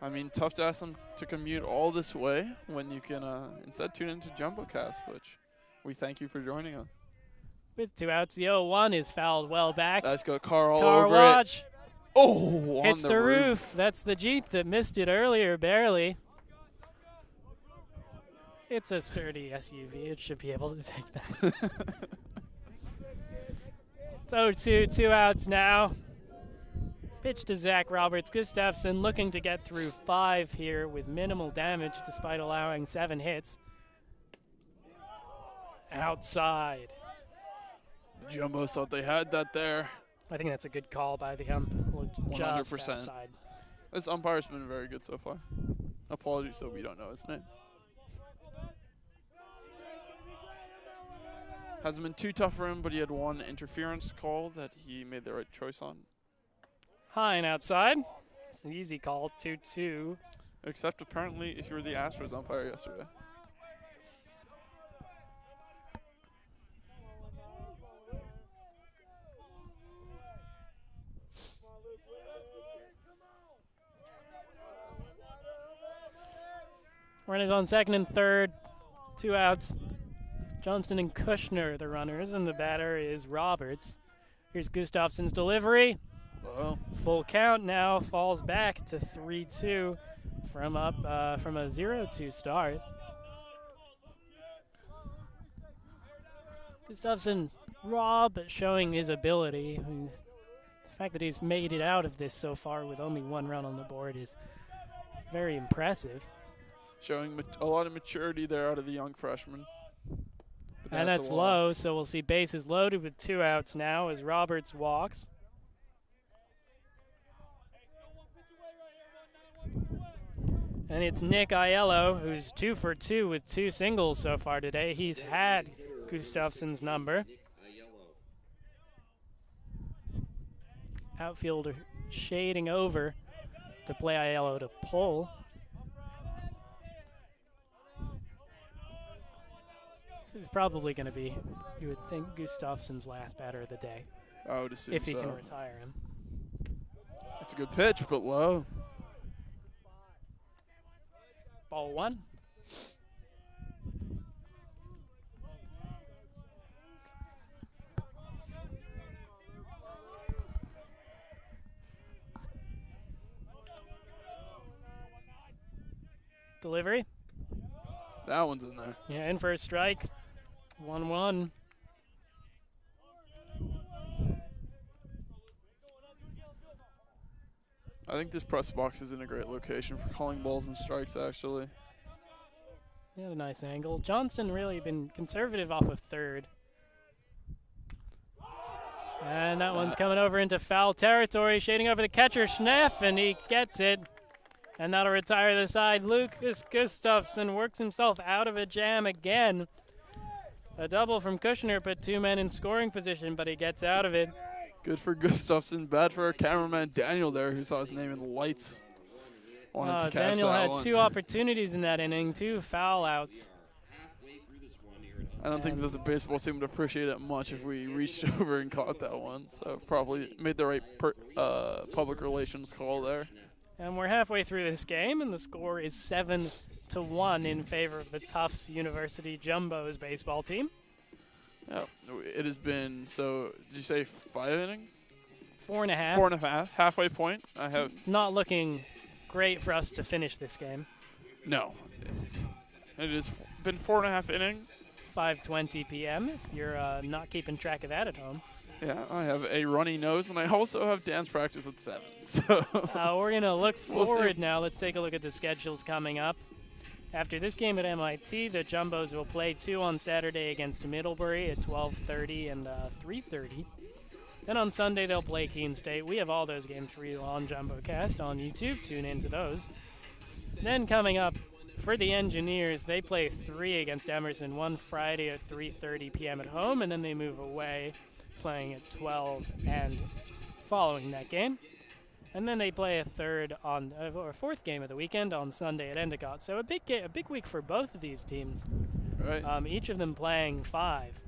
Speaker 1: I mean, tough to ask them to commute all this way when you can instead tune into JumboCast, which we thank you for joining us.
Speaker 2: With 2 outs, the 0-1 is fouled well back.
Speaker 1: Let's go, Carl
Speaker 2: Car
Speaker 1: over
Speaker 2: watch.
Speaker 1: it. Oh,
Speaker 2: Hits
Speaker 1: on
Speaker 2: the roof. That's the Jeep that missed it earlier, barely. It's a sturdy SUV. It should be able to take that. It's 0-2, 2 outs now. Pitch to Zach Roberts. Gustafsson looking to get through 5 here with minimal damage despite allowing 7 hits. Outside.
Speaker 1: The Jumbos thought they had that there.
Speaker 2: I think that's a good call by the ump.
Speaker 1: 100%.
Speaker 2: Outside.
Speaker 1: This umpire's been very good so far. Apologies that we don't know his name. Hasn't been too tough for him, but he had 1 interference call that he made the right choice on.
Speaker 2: High and outside. It's an easy call, 2-2.
Speaker 1: Except apparently if you were the Astros umpire yesterday.
Speaker 2: Runners on second and third. 2 outs. Johnston and Kushner, the runners, and the batter is Roberts. Here's Gustafsson's delivery.
Speaker 1: Uh-oh.
Speaker 2: Full count now, falls back to 3-2 from a 0-2 start. Gustafsson, Rob showing his ability. The fact that he's made it out of this so far with only 1 run on the board is very impressive.
Speaker 1: Showing a lot of maturity there out of the young freshman.
Speaker 2: And that's low, so we'll see bases loaded with 2 outs now as Roberts walks. And it's Nick Aiello, who's 2 for 2 with 2 singles so far today. He's had Gustafsson's number. Outfielder shading over to play Aiello to pull. This is probably going to be, you would think, Gustafsson's last batter of the day.
Speaker 1: I would assume
Speaker 2: if he
Speaker 1: so.
Speaker 2: can retire him.
Speaker 1: It's a good pitch, but low.
Speaker 2: Ball 1. Delivery.
Speaker 1: That one's in there.
Speaker 2: Yeah, in for a strike. 1-1.
Speaker 1: I think this press box is in a great location for calling balls and strikes, actually.
Speaker 2: He had a nice angle. Johnson really been conservative off of third. And that one's coming over into foul territory, shading over the catcher, Schneff, and he gets it. And that'll retire the side. Lucas Gustafsson works himself out of a jam again. A double from Kushner put 2 men in scoring position, but he gets out of it.
Speaker 1: Good for Gustafsson. Bad for our cameraman Daniel there, who saw his name in lights. Wanted to catch
Speaker 2: Daniel
Speaker 1: that
Speaker 2: had
Speaker 1: one.
Speaker 2: 2 opportunities in that inning, 2 foul outs.
Speaker 1: I don't think that the baseball team would appreciate it much if we reached over and caught that one. So probably made the right public relations call there.
Speaker 2: And we're halfway through this game, and the score is 7-1 in favor of the Tufts University Jumbos baseball team.
Speaker 1: Yeah, it has been, so did you say 5 innings?
Speaker 2: 4.5.
Speaker 1: 4.5, halfway point. I have
Speaker 2: not looking great for us to finish this game.
Speaker 1: No. It has been 4.5 innings.
Speaker 2: 5:20 p.m. if you're not keeping track of that at home.
Speaker 1: Yeah, I have a runny nose, and I also have dance practice at 7. So
Speaker 2: we're going to look forward now. Let's take a look at the schedules coming up. After this game at MIT, the Jumbos will play 2 on Saturday against Middlebury at 12:30 and 3:30. Then on Sunday, they'll play Keene State. We have all those games for you on JumboCast on YouTube. Tune into those. Then coming up for the Engineers, they play 3 against Emerson, 1 Friday at 3:30 p.m. at home, and then they move away, playing at 12 and following that game. And then they play a fourth game of the weekend on Sunday at Endicott. So a big week for both of these teams.
Speaker 1: Right.
Speaker 2: Each of them playing 5.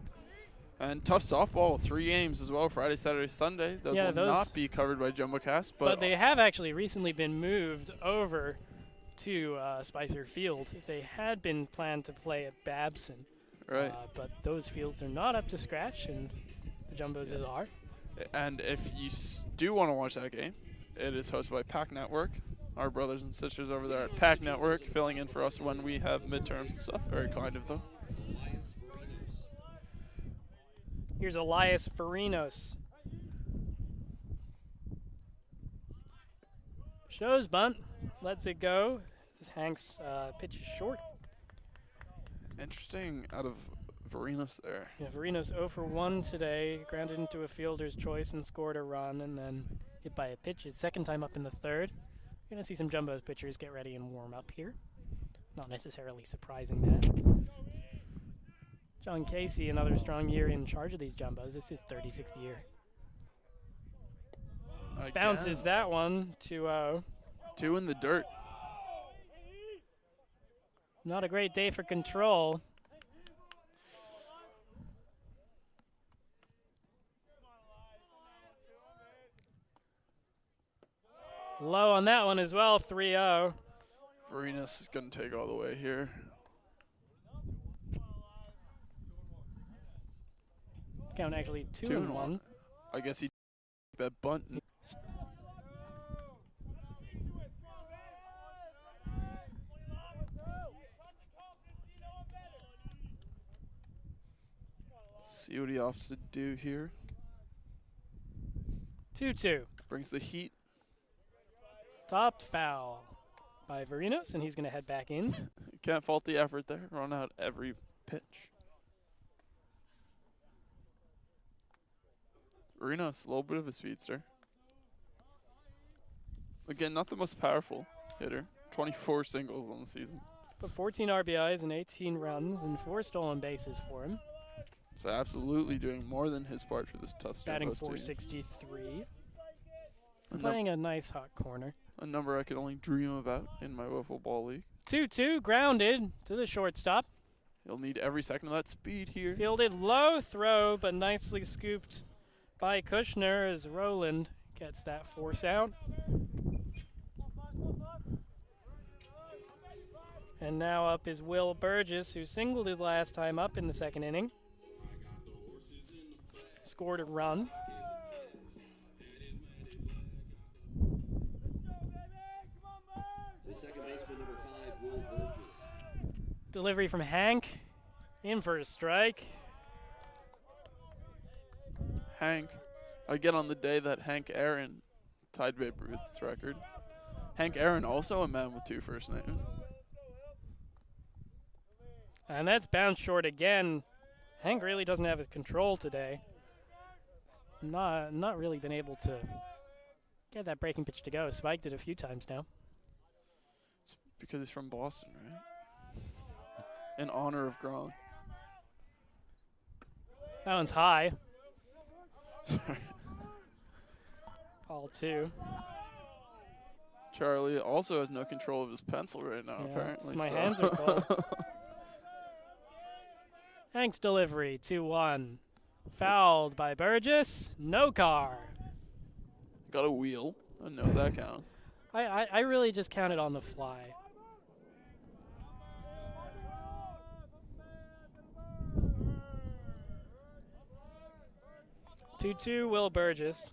Speaker 1: And tough softball, 3 games as well, Friday, Saturday, Sunday. Those will not be covered by JumboCast.
Speaker 2: But they have actually recently been moved over to Spicer Field. They had been planned to play at Babson,
Speaker 1: Right.
Speaker 2: but those fields are not up to scratch, and the Jumbos are.
Speaker 1: And if you do want to watch that game, it is hosted by Pack Network. Our brothers and sisters over there at Pack Network filling in for us when we have midterms and stuff. Very kind of them.
Speaker 2: Here's Elias Farinos. Shows bunt. Lets it go. This Hank's pitch is short.
Speaker 1: Interesting out of Varinos there.
Speaker 2: Yeah, Varinos 0 for 1 today. Grounded into a fielder's choice and scored a run, and then hit by a pitch. His second time up in the third. We're going to see some Jumbos pitchers get ready and warm up here. Not necessarily surprising that. John Casey, another strong year in charge of these Jumbos. It's his 36th year. Bounces that one 2-0.
Speaker 1: 2 in the dirt.
Speaker 2: Not a great day for control. Low on that one as well, 3-0.
Speaker 1: Varinos is going to take all the way here.
Speaker 2: Count actually 2-1.
Speaker 1: I guess he that bunt. See what he opts to do here.
Speaker 2: 2-2.
Speaker 1: Brings the heat.
Speaker 2: Topped foul by Varinos, and he's going to head back in.
Speaker 1: Can't fault the effort there. Run out every pitch. Varinos, a little bit of a speedster. Again, not the most powerful hitter. 24 singles on the season.
Speaker 2: But 14 RBIs and 18 runs and 4 stolen bases for him.
Speaker 1: So absolutely doing more than his part for this Tufts
Speaker 2: Batting
Speaker 1: Jumbos team.
Speaker 2: .463. Playing a nice hot corner.
Speaker 1: A number I could only dream about in my wiffle ball league.
Speaker 2: 2-2, grounded to the shortstop.
Speaker 1: He'll need every second of that speed here.
Speaker 2: Fielded low throw, but nicely scooped by Kushner as Roland gets that force out. And now up is Will Burgess, who singled his last time up in the second inning. Scored a run.
Speaker 3: The second baseman, number 5, Will Burgess.
Speaker 2: Delivery from Hank. In for a strike.
Speaker 1: Hank, again on the day that Hank Aaron tied Babe Ruth's record. Hank Aaron, also a man with 2 first names.
Speaker 2: And that's bounced short again. Hank really doesn't have his control today. Not really been able to get that breaking pitch to go. Spiked it a few times now.
Speaker 1: It's because he's from Boston, right? In honor of Gronk.
Speaker 2: That one's high.
Speaker 1: Sorry.
Speaker 2: Ball 2.
Speaker 1: Charlie also has no control of his pencil right now,
Speaker 2: Yeah,
Speaker 1: apparently.
Speaker 2: my
Speaker 1: so.
Speaker 2: hands are cold. Hank's delivery, 2-1. Fouled by Burgess. No car.
Speaker 1: Got a wheel. I know that counts.
Speaker 2: I really just counted on the fly. Two, Will Burgess,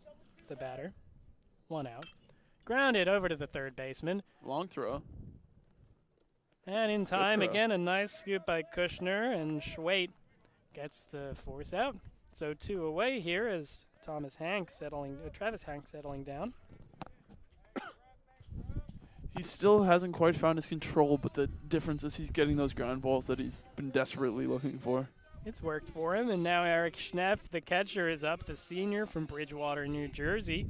Speaker 2: the batter. 1 out. Grounded over to the third baseman.
Speaker 1: Long throw.
Speaker 2: And in time,
Speaker 1: throw.
Speaker 2: again, a nice scoop by Kushner, and Schwait gets the force out. So 2 away here as Travis Hank settling down.
Speaker 1: He still hasn't quite found his control, but the difference is he's getting those ground balls that he's been desperately looking for.
Speaker 2: It's worked for him, and now Eric Schnepp, the catcher, is up, the senior from Bridgewater, New Jersey,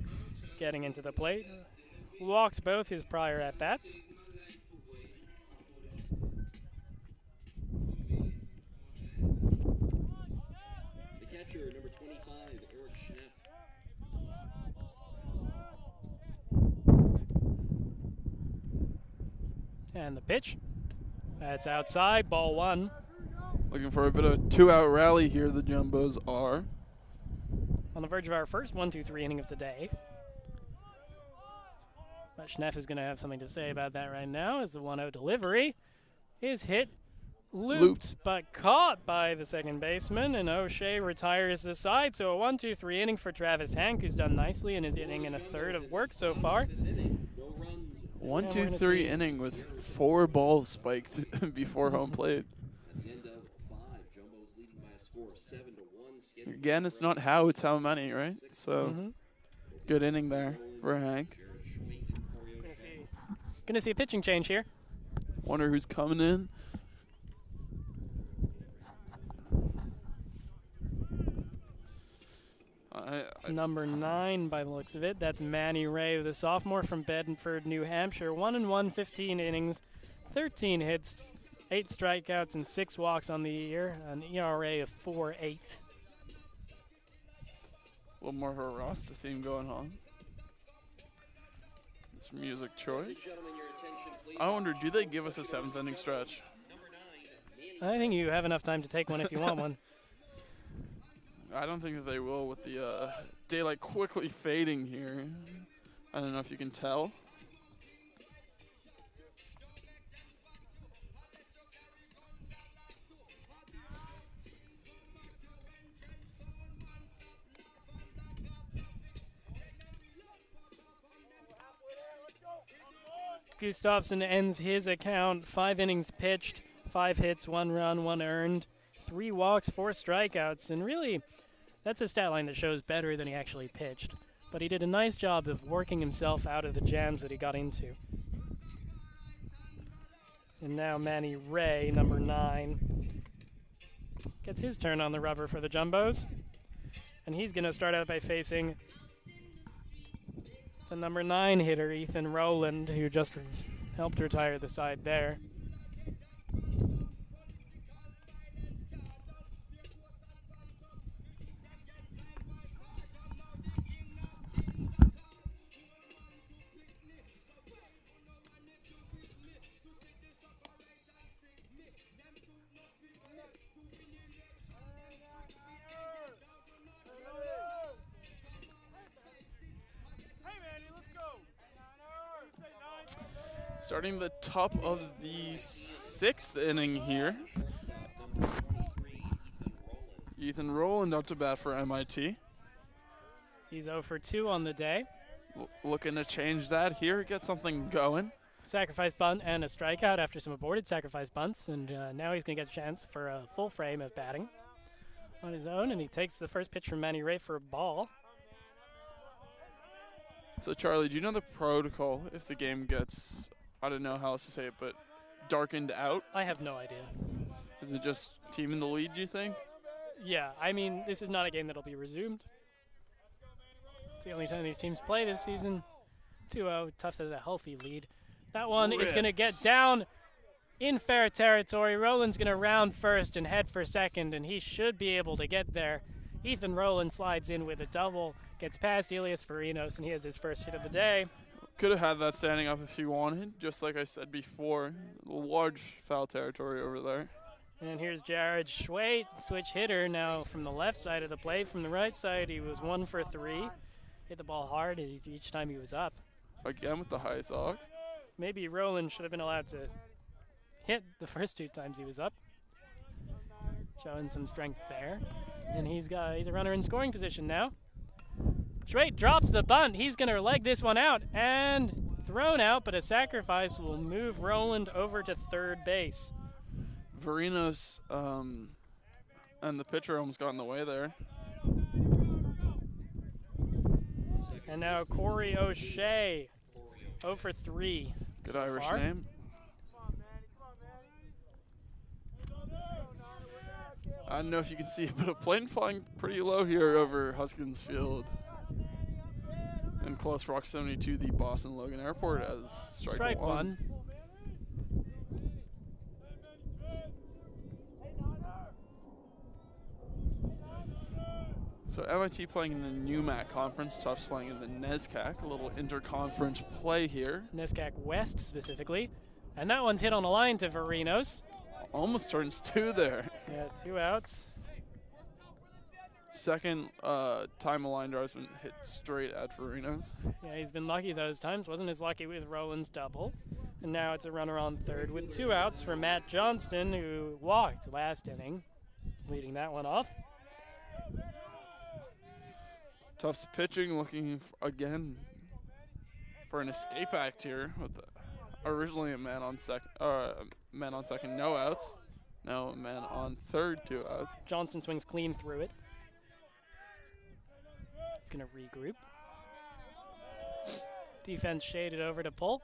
Speaker 2: getting into the plate. Walked both his prior at-bats.
Speaker 3: The catcher, number 25, Eric Schnepp.
Speaker 2: And the pitch. That's outside, ball 1.
Speaker 1: Looking for a bit of a 2-out rally here, the Jumbos are.
Speaker 2: On the verge of our first 1-2-3 inning of the day. But Schneff is going to have something to say about that right now as the 1-0 delivery is hit, looped, but caught by the second baseman, and O'Shea retires the side. So a 1-2-3 inning for Travis Hank, who's done nicely in his inning and a third of work so far.
Speaker 1: 1-2-3 inning with 4 balls spiked before home plate. Again, it's not how, it's how many, right? So, good inning there for Hank.
Speaker 2: Gonna see a pitching change here.
Speaker 1: Wonder who's coming in.
Speaker 2: It's number 9 by the looks of it. That's Manny Ray, the sophomore from Bedford, New Hampshire. 1-1, 15 innings, 13 hits, 8 strikeouts, and 6 walks on the year. An ERA of 4.8.
Speaker 1: A little more of a Rasta theme going on. It's music choice. I wonder, do they give us a 7th inning stretch?
Speaker 2: I think you have enough time to take one if you want one.
Speaker 1: I don't think that they will with the daylight quickly fading here. I don't know if you can tell.
Speaker 2: Gustafsson ends his account, 5 innings pitched, 5 hits, 1 run, 1 earned, 3 walks, 4 strikeouts, and really, that's a stat line that shows better than he actually pitched. But he did a nice job of working himself out of the jams that he got into. And now Manny Ray, number 9, gets his turn on the rubber for the Jumbos. And he's going to start out by facing the number 9 hitter, Ethan Rowland, who just helped retire the side there.
Speaker 1: Starting the top of the 6th inning here. Ethan Rowland up to bat for MIT.
Speaker 2: He's 0 for 2 on the day.
Speaker 1: Looking to change that here, get something going.
Speaker 2: Sacrifice bunt and a strikeout after some aborted sacrifice bunts, and now he's going to get a chance for a full frame of batting on his own, and he takes the first pitch from Manny Ray for a ball.
Speaker 1: So, Charlie, do you know the protocol if the game gets, I don't know how else to say it, but darkened out?
Speaker 2: I have no idea.
Speaker 1: Is it just team in the lead, do you think?
Speaker 2: Yeah, I mean, this is not a game that'll be resumed. It's the only time these teams play this season. 2-0, Tufts has a healthy lead. That one is going to get down in fair territory. Rowland's going to round first and head for second, and he should be able to get there. Ethan Rowland slides in with a double, gets past Elias Varinos, and he has his first hit of the day.
Speaker 1: Could have had that standing up if he wanted, just like I said before. Large foul territory over there.
Speaker 2: And here's Jared Schwait, switch hitter now from the left side of the plate. From the right side, he was 1 for 3. Hit the ball hard each time he was up.
Speaker 1: Again with the high Sox.
Speaker 2: Maybe Rowland should have been allowed to hit the first 2 times he was up. Showing some strength there. And he's a runner in scoring position now. Schwait drops the bunt. He's going to leg this one out and thrown out, but a sacrifice will move Rowland over to third base.
Speaker 1: Varinos and the pitcher almost got in the way there.
Speaker 2: And now Corey O'Shea, 0 for 3.
Speaker 1: Good
Speaker 2: so
Speaker 1: Irish
Speaker 2: far.
Speaker 1: name. I don't know if you can see it, but a plane flying pretty low here over Huskins Field. In close proximity to the Boston Logan Airport as strike one. So MIT playing in the NUMAC conference, Tufts playing in the NESCAC, a little interconference play here.
Speaker 2: NESCAC West specifically. And that one's hit on the line to Varinos.
Speaker 1: Almost turns 2 there.
Speaker 2: Yeah, 2 outs.
Speaker 1: Second time a line drive's been hit straight at Farinos.
Speaker 2: Yeah, he's been lucky those times. Wasn't as lucky with Roland's double. And now it's a runner on third with 2 outs for Matt Johnston, who walked last inning, leading that one off.
Speaker 1: Tufts pitching, looking again for an escape act here with originally a man on second, no outs. Now a man on third, 2 outs.
Speaker 2: Johnston swings clean through it. He's going to regroup. Defense shaded over to Polk.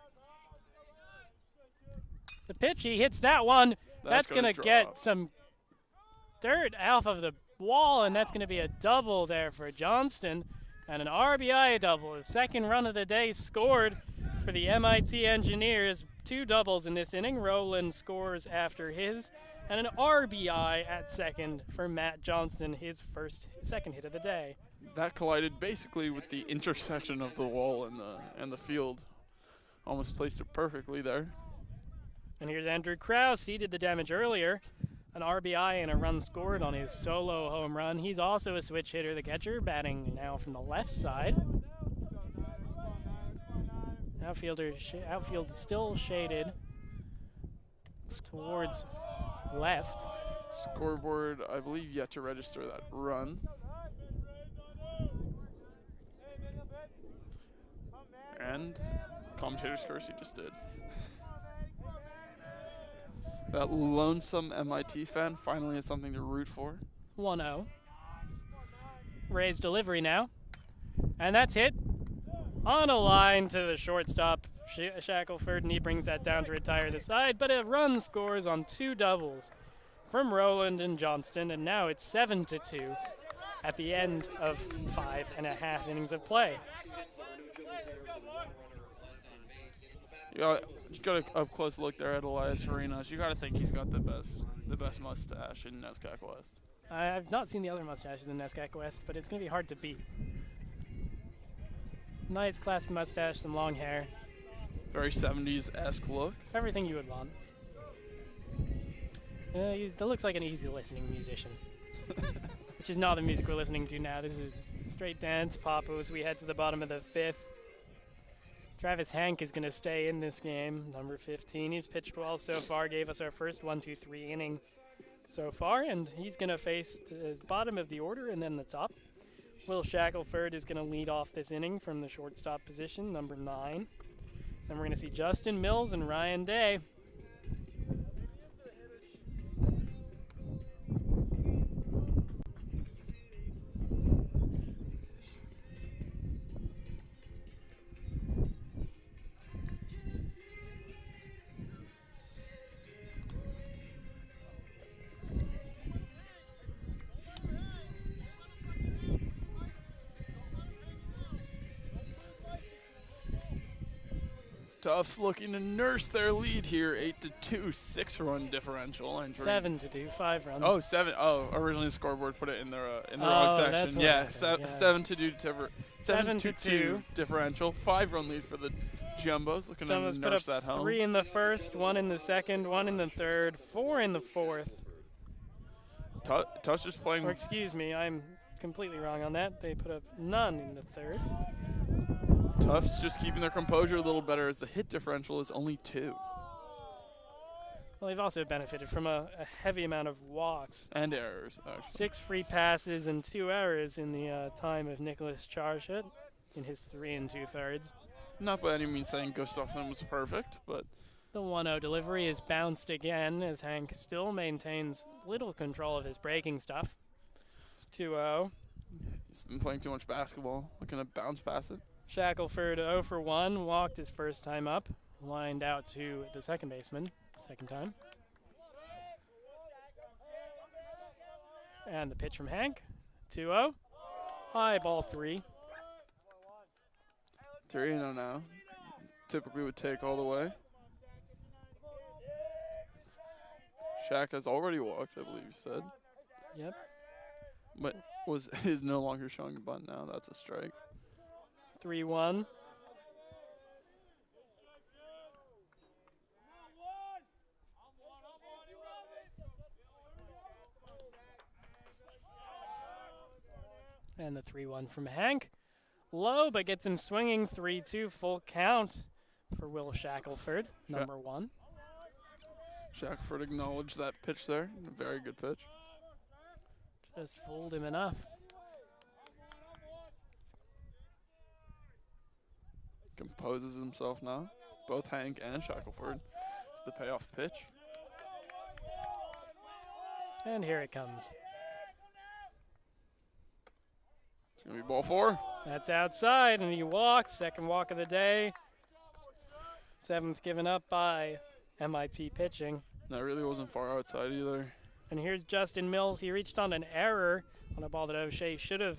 Speaker 2: The pitch, he hits that one. That's going to get some dirt off of the wall, and that's going to be a double there for Johnston. And an RBI double, his second run of the day scored for the MIT Engineers. 2 doubles in this inning. Roland scores after his. And an RBI at second for Matt Johnston, his second hit of the day.
Speaker 1: That collided basically with the intersection of the wall and the field. Almost placed it perfectly there.
Speaker 2: And here's Andrew Krause. He did the damage earlier. An RBI and a run scored on his solo home run. He's also a switch hitter, the catcher, batting now from the left side. Outfield still shaded towards left.
Speaker 1: Scoreboard, I believe, yet to register that run. And commentator's curse, he just did. That lonesome MIT fan finally has something to root for.
Speaker 2: 1-0. Ray's delivery now. And that's hit on a line to the shortstop, Shackelford, and he brings that down to retire the side. But a run scores on 2 doubles from Roland and Johnston, and now it's 7-2 at the end of 5.5 innings of play.
Speaker 1: You got a up-close look there at Elias Farinos. You got to think he's got the best mustache in NESCAC West.
Speaker 2: I've not seen the other mustaches in NESCAC West, but it's going to be hard to beat. Nice classic mustache, some long hair.
Speaker 1: Very 70s-esque look.
Speaker 2: Everything you would want. He looks like an easy listening musician, which is not the music we're listening to now. This is straight dance pop as we head to the bottom of the 5th. Travis Hank is going to stay in this game, number 15. He's pitched well so far, gave us our first 1-2-3 inning so far, and he's going to face the bottom of the order and then the top. Will Shackelford is going to lead off this inning from the shortstop position, number 9. Then we're going to see Justin Mills and Ryan Day.
Speaker 1: Tufts looking to nurse their lead here, 8-2, 6-run differential.
Speaker 2: 7-2, 5 runs.
Speaker 1: Oh, 7. Oh, originally the scoreboard put it in the wrong section. Yeah, 7-2 differential. 5-run lead for the Jumbos, looking
Speaker 2: Jumbos
Speaker 1: to nurse that home.
Speaker 2: 3 in the first, 1 in the second, 1 in the third, 4 in the fourth.
Speaker 1: Tufts just playing.
Speaker 2: Or excuse me, I'm completely wrong on that. They put up none in the third.
Speaker 1: Tufts just keeping their composure a little better as the hit differential is only 2.
Speaker 2: Well, they've also benefited from a heavy amount of walks.
Speaker 1: And errors, actually.
Speaker 2: 6 free passes and 2 errors in the time of Nicholas Charshut in his 3 2/3.
Speaker 1: Not by any means saying Gustafsson was perfect, but...
Speaker 2: The 1-0 delivery is bounced again as Hank still maintains little control of his breaking stuff. It's 2-0.
Speaker 1: He's been playing too much basketball, looking to bounce past it.
Speaker 2: Shackelford 0 for 1, walked his first time up, lined out to the second baseman, second time. And the pitch from Hank, 2-0, high ball 3.
Speaker 1: 3-0 now. Typically would take all the way. Shaq has already walked, I believe you said.
Speaker 2: Yep.
Speaker 1: But is no longer showing a bunt now. That's a strike.
Speaker 2: 3-1. And the 3-1 from Hank. Low, but gets him swinging. 3-2, full count for Will Shackelford, number 1.
Speaker 1: Shackelford acknowledged that pitch there. A very good pitch.
Speaker 2: Just fooled him enough.
Speaker 1: Composes himself now. Both Hank and Shackelford. It's the payoff pitch.
Speaker 2: And here it comes.
Speaker 1: It's going to be ball 4.
Speaker 2: That's outside, and he walks. Second walk of the day. 7th given up by MIT pitching.
Speaker 1: That really wasn't far outside either.
Speaker 2: And here's Justin Mills. He reached on an error on a ball that O'Shea should have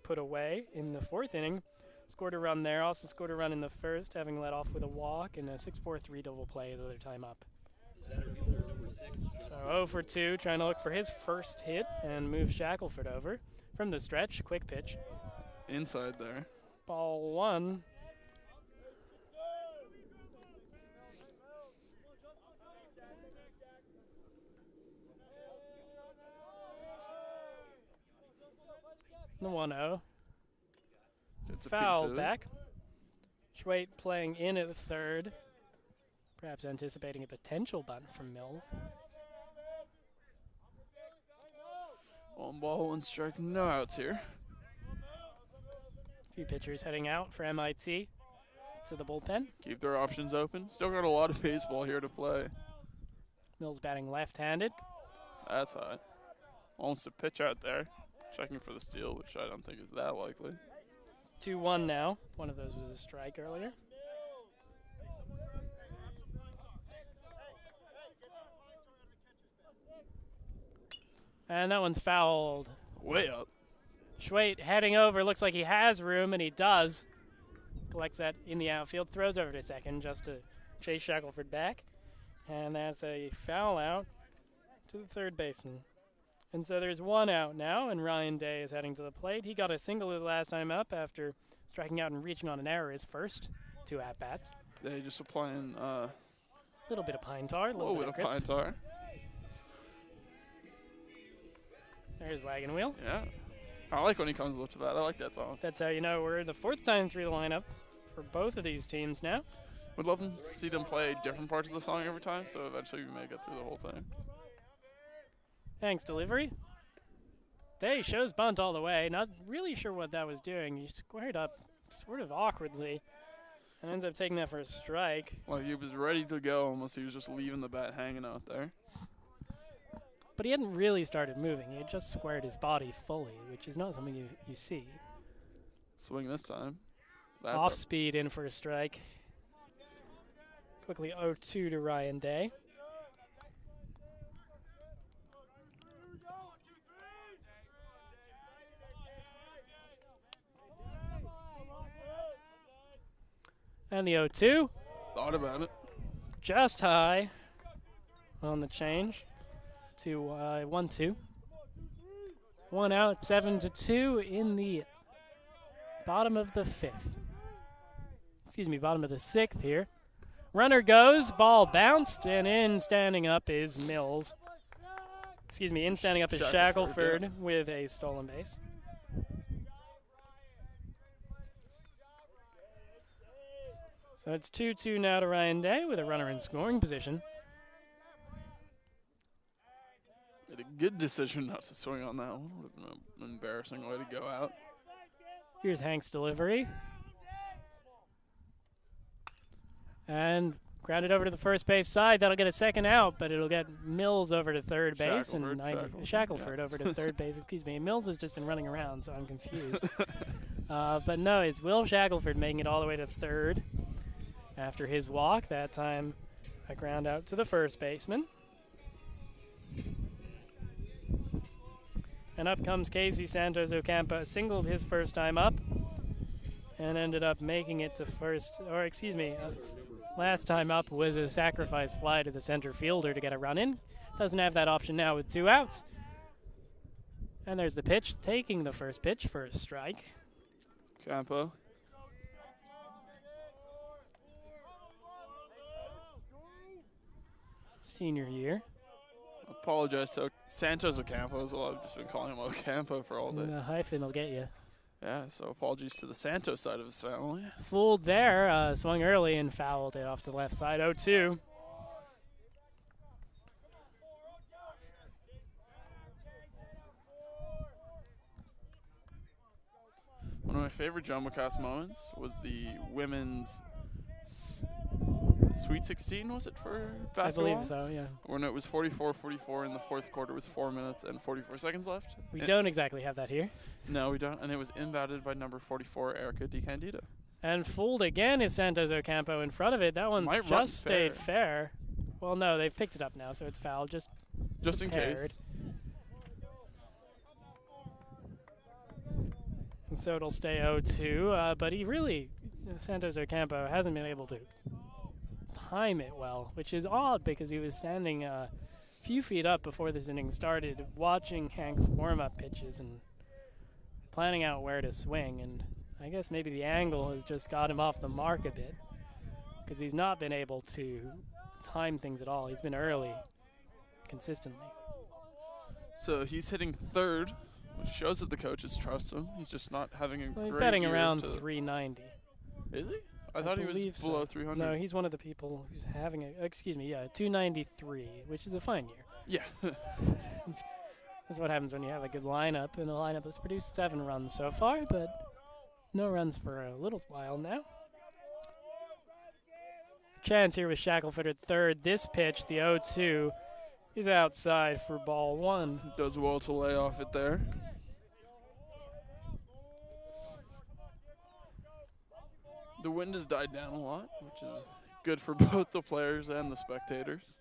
Speaker 2: put away in the 4th inning. Scored a run there. Also scored a run in the 1st, having led off with a walk and a 6-4-3 double play the other time up. So 0 for 2, trying to look for his first hit and move Shackelford over. From the stretch, quick pitch.
Speaker 1: Inside there.
Speaker 2: Ball 1. The 1-0.
Speaker 1: It's
Speaker 2: Foul back. Schwait playing in at the 3rd. Perhaps anticipating a potential bunt from Mills.
Speaker 1: 1 ball, 1 strike, no outs here.
Speaker 2: A few pitchers heading out for MIT to the bullpen.
Speaker 1: Keep their options open. Still got a lot of baseball here to play.
Speaker 2: Mills batting left-handed.
Speaker 1: That's high. Almost a pitch out there. Checking for the steal, which I don't think is that likely.
Speaker 2: It's 2-1 now. One of those was a strike earlier. And that one's fouled.
Speaker 1: Way up.
Speaker 2: Schwait heading over. Looks like he has room, and he does. Collects that in the outfield. Throws over to second just to chase Shackelford back. And that's a foul out to the 3rd baseman. And so there's 1 out now, and Ryan Day is heading to the plate. He got a single his last time up after striking out and reaching on an error his first 2 at-bats.
Speaker 1: They just applying
Speaker 2: A little bit of pine tar.
Speaker 1: a little bit of pine tar.
Speaker 2: There's Wagon Wheel.
Speaker 1: Yeah. I like when he comes up to bat. I like that song.
Speaker 2: That's how you know we're the 4th time through the lineup for both of these teams now.
Speaker 1: Would love to see them play different parts of the song every time, so eventually we may get through the whole thing.
Speaker 2: Thanks, delivery. Day shows bunt all the way. Not really sure what that was doing. He squared up sort of awkwardly and ends up taking that for a strike.
Speaker 1: Well, he was ready to go unless he was just leaving the bat hanging out there.
Speaker 2: But he hadn't really started moving. He had just squared his body fully, which is not something you see.
Speaker 1: Swing this time. That's
Speaker 2: Off speed in for a strike. Quickly 0-2 to Ryan Day. And the 0-2.
Speaker 1: Thought about it.
Speaker 2: Just high on the change to 1-2. 1 out, 7-2 in the bottom of the 5th. Excuse me, bottom of the 6th here. Runner goes, ball bounced, and in standing up is Mills. Excuse me, in standing up is Shackelford with a stolen base. So it's 2-2 now to Ryan Day with a runner in scoring position.
Speaker 1: Made a good decision not to swing on that one. Would have been an embarrassing way to go out.
Speaker 2: Here's Hank's delivery. And grounded over to the first base side. That'll get a 2nd out, but it'll get Mills over to 3rd base. Shackelford over to 3rd base. Excuse me. Mills has just been running around, so I'm confused. But no, it's Will Shackelford making it all the way to 3rd after his walk. That time a ground out to the first baseman. And up comes Casey Santos Ocampo. Singled his first time up and ended up making it to first, or excuse me, last time up was a sacrifice fly to the center fielder to get a run in. Doesn't have that option now with 2 outs. And there's the pitch, taking the first pitch for a strike.
Speaker 1: Campo.
Speaker 2: Senior year.
Speaker 1: Apologize to Santos Ocampo as well. I've just been calling him Ocampo for all day.
Speaker 2: The hyphen will get you.
Speaker 1: Yeah, so apologies to the Santos side of his family.
Speaker 2: Fooled there, swung early and fouled it off to the left side, 0-2.
Speaker 1: One of my favorite JumboCast moments was the women's Sweet 16, was it, for basketball?
Speaker 2: I believe so, yeah.
Speaker 1: When it was 44-44 in the fourth quarter with 4 minutes and 44 seconds left.
Speaker 2: We don't exactly have that here.
Speaker 1: No, we don't. And it was inbounded by number 44, Erica DiCandido.
Speaker 2: And fooled again is Santos Ocampo in front of it. That one's just stayed fair. Well, no, they've picked it up now, so it's foul. Just
Speaker 1: in case.
Speaker 2: And so it'll stay 0-2. But he really, Santos Ocampo, hasn't been able to time it well, which is odd because he was standing a few feet up before this inning started, watching Hank's warm-up pitches and planning out where to swing. And I guess maybe the angle has just got him off the mark a bit because he's not been able to time things at all. He's been early consistently.
Speaker 1: So he's hitting third, which shows that the coaches trust him. He's just not having a great
Speaker 2: He's batting
Speaker 1: year
Speaker 2: around 390.
Speaker 1: Is he? I thought he was below 300.
Speaker 2: No, he's one of the people who's having 293, which is a fine year.
Speaker 1: Yeah.
Speaker 2: That's what happens when you have a good lineup, and the lineup has produced 7 runs so far, but no runs for a little while now. Chance here with Shackelford at third. This pitch, the 0-2, is outside for ball 1.
Speaker 1: Does well to lay off it there. The wind has died down a lot, which is good for both the players and the spectators.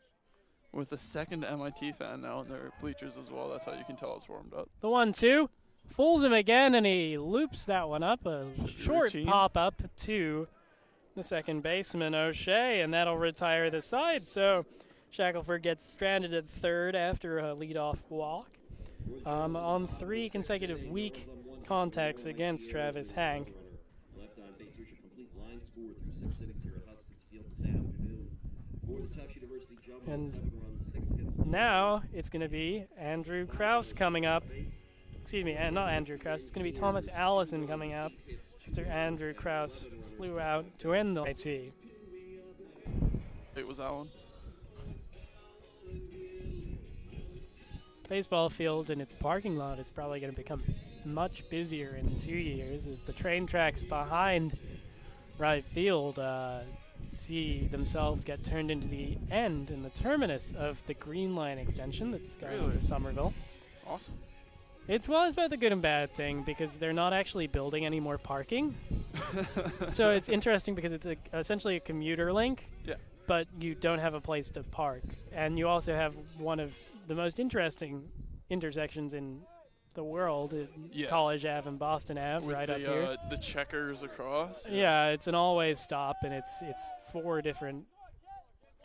Speaker 1: With a second MIT fan now in their bleachers as well, that's how you can tell it's warmed up.
Speaker 2: The 1-2 fools him again, and he loops that one up. A short pop-up to the second baseman, O'Shea, and that'll retire the side. So Shackelford gets stranded at third after a leadoff walk. On 3 consecutive weak contacts against Travis Hank. And now it's going to be Andrew Krause coming up. Excuse me, not Andrew Krause. It's going to be Thomas Allison coming up after Andrew Krause flew out to end the IT.
Speaker 1: It was Allen.
Speaker 2: Baseball field and its parking lot is probably going to become much busier in 2 years as the train tracks behind right field see themselves get turned into the end and the terminus of the Green Line extension that's going to Somerville.
Speaker 1: Awesome.
Speaker 2: It's both a good and bad thing because they're not actually building any more parking. So it's interesting because it's essentially a commuter link, but you don't have a place to park. And you also have one of the most interesting intersections in the world, College Ave and Boston Ave,
Speaker 1: with
Speaker 2: right up here.
Speaker 1: The checkers across.
Speaker 2: Yeah, it's an always stop, and it's 4 different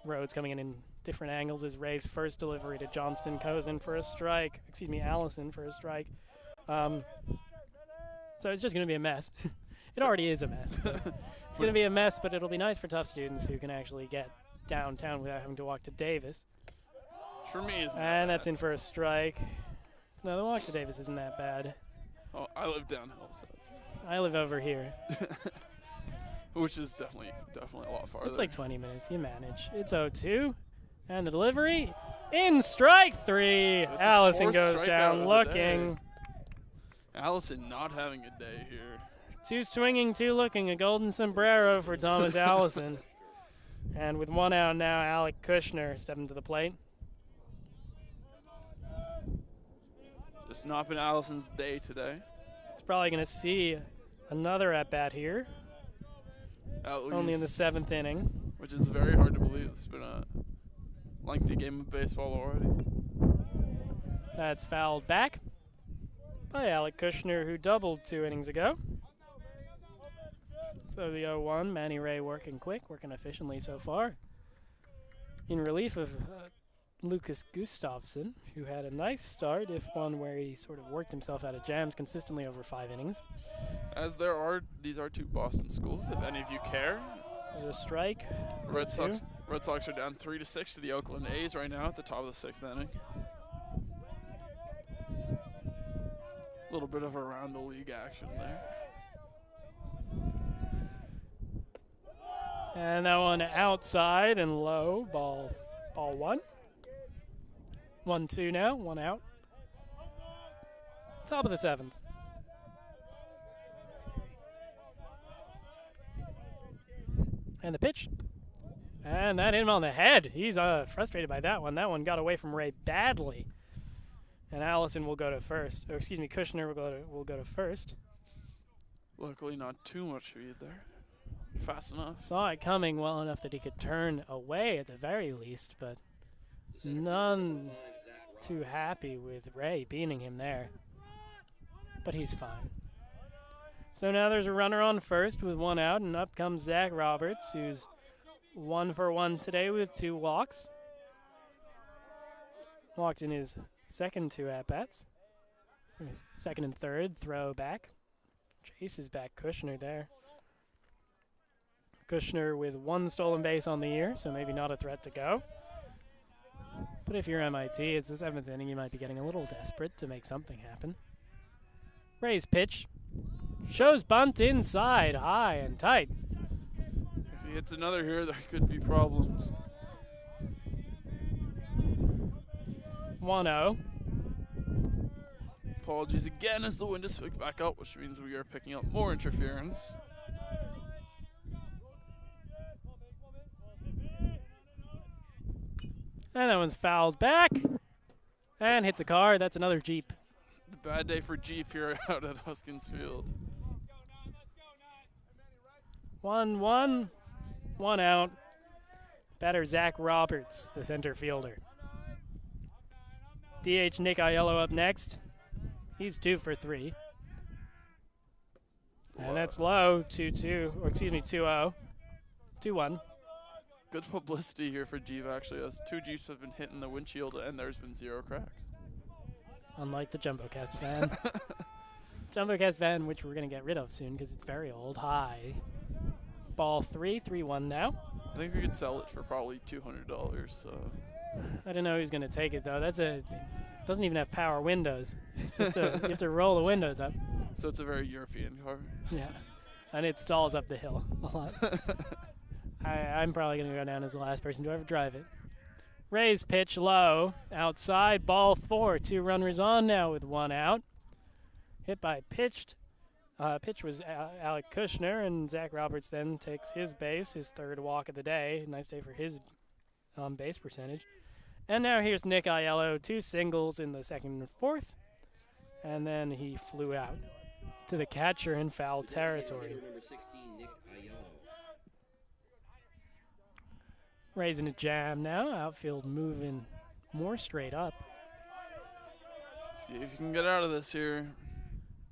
Speaker 2: roads coming in different angles. Is Ray's first delivery to Johnston goes in for a strike. Excuse me, Allison for a strike. So it's just going to be a mess. It already is a mess. It's going to be a mess, but it'll be nice for Tufts students who can actually get downtown without having to walk to Davis.
Speaker 1: For me, isn't
Speaker 2: and that's in for a strike. No, the walk to Davis isn't that bad.
Speaker 1: Oh, I live downhill, so it's...
Speaker 2: I live over here.
Speaker 1: Which is definitely a lot farther.
Speaker 2: It's like 20 minutes. You manage. It's 0-2. And the delivery in strike 3.
Speaker 1: That's
Speaker 2: Allison goes down looking.
Speaker 1: Allison not having a day here.
Speaker 2: 2 swinging, 2 looking. A golden sombrero for Thomas Allison. And with 1 out now, Alec Kushner stepping to the plate.
Speaker 1: It's not been Allison's day today.
Speaker 2: It's probably going to see another at-bat here. Only in the 7th inning.
Speaker 1: Which is very hard to believe. It's been a lengthy game of baseball already.
Speaker 2: That's fouled back by Alec Kushner, who doubled 2 innings ago. So the 0-1, Manny Ray working quick, working efficiently so far. In relief of Lucas Gustafsson, who had a nice start, if one where he sort of worked himself out of jams consistently over 5 innings.
Speaker 1: As these are 2 Boston schools, if any of you care.
Speaker 2: There's a strike.
Speaker 1: Red Sox are down 3-6 to the Oakland A's right now at the top of the 6th inning. A little bit of around the league action there.
Speaker 2: And that one outside and low. Ball 1. 1-2 now. 1 out. Top of the 7th. And the pitch. And that hit him on the head. He's frustrated by that one. That one got away from Ray badly. And Allison will go to first. Or excuse me, Kushner will go to first.
Speaker 1: Luckily not too much speed there. Fast enough.
Speaker 2: Saw it coming well enough that he could turn away at the very least, but none too happy with Ray beating him there. But he's fine. So now there's a runner on first with 1 out, and up comes Zach Roberts, who's 1 for 1 today with 2 walks. Walked in his second 2 at-bats. Second and third, throw back. Chases back Kushner there. Kushner with 1 stolen base on the year, so maybe not a threat to go. But if you're MIT, it's the 7th inning, you might be getting a little desperate to make something happen. Ray's pitch. Shows bunt inside, high and tight.
Speaker 1: If he hits another here, there could be problems.
Speaker 2: 1-0.
Speaker 1: Apologies again as the wind is picked back up, which means we are picking up more interference.
Speaker 2: And that one's fouled back. And hits a car. That's another Jeep.
Speaker 1: Bad day for Jeep here out at Huskins Field.
Speaker 2: 1-1. 1 out. Batter Zach Roberts, the center fielder. DH Nick Aiello up next. He's 2 for 3. And that's low. 2-2. Or excuse me, 2-0. 2-1.
Speaker 1: Good publicity here for Jeep, actually, as 2 Jeeps have been hitting the windshield and there's been 0 cracks.
Speaker 2: Unlike the JumboCast van. JumboCast van, which we're going to get rid of soon because it's very old. High. Ball 3, 3-1 now.
Speaker 1: I think we could sell it for probably $200. So.
Speaker 2: I don't know who's going to take it, though. Doesn't even have power windows. You have to roll the windows up.
Speaker 1: So it's a very European car.
Speaker 2: Yeah. And it stalls up the hill a lot. I'm probably going to go down as the last person to ever drive it. Ray's pitch low. Outside. Ball 4. 2 runners on now with 1 out. Hit by pitch was Alec Kushner, and Zach Roberts then takes his base, his 3rd walk of the day. Nice day for his base percentage. And now here's Nick Aiello, 2 singles in the 2nd and 4th. And then he flew out to the catcher in foul territory. Raising a jam now. Outfield moving more straight up.
Speaker 1: See if you can get out of this here.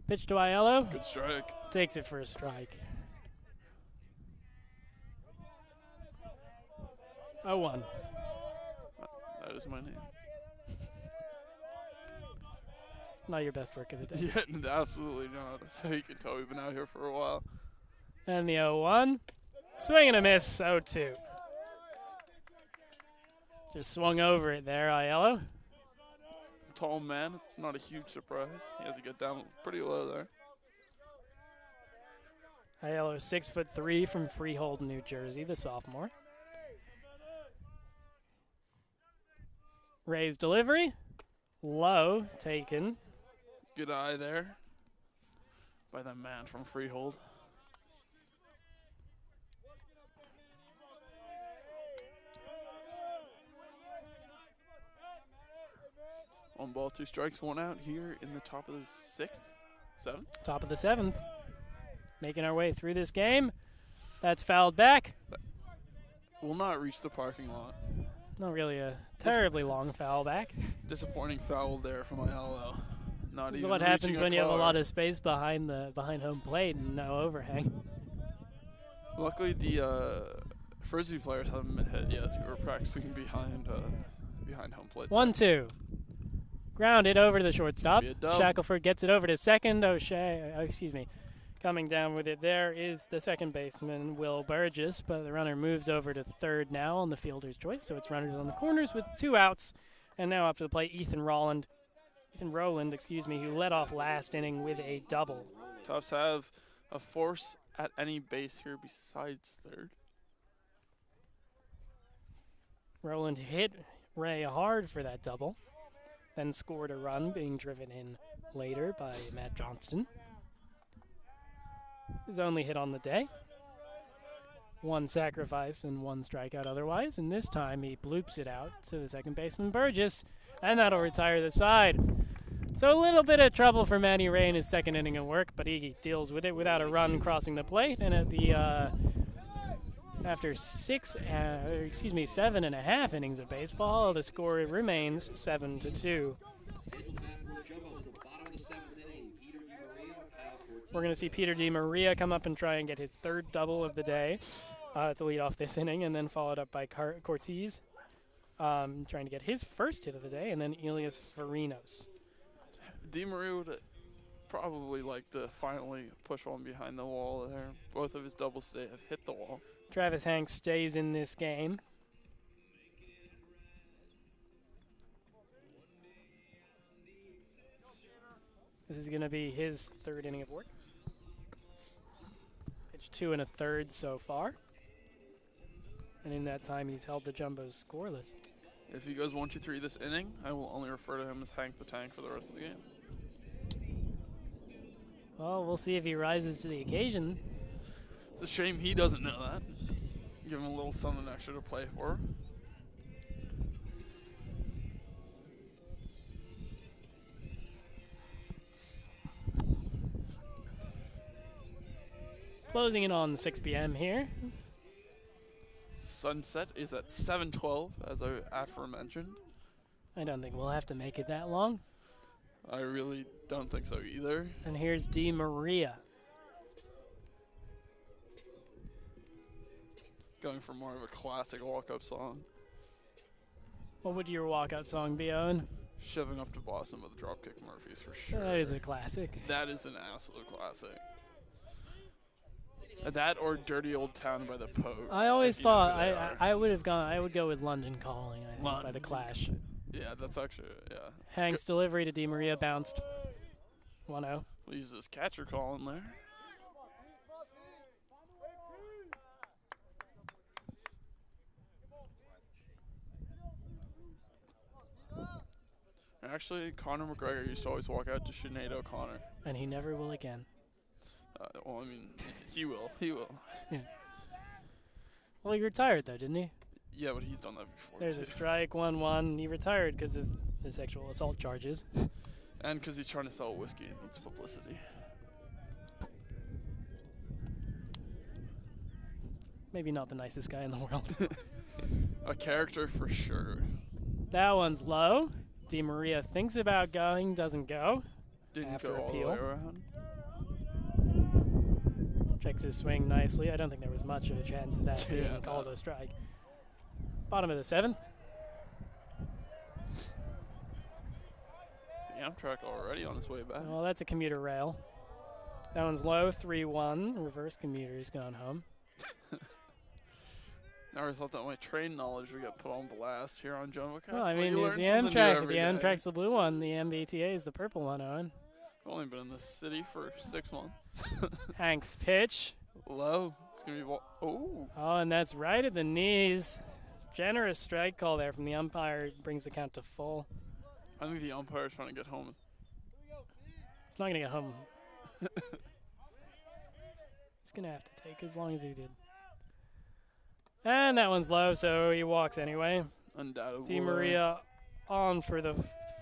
Speaker 2: Pitch to Aiello.
Speaker 1: Good strike.
Speaker 2: Takes it for a strike. 0-1.
Speaker 1: That is my name.
Speaker 2: Not your best work of the day.
Speaker 1: Yeah, absolutely not. You can tell we've been out here for a while.
Speaker 2: And the 0-1. Swing and a miss. 0-2. Just swung over it there, Aiello.
Speaker 1: Tall man, it's not a huge surprise. He has to get down pretty low there.
Speaker 2: Aiello, 6'3" from Freehold, New Jersey, the sophomore. Ray's delivery. Low, taken.
Speaker 1: Good eye there by that man from Freehold. One ball, 2 strikes, 1 out here in the top of the 6th, 7th.
Speaker 2: Top of the 7th. Making our way through this game. That's fouled back.
Speaker 1: Will not reach the parking lot.
Speaker 2: Not really a terribly long foul back.
Speaker 1: Disappointing foul there from Aiello. Not
Speaker 2: This is
Speaker 1: even
Speaker 2: what happens when you have a
Speaker 1: car.
Speaker 2: lot of space behind home plate and no overhang.
Speaker 1: Luckily, the Frisbee players haven't been hit yet. Who are practicing behind home plate.
Speaker 2: 1-2. Grounded over to the shortstop.
Speaker 1: Be a dub.
Speaker 2: Shackelford gets it over to second. Coming down with it there is the second baseman, Will Burgess, but the runner moves over to 3rd now on the fielder's choice, so it's runners on the corners with 2 outs. And now up to the plate, Ethan Rolland Ethan Rowland, who led off last inning with a double.
Speaker 1: Tufts have a force at any base here besides third.
Speaker 2: Rowland hit Ray hard for that double, then scored a run, being driven in later by Matt Johnston. His only hit on the day. 1 sacrifice and 1 strikeout otherwise, and this time he bloops it out to the second baseman Burgess, and that'll retire the side. So a little bit of trouble for Matty Ray in his second inning of work, but he deals with it without a run crossing the plate, and at the after 7.5 innings of baseball, the score remains 7-2. We're going to see Peter DiMaria come up and try and get his 3rd double of the day to lead off this inning, and then followed up by Cortez trying to get his first hit of the day, and then Elias Varinos.
Speaker 1: DiMaria would probably like to finally push one behind the wall there. Both of his doubles today have hit the wall.
Speaker 2: Travis Hanks stays in this game. This is going to be his 3rd inning of work. Pitched 2 1/3 so far. And in that time, he's held the Jumbos scoreless.
Speaker 1: If he goes 1, 2, 3 this inning, I will only refer to him as Hank the Tank for the rest of the game.
Speaker 2: Well, we'll see if he rises to the occasion.
Speaker 1: It's a shame he doesn't know that. Give him a little something extra to play for.
Speaker 2: Closing in on 6 p.m. here.
Speaker 1: Sunset is at 7:12, as I aforementioned.
Speaker 2: I don't think we'll have to make it that long.
Speaker 1: I really don't think so either.
Speaker 2: And here's DiMaria.
Speaker 1: Going for more of a classic walk-up song.
Speaker 2: What would your walk-up song be, Owen?
Speaker 1: Shoving Up to Boston with Dropkick Murphys for sure.
Speaker 2: That is a classic.
Speaker 1: That is an absolute classic. That or Dirty Old Town by the Pogues.
Speaker 2: I always thought I would go with London Calling, I think, by the Clash.
Speaker 1: Yeah, that's actually, yeah.
Speaker 2: Hank's delivery to DiMaria bounced 1-0.
Speaker 1: We'll use this catcher call in there. Actually, Conor McGregor used to always walk out to Sinead O'Connor.
Speaker 2: And he never will again.
Speaker 1: Well, I mean, he will. He will.
Speaker 2: Yeah. Well, he retired, though, didn't he?
Speaker 1: Yeah, but he's done that before.
Speaker 2: There's a strike, 1-1. He retired because of the sexual assault charges.
Speaker 1: And because he's trying to sell whiskey and needs publicity.
Speaker 2: Maybe not the nicest guy in the world.
Speaker 1: A character for sure.
Speaker 2: That one's low. DiMaria thinks about going, doesn't go.
Speaker 1: Didn't
Speaker 2: after
Speaker 1: go all
Speaker 2: appeal.
Speaker 1: the way around.
Speaker 2: Checks his swing nicely. I don't think there was much of a chance of that being called a strike. Bottom of the 7th.
Speaker 1: The Amtrak already on his way back.
Speaker 2: Well, that's a commuter rail. That one's low, 3-1. Reverse commuter's gone home.
Speaker 1: Never thought that my train knowledge would get put on blast here on JumboCast.
Speaker 2: Well, I mean,
Speaker 1: the
Speaker 2: Amtrak's the blue one. The MBTA is the purple one, Owen.
Speaker 1: I've only been in this city for 6 months.
Speaker 2: Hank's pitch.
Speaker 1: Low. It's going to be... Oh,
Speaker 2: and that's right at the knees. Generous strike call there from the umpire. Brings the count to full.
Speaker 1: I think the umpire's trying to get home.
Speaker 2: It's not going to get home. He's going to have to take as long as he did. And that one's low, so he walks anyway.
Speaker 1: Undoubtedly.
Speaker 2: DiMaria on for the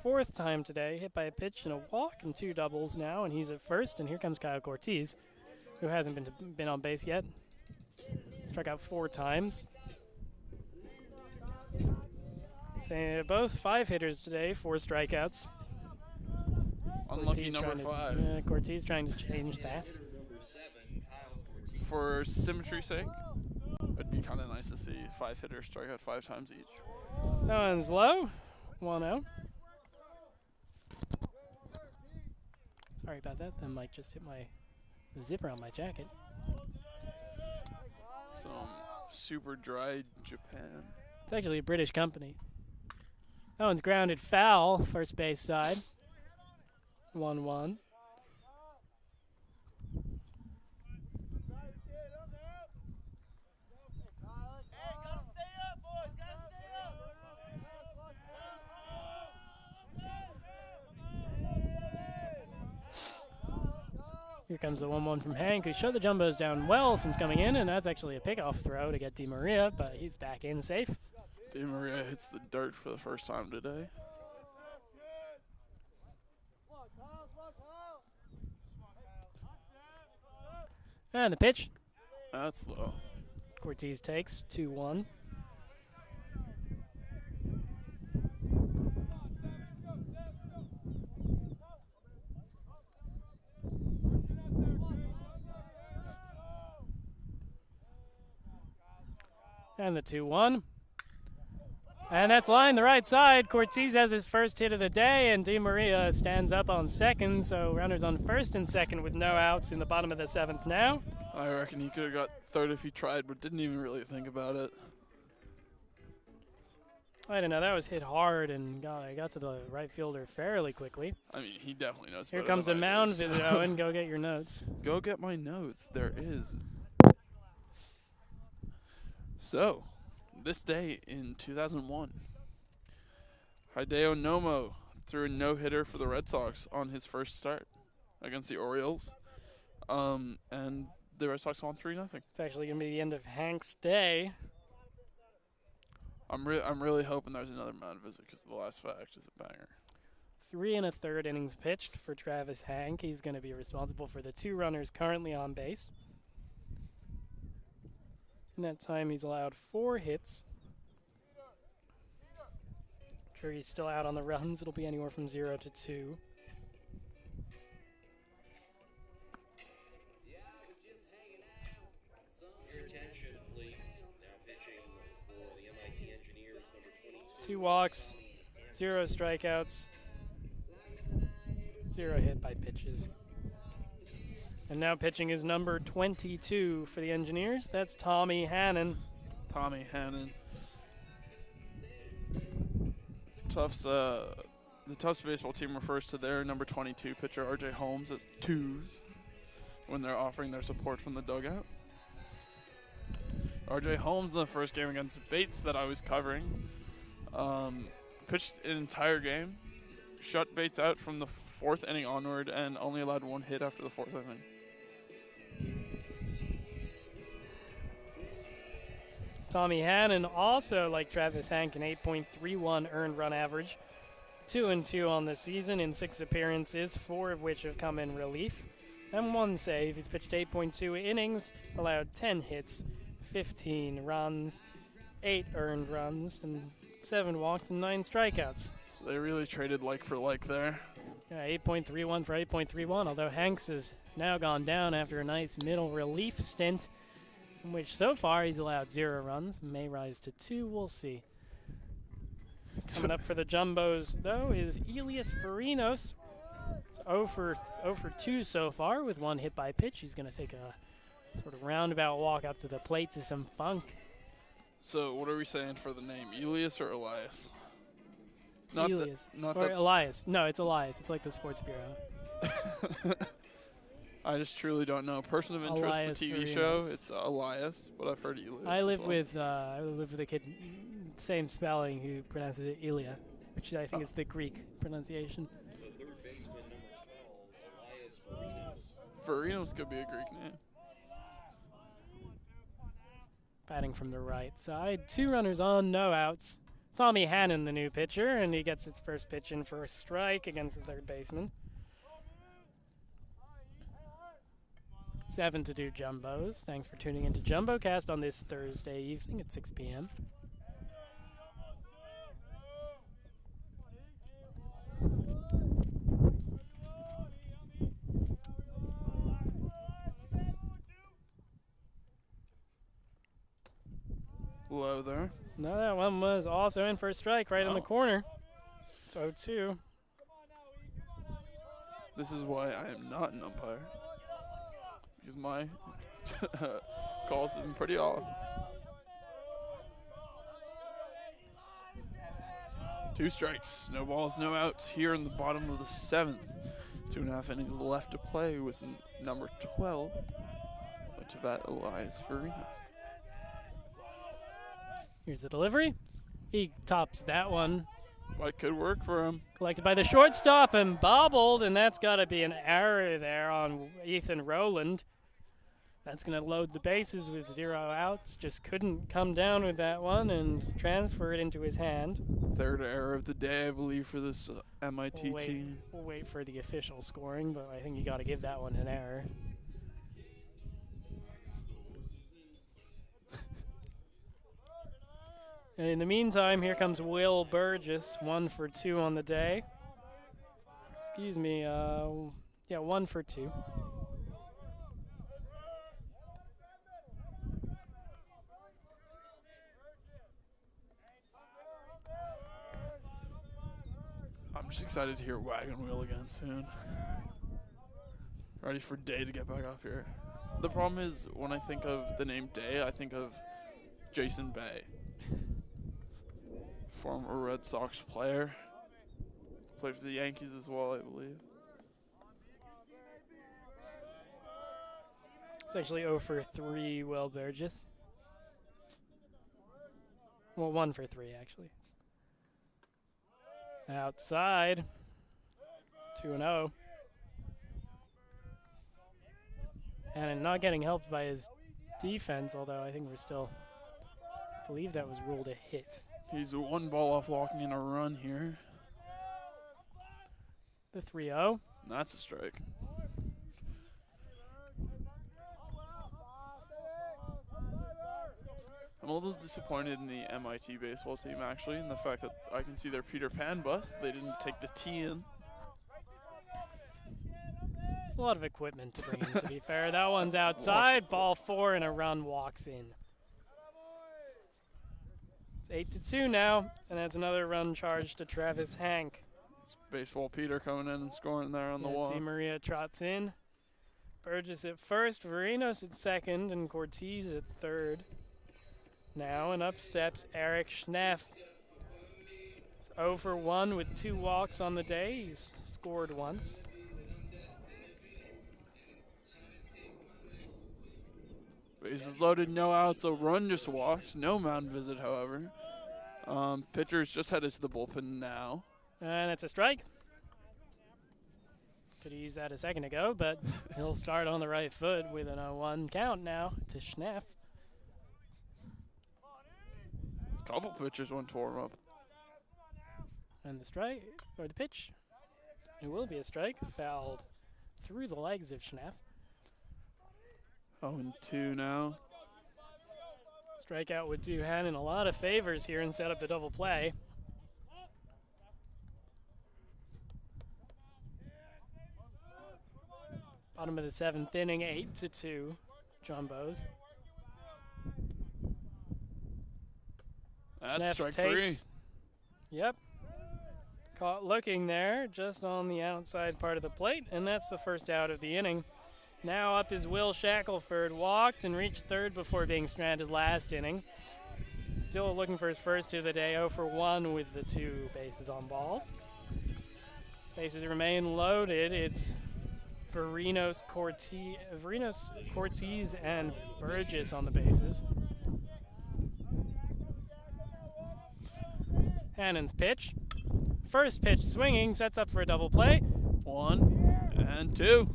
Speaker 2: 4th time today. Hit by a pitch and a walk and 2 doubles now, and he's at first. And here comes Kyle Cortez, who hasn't been on base yet. Struck out 4 times. So both 5 hitters today, 4 strikeouts.
Speaker 1: Unlucky number 5.
Speaker 2: Cortez trying to change that.
Speaker 1: For symmetry's sake, it'd be kind of nice to see 5 hitters strike out 5 times each.
Speaker 2: That one's low. 1-0. Sorry about that. That mic just hit the zipper on my jacket.
Speaker 1: Some super dry Japan.
Speaker 2: It's actually a British company. That one's grounded foul, first base side. 1-1. Here comes the 1-1 from Hank, who showed the Jumbos down well since coming in, and that's actually a pickoff throw to get DiMaria, but he's back in safe.
Speaker 1: DiMaria hits the dirt for the first time today.
Speaker 2: And the pitch.
Speaker 1: That's low.
Speaker 2: Cortez takes 2-1. And the 2-1. And that's line the right side. Cortez has his first hit of the day, and DiMaria stands up on second. So runners on first and second with no outs in the bottom of the 7th now.
Speaker 1: I reckon he could have got third if he tried, but didn't even really think about it.
Speaker 2: I don't know. That was hit hard, and I got to the right fielder fairly quickly.
Speaker 1: I mean, he definitely knows.
Speaker 2: Here comes a mound visit, Owen. Go get your notes.
Speaker 1: Go get my notes. There is. So, this day in 2001, Hideo Nomo threw a no-hitter for the Red Sox on his first start against the Orioles, and the Red Sox won 3-0.
Speaker 2: It's actually going to be the end of Hank's day.
Speaker 1: I'm really hoping there's another mound visit because the last fact is a banger.
Speaker 2: 3 1/3 innings pitched for Travis Hank. He's going to be responsible for the 2 runners currently on base. In that time, he's allowed 4 hits. Sure, he's still out on the runs. It'll be anywhere from 0 to 2.
Speaker 3: Your attention, please. Now pitching for the MIT Engineers, number 22.
Speaker 2: 2 walks, 0 strikeouts, 0 hit by pitches. And now pitching is number 22 for the Engineers. That's Tommy Hannon.
Speaker 1: Tommy Hannon. The Tufts baseball team refers to their number 22 pitcher, R.J. Holmes, as twos when they're offering their support from the dugout. R.J. Holmes in the first game against Bates that I was covering pitched an entire game, shut Bates out from the 4th inning onward, and only allowed 1 hit after the 4th inning.
Speaker 2: Tommy Hannon also, like Travis Hank, an 8.31 earned run average. 2-2 on the season in 6 appearances, 4 of which have come in relief. And 1 save. He's pitched 8.2 innings, allowed 10 hits, 15 runs, 8 earned runs, and 7 walks and 9 strikeouts.
Speaker 1: So they really traded like for like there.
Speaker 2: Yeah, 8.31 for 8.31, although Hanks has now gone down after a nice middle relief stint, in which so far he's allowed 0 runs. May rise to 2, we'll see. Coming up for the Jumbos, though, is Elias Farinos. It's 0 for 2 so far with 1 hit by pitch. He's going to take a sort of roundabout walk up to the plate to some funk.
Speaker 1: So what are we saying for the name, Elias or Elias?
Speaker 2: Elias. Or Elias. No, it's Elias. It's like the Sports Bureau.
Speaker 1: I just truly don't know. Person of Interest,
Speaker 2: Elias
Speaker 1: the TV
Speaker 2: Farinos.
Speaker 1: show, it's Elias, but I've heard Elias.
Speaker 2: I live
Speaker 1: as well.
Speaker 2: with a kid, same spelling, who pronounces it Ilya, which I think is the Greek pronunciation.
Speaker 3: The third baseman, number 12, Elias Farinos.
Speaker 1: Farinos could be a Greek name.
Speaker 2: Batting from the right side. 2 runners on, no outs. Tommy Hannon, the new pitcher, and he gets his first pitch in for a strike against the third baseman. 7-2 Jumbos. Thanks for tuning into JumboCast on this Thursday evening at 6 p.m.
Speaker 1: Low there.
Speaker 2: No, that one was also in for a strike right in the corner. It's 0-2.
Speaker 1: This is why I am not an umpire. Because my calls have been pretty off. 2 strikes, no balls, no outs here in the bottom of the 7th. 2.5 innings left to play with number 12. But to bat Elias Farinas.
Speaker 2: Here's the delivery. He tops that one.
Speaker 1: What could work for him?
Speaker 2: Collected by the shortstop and bobbled, and that's got to be an error there on Ethan Rowland. That's going to load the bases with 0 outs. Just couldn't come down with that one and transfer it into his hand.
Speaker 1: Third error of the day, I believe, for this MIT team.
Speaker 2: We'll wait for the official scoring, but I think you got to give that one an error. And in the meantime, here comes Will Burgess, 1 for 2 on the day. Excuse me, 1 for 2.
Speaker 1: I'm just excited to hear Wagon Wheel again soon. Ready for Day to get back up here. The problem is, when I think of the name Day, I think of Jason Bay. Former Red Sox player. Played for the Yankees as well, I believe.
Speaker 2: It's actually 0 for 3, Will Burgess. Well, 1 for 3, actually. Outside. 2-0. And not getting helped by his defense, although I think I believe that was ruled a hit.
Speaker 1: He's 1 ball off walking in a run here.
Speaker 2: The 3-0.
Speaker 1: That's a strike. I'm a little disappointed in the MIT baseball team, actually, in the fact that I can see their Peter Pan bus. They didn't take the T in.
Speaker 2: There's a lot of equipment to bring in, to be fair. That one's outside. Ball 4 and a run walks in. It's 8-2 now, and that's another run charge to Travis Hank.
Speaker 1: It's Baseball Peter coming in and scoring there on the wall.
Speaker 2: Di Maria trots in. Burgess at first, Varinos at second, and Cortez at third. Now, and up steps Eric Schneff. He's 0 for 1 with 2 walks on the day. He's scored once.
Speaker 1: Bases loaded, no outs, a run just walked. No mound visit, however. Pitcher's just headed to the bullpen now.
Speaker 2: And it's a strike. Could have used that a second ago, but he'll start on the right foot with an 0-1 count now to Schneff.
Speaker 1: Couple pitchers went to warm up.
Speaker 2: And the strike, or the pitch, it will be a strike, fouled through the legs of Schneff.
Speaker 1: 0-2 now.
Speaker 2: Strikeout would do Hannon a lot of favors here and set up the double play. Bottom of the 7th inning, 8-2, Jumbos.
Speaker 1: That's
Speaker 2: Schneff
Speaker 1: strike
Speaker 2: takes,
Speaker 1: 3.
Speaker 2: Yep. Caught looking there, just on the outside part of the plate, and that's the first out of the inning. Now up is Will Shackelford, walked and reached third before being stranded last inning. Still looking for his first 2 of the day, 0 for 1 with the 2 bases on balls. Bases remain loaded. It's Varinos, Cortez, and Burgess on the bases. Hannon's pitch. First pitch swinging, sets up for a double play.
Speaker 1: 1 and 2.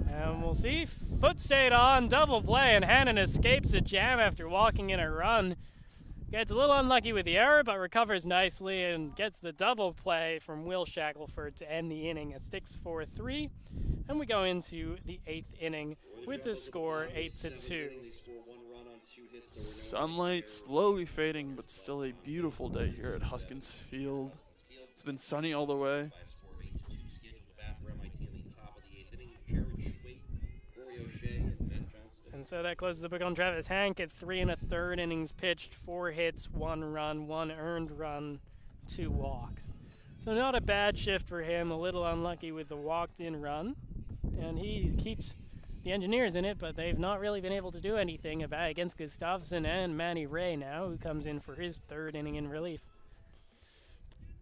Speaker 2: And we'll see. Foot stayed on, double play, and Hannon escapes a jam after walking in a run. Gets a little unlucky with the error, but recovers nicely and gets the double play from Will Shackelford to end the inning at 6-4-3. And we go into the 8th inning with the score 8-2.
Speaker 1: Sunlight slowly fading, but still a beautiful day here at Huskins Field. It's been sunny all the way.
Speaker 2: And so that closes the book on Travis Hank at 3 1/3 innings pitched, 4 hits, 1 run, 1 earned run, 2 walks. So not a bad shift for him, a little unlucky with the walked-in run. And he keeps the Engineers in it, but they've not really been able to do anything against Gustafsson and Manny Ray now, who comes in for his 3rd inning in relief.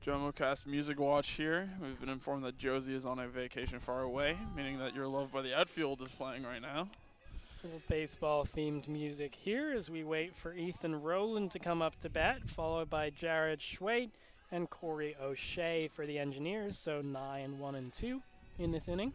Speaker 1: JumboCast Music Watch here. We've been informed that Josie is on a vacation far away, meaning that Your Love by the Outfield is playing right now.
Speaker 2: Little baseball-themed music here as we wait for Ethan Rowland to come up to bat, followed by Jared Schwait and Corey O'Shea for the Engineers, so 9, 1, and 2 in this inning.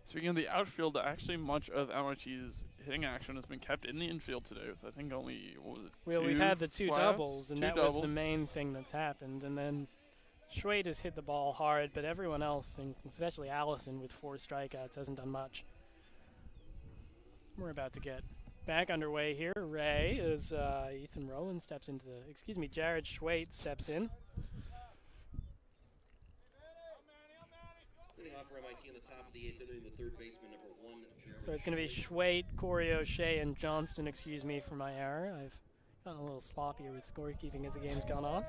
Speaker 1: Speaking of the outfield, actually much of MIT's hitting action has been kept in the infield today with, I think, only, what was it,
Speaker 2: Well, we've had the two
Speaker 1: flyouts?
Speaker 2: doubles, and
Speaker 1: Two
Speaker 2: that
Speaker 1: doubles.
Speaker 2: was the main thing that's happened. And then Schwait has hit the ball hard, but everyone else, and especially Allison with 4 strikeouts, hasn't done much. We're about to get back underway here. Ray is Ethan Rowland steps into the, Jared Schwait steps in.
Speaker 3: Leading off for MIT on the top of the 8th inning, the third baseman, number 1, Jared.
Speaker 2: So it's going to be Schwait, Corey O'Shea, and Johnston. Excuse me for my error. I've gotten a little sloppier with scorekeeping as the game's gone on.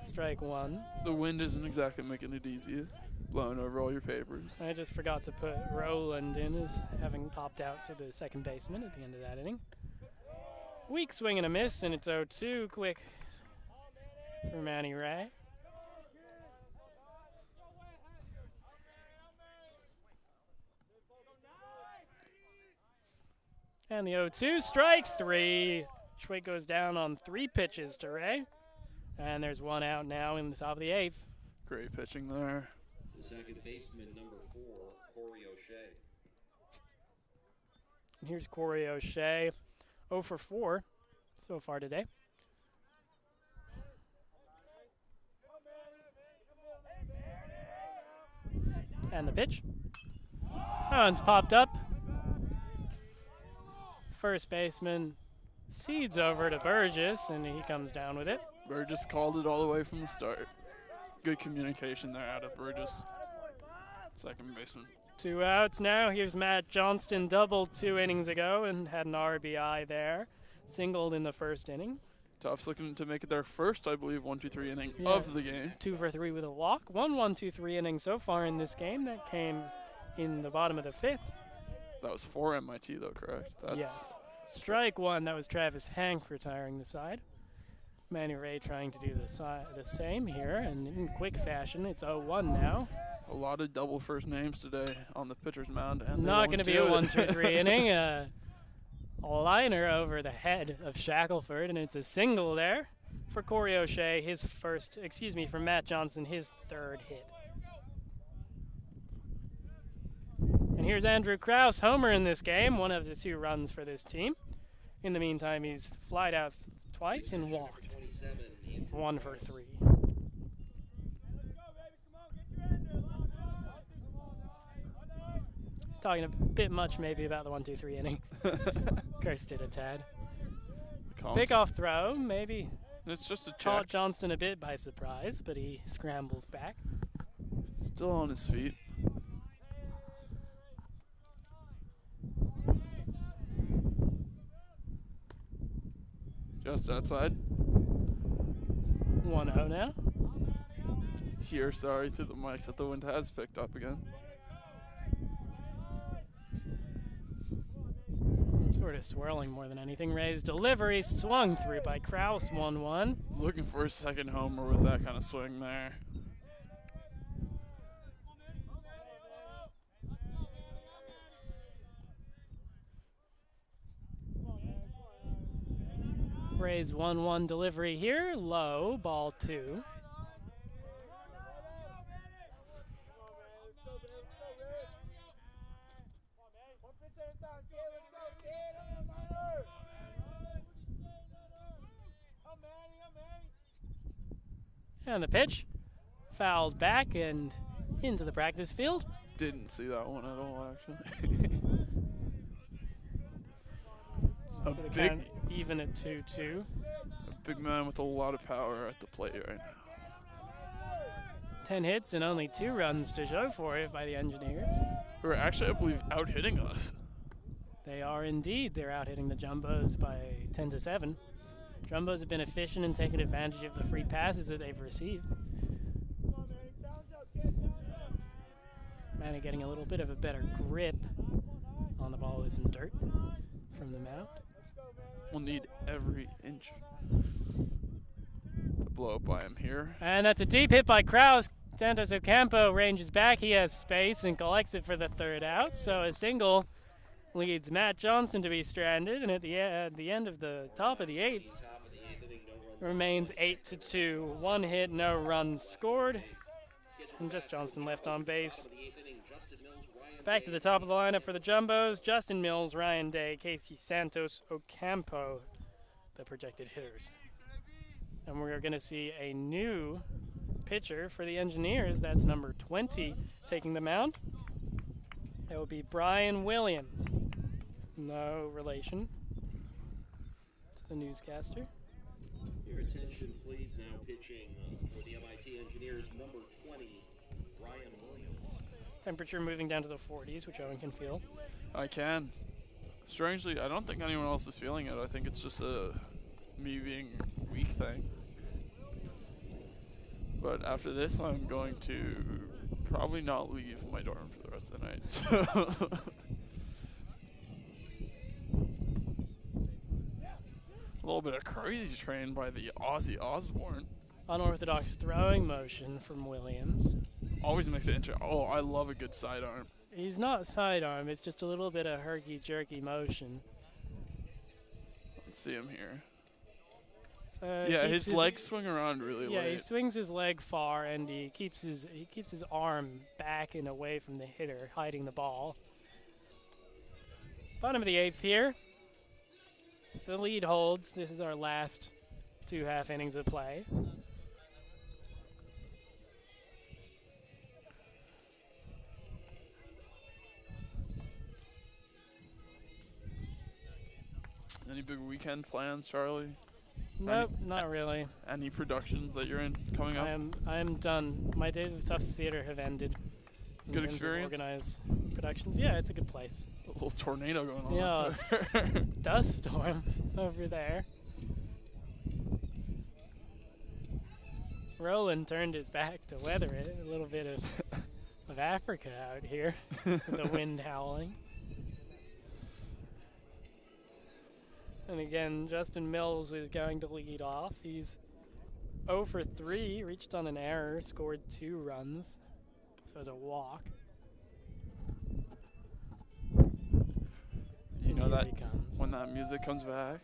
Speaker 2: Strike 1.
Speaker 1: The wind isn't exactly making it easy, blowing over all your papers.
Speaker 2: I just forgot to put Rowland in as having popped out to the second baseman at the end of that inning. Weak swing and a miss, and it's 0-2 quick for Manny Ray. And the 0-2, strike 3. Schwait goes down on 3 pitches to Ray. And there's 1 out now in the top of the 8th.
Speaker 1: Great pitching there.
Speaker 3: The second baseman, number 4, Corey O'Shea.
Speaker 2: And here's Corey O'Shea, 0 for 4 so far today. And the pitch. That one's popped up. First baseman seeds over to Burgess, and he comes down with it.
Speaker 1: Burgess called it all the way from the start. Good communication there out of Burgess. Second baseman.
Speaker 2: 2 outs now. Here's Matt Johnston, doubled 2 innings ago and had an RBI there. Singled in the first inning.
Speaker 1: Tufts looking to make it their first, I believe, 1-2-3 inning
Speaker 2: Yeah.
Speaker 1: of the game.
Speaker 2: 2 for 3 with a walk. 1-1-2-3 inning so far in this game. That came in the bottom of the 5th.
Speaker 1: That was for MIT, though, correct? That's
Speaker 2: Yes. Strike 1. That was Travis Hank retiring the side. Manny Ray trying to do the same here, and in quick fashion, it's 0-1 now.
Speaker 1: a lot of double first names today on the pitcher's mound. And
Speaker 2: Not going to be a 1-2-3 inning. A liner over the head of Shackelford, and it's a single there for Corey O'Shea, for Matt Johnson, his 3rd hit. And here's Andrew Krause, homer in this game, one of the 2 runs for this team. In the meantime, he's flied out twice and walked. 1 for 3. Talking a bit much maybe about the 1-2-3 inning. Cursed it a tad. Pickoff throw, maybe.
Speaker 1: It's just a check.
Speaker 2: Caught Johnston a bit by surprise, but he scrambles back.
Speaker 1: Still on his feet. Just outside.
Speaker 2: 1-0 now.
Speaker 1: Here, sorry, through the mics that the wind has picked up again.
Speaker 2: Sort of swirling more than anything. Ray's delivery swung through by Krause, 1-1.
Speaker 1: Looking for a second homer with that kind of swing there.
Speaker 2: Ray's 1-1 delivery here, low, ball 2. And the pitch, fouled back and into the practice field.
Speaker 1: Didn't see that one at all, actually.
Speaker 2: So the count even at 2-2.
Speaker 1: A big man with a lot of power at the plate right now.
Speaker 2: 10 hits and only 2 runs to show for it by the Engineers.
Speaker 1: Who are actually, I believe, out-hitting us.
Speaker 2: They are indeed. They're out-hitting the Jumbos by 10-7. Jumbos have been efficient in taking advantage of the free passes that they've received. Manny getting a little bit of a better grip on the ball with some dirt. from the mound.
Speaker 1: We'll need every inch to blow up by him here.
Speaker 2: And that's a deep hit by Kraus. Santos Ocampo ranges back. He has space and collects it for the third out. So a single leads Matt Johnson to be stranded. And at the end of the top of the eighth, remains 8-2. One hit, no runs scored. And just Johnston left on base. Back to the top of the lineup for the Jumbos. Justin Mills, Ryan Day, Casey Santos Ocampo, the projected hitters. And we're going to see a new pitcher for the Engineers. That's number 20 taking the mound. That would be Brian Williams. No relation to the newscaster.
Speaker 3: Your attention, please. Now pitching for the MIT Engineers, number 20, Brian Williams.
Speaker 2: Temperature moving down to the 40s, which Owen can feel.
Speaker 1: I can. Strangely, I don't think anyone else is feeling it. I think it's just a me being weak thing. But after this, I'm going to probably not leave my dorm for the rest of the night. So a little bit of crazy train by the Ozzy Osbourne.
Speaker 2: Unorthodox throwing motion from Williams.
Speaker 1: Always makes it interesting. Oh, I love a good sidearm.
Speaker 2: He's not sidearm, it's just a little bit of herky-jerky motion.
Speaker 1: Let's see him here.
Speaker 2: So
Speaker 1: Yeah, his legs swing around really
Speaker 2: Yeah,
Speaker 1: late.
Speaker 2: he swings his leg far and he keeps his arm back and away from the hitter, hiding the ball. Bottom of the eighth here. If the lead holds, this is our last 2 half innings of play.
Speaker 1: Any big weekend plans, Charlie?
Speaker 2: Nope, not really.
Speaker 1: Any productions that you're in coming up?
Speaker 2: I am done. My days of Tufts Theater have ended. In
Speaker 1: Good
Speaker 2: terms of
Speaker 1: experience?
Speaker 2: organized productions. Yeah, it's a good place.
Speaker 1: A little tornado going on.
Speaker 2: Yeah,
Speaker 1: up there.
Speaker 2: dust storm over there. Roland turned his back to weather it. A little bit of Africa out here with the wind howling. And again, Justin Mills is going to lead off. He's 0 for 3, reached on an error, scored 2 runs. So as a walk.
Speaker 1: You know
Speaker 2: Here
Speaker 1: that
Speaker 2: he comes.
Speaker 1: when that music comes back.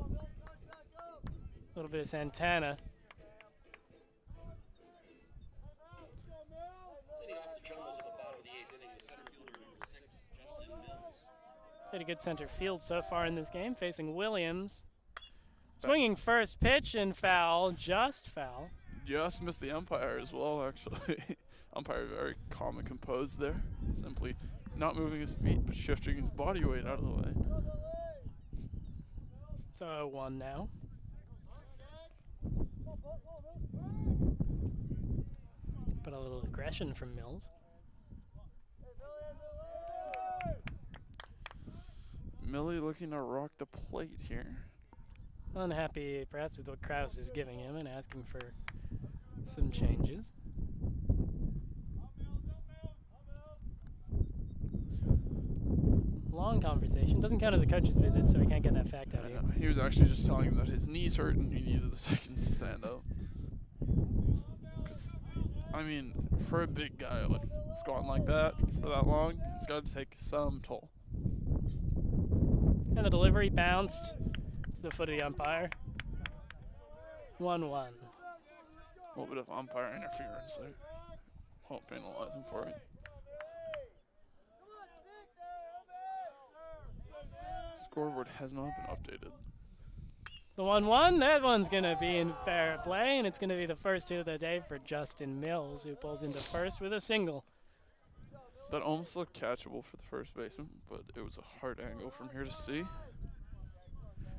Speaker 2: A little bit of Santana.
Speaker 3: Leading off the Jumbos at the bottom of the eighth inning, the center fielder, number 6, Justin Mills.
Speaker 2: Hit a good center field so far in this game, facing Williams. Swinging first pitch and foul, just foul.
Speaker 1: Just missed the umpire as well, actually. Umpire very calm and composed there. Simply not moving his feet, but shifting his body weight out of the way.
Speaker 2: So 0-1 now. But a little aggression from Mills.
Speaker 1: Millie looking to rock the plate here.
Speaker 2: Unhappy perhaps with what Kraus is giving him and asking for some changes. Long conversation. Doesn't count as a coach's visit, so we can't get that fact out here.
Speaker 1: He was actually just telling him that his knees hurt and he needed a second stand up. I mean, for a big guy like squatting like that for that long, it's got to take some toll.
Speaker 2: And the delivery bounced. It's the foot of the umpire. 1-1.
Speaker 1: A little bit of umpire interference there. Won't penalize him for it. Scoreboard has not been updated.
Speaker 2: The 1-1, that one's going to be in fair play, and it's going to be the first hit of the day for Justin Mills, who pulls into first with a single.
Speaker 1: That almost looked catchable for the first baseman, but it was a hard angle from here to see.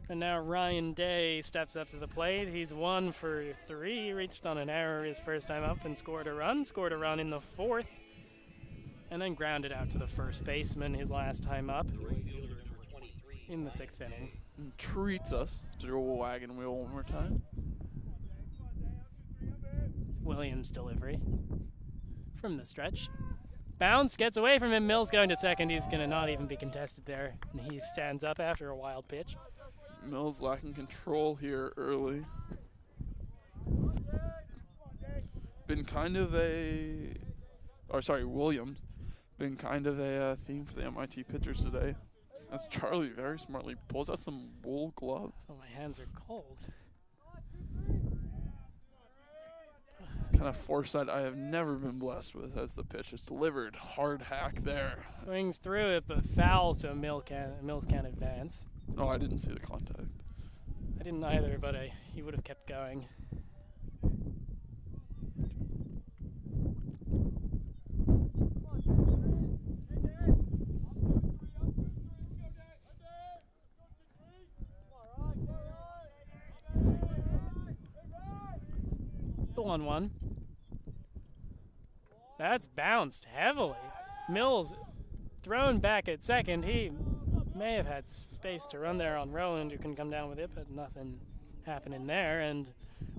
Speaker 2: And now Ryan Day steps up to the plate. He's 1 for 3, reached on an error his first time up and scored a run in the fourth, and then grounded out to the first baseman his last time up in the 6th inning.
Speaker 1: And treats us to do a wagon wheel one more time.
Speaker 2: It's Williams' delivery from the stretch. Bounce gets away from him. Mills going to second. He's going to not even be contested there. And he stands up after a wild pitch.
Speaker 1: Mills lacking control here early. Been kind of Williams. Been kind of a theme for the MIT pitchers today. As Charlie very smartly pulls out some wool gloves.
Speaker 2: Oh, my hands are cold.
Speaker 1: Kind of foresight I have never been blessed with as the pitch is delivered. Hard hack there.
Speaker 2: Swings through it, but foul, so Mills can't advance.
Speaker 1: Oh, I didn't see the contact.
Speaker 2: I didn't either, but he would have kept going. The 1-1. That's bounced heavily. Mills thrown back at second. He may have had space to run there on Rowland, who can come down with it, but nothing happening there. And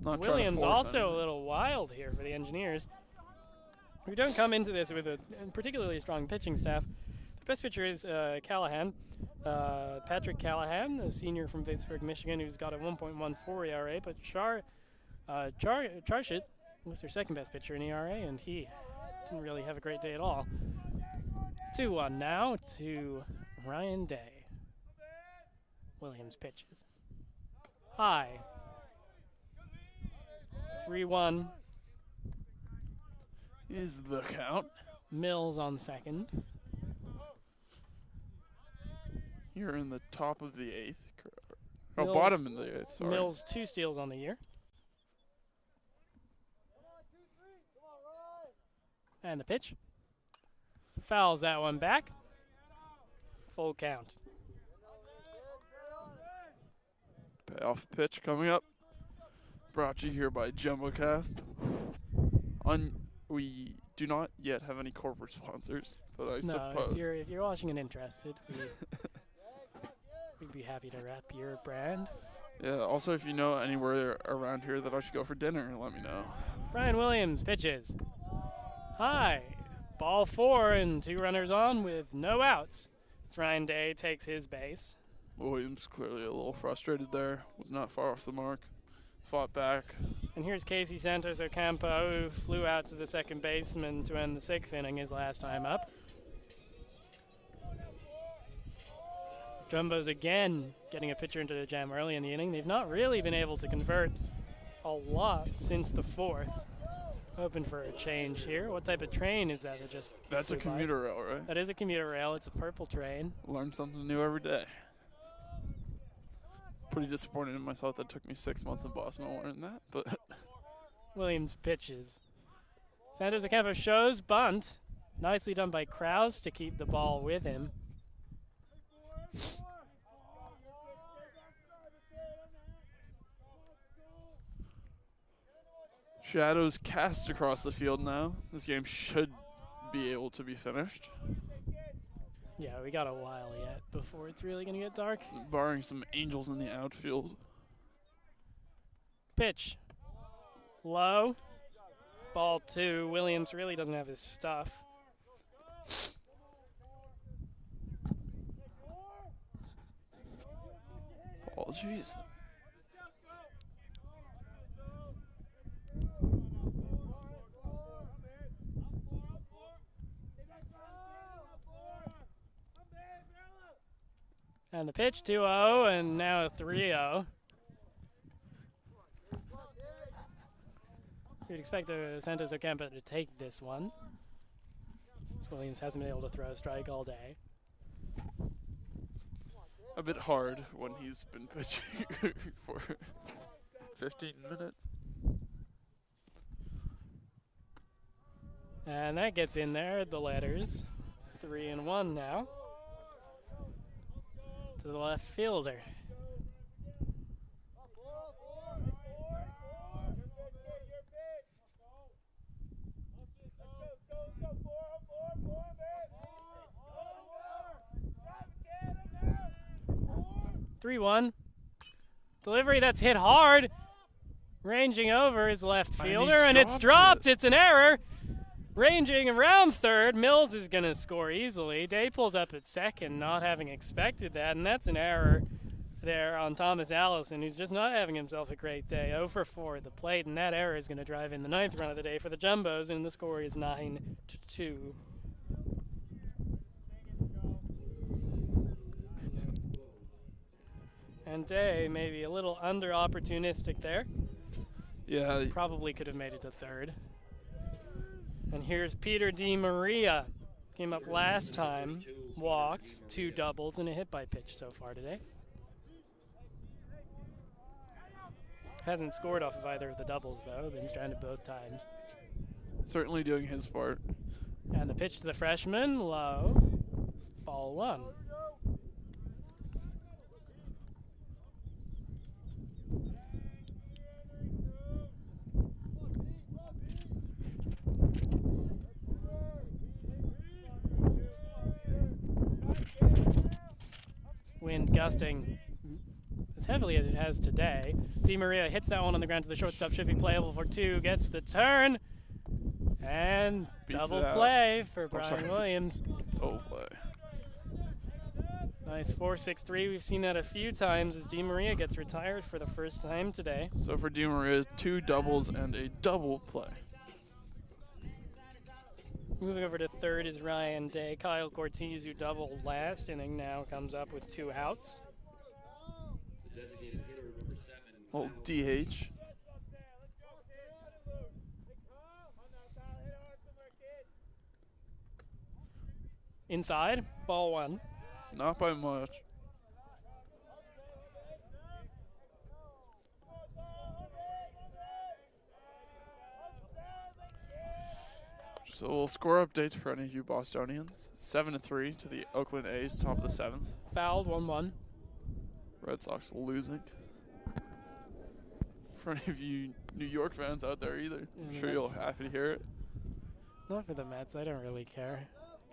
Speaker 2: Williams also a little wild here for the Engineers. We don't come into this with a particularly strong pitching staff. The best pitcher is Callahan, Patrick Callahan, a senior from Vicksburg, Michigan, who's got a 1.14 ERA. But Charshit was their second best pitcher in ERA, and he didn't really have a great day at all. 2-1 now to Ryan Day. Williams pitches. High. 3-1.
Speaker 1: Is the count.
Speaker 2: Mills on second.
Speaker 1: You're in the top of the 8th. Bottom in the 8th, sorry.
Speaker 2: Mills 2 steals on the year. And the pitch. Fouls that one back. Full count.
Speaker 1: Payoff pitch coming up. Brought to you here by JumboCast. We do not yet have any corporate sponsors, but I suppose.
Speaker 2: If you're watching and interested, we'd be happy to rep your brand.
Speaker 1: Yeah, also if you know anywhere around here that I should go for dinner, let me know.
Speaker 2: Brian Williams pitches. High. Ball 4 and 2 runners on with no outs. It's Ryan Day takes his base.
Speaker 1: Williams clearly a little frustrated there. Was not far off the mark. Fought back.
Speaker 2: And here's Casey Santos Ocampo, who flew out to the second baseman to end the 6th inning his last time up. Jumbo's again getting a pitcher into the jam early in the inning. They've not really been able to convert a lot since the 4th. Hoping for a change here. What type of train is that?
Speaker 1: That's a commuter rail, right?
Speaker 2: That is a commuter rail. It's a purple train.
Speaker 1: Learn something new every day. Pretty disappointed in myself that it took me 6 months in Boston to learn that, but
Speaker 2: Williams pitches. Santos Ocampo shows bunt. Nicely done by Krause to keep the ball with him.
Speaker 1: Shadows cast across the field now. This game should be able to be finished.
Speaker 2: Yeah, we got a while yet before it's really going to get dark.
Speaker 1: Barring some angels in the outfield.
Speaker 2: Pitch. Low. Ball 2. Williams really doesn't have his stuff.
Speaker 1: Apologies.
Speaker 2: And the pitch, 2-0, and now 3-0. You'd expect Santos Ocampo to take this one, since Williams hasn't been able to throw a strike all day.
Speaker 1: A bit hard when he's been pitching for 15 minutes.
Speaker 2: And that gets in there, the letters. 3-1 now. To the left fielder. (3-1) Delivery that's hit hard. Ranging over his left fielder, and it's dropped. It's an error. Ranging around third, Mills is going to score easily. Day pulls up at second, not having expected that, and that's an error there on Thomas Allison, who's just not having himself a great day. 0 for 4 at the plate, and that error is going to drive in the 9th run of the day for the Jumbos, and the score is 9-2. And Day maybe a little under-opportunistic there.
Speaker 1: Yeah.
Speaker 2: Probably could have made it to third. And here's Peter DiMaria. Came up last time, walked, 2 doubles, and a hit by pitch so far today. Hasn't scored off of either of the doubles, though. Been stranded both times.
Speaker 1: Certainly doing his part.
Speaker 2: And the pitch to the freshman, low. Ball 1. Wind gusting as heavily as it has today. DiMaria hits that one on the ground to the shortstop. Should be playable for 2. Gets the turn. And
Speaker 1: Beats
Speaker 2: double play for Brian Williams.
Speaker 1: Double play.
Speaker 2: Nice 4-6-3. We've seen that a few times as DiMaria gets retired for the first time today.
Speaker 1: So for DiMaria, 2 doubles and a double play.
Speaker 2: Moving over to third is Ryan Day. Kyle Cortez, who doubled last inning, now comes up with 2 outs.
Speaker 1: Well, DH.
Speaker 2: Inside, ball 1.
Speaker 1: Not by much. Just a little score update for any of you Bostonians. 7-3 to the Oakland A's, top of the 7th.
Speaker 2: Fouled, 1-1.
Speaker 1: Red Sox losing. For any of you New York fans out there either, I'm sure you'll happy to hear it.
Speaker 2: Not for the Mets, I don't really care.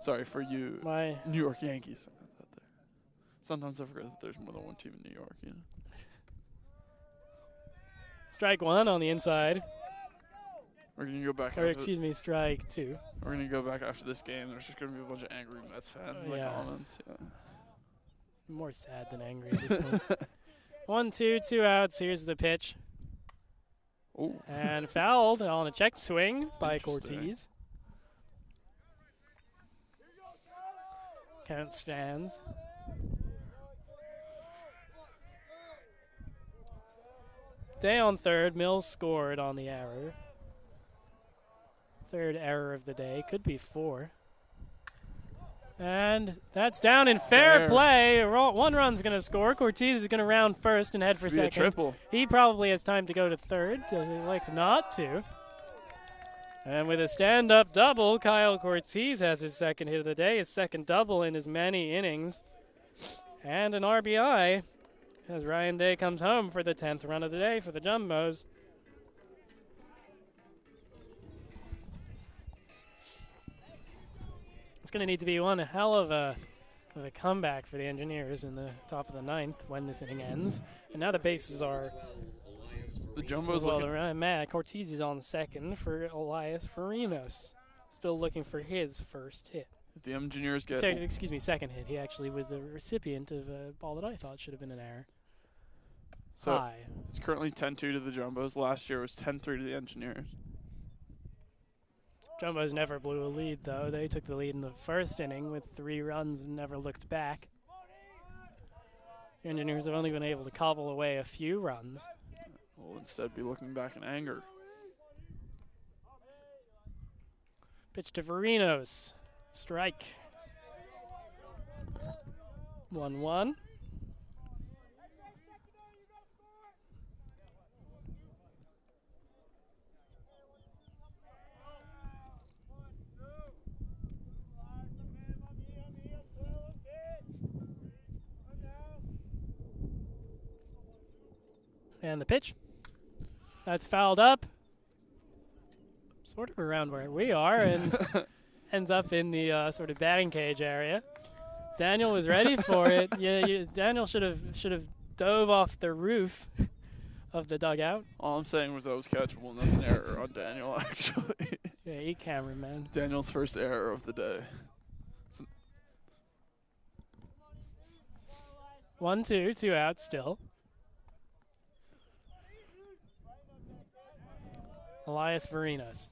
Speaker 1: Sorry, for you
Speaker 2: My
Speaker 1: New York Yankees fans out there. Sometimes I forget that there's more than one team in New York, you know.
Speaker 2: Strike 1 on the inside.
Speaker 1: We're going to go back
Speaker 2: Or excuse me, strike 2.
Speaker 1: We're going to go back after this game. There's just going to be a bunch of angry Mets fans in the comments. Yeah.
Speaker 2: More sad than angry at this point. 1-2, 2 outs. Here's the pitch.
Speaker 1: Ooh.
Speaker 2: And fouled on a check swing by Cortez. Count stands. Day on third. Mills scored on the error. Third error of the day. Could be 4. And that's down in fair play. 1 run's going to score. Cortez is going to round first and head for second.
Speaker 1: A triple.
Speaker 2: He probably has time to go to third. He likes not to. And with a stand-up double, Kyle Cortez has his second hit of the day, his second double in as many innings. And an RBI as Ryan Day comes home for the 10th run of the day for the Jumbos. It's going to need to be one hell of a comeback for the Engineers in the top of the 9th when this inning ends. And now the bases are...
Speaker 1: The Jumbos
Speaker 2: Matt Cortez is on second for Elias Farinos. Still looking for his first hit.
Speaker 1: If the Engineers get...
Speaker 2: Excuse me, second hit. He actually was the recipient of a ball that I thought should have been an error.
Speaker 1: So it's currently 10-2 to the Jumbos. Last year was 10-3 to the Engineers.
Speaker 2: Jumbos never blew a lead, though. They took the lead in the first inning with 3 runs and never looked back. The Engineers have only been able to cobble away a few runs.
Speaker 1: Will instead be looking back in anger.
Speaker 2: Pitch to Varinos. Strike. 1-1. And the pitch. That's fouled up. Sort of around where we are and ends up in the sort of batting cage area. Daniel was ready for it. Daniel should have dove off the roof of the dugout.
Speaker 1: All I'm saying was that was catchable, and that's an error on Daniel, actually.
Speaker 2: Yeah, 8 cameramen.
Speaker 1: Daniel's first error of the day.
Speaker 2: 1-2, 2 out still. Elias Varinos.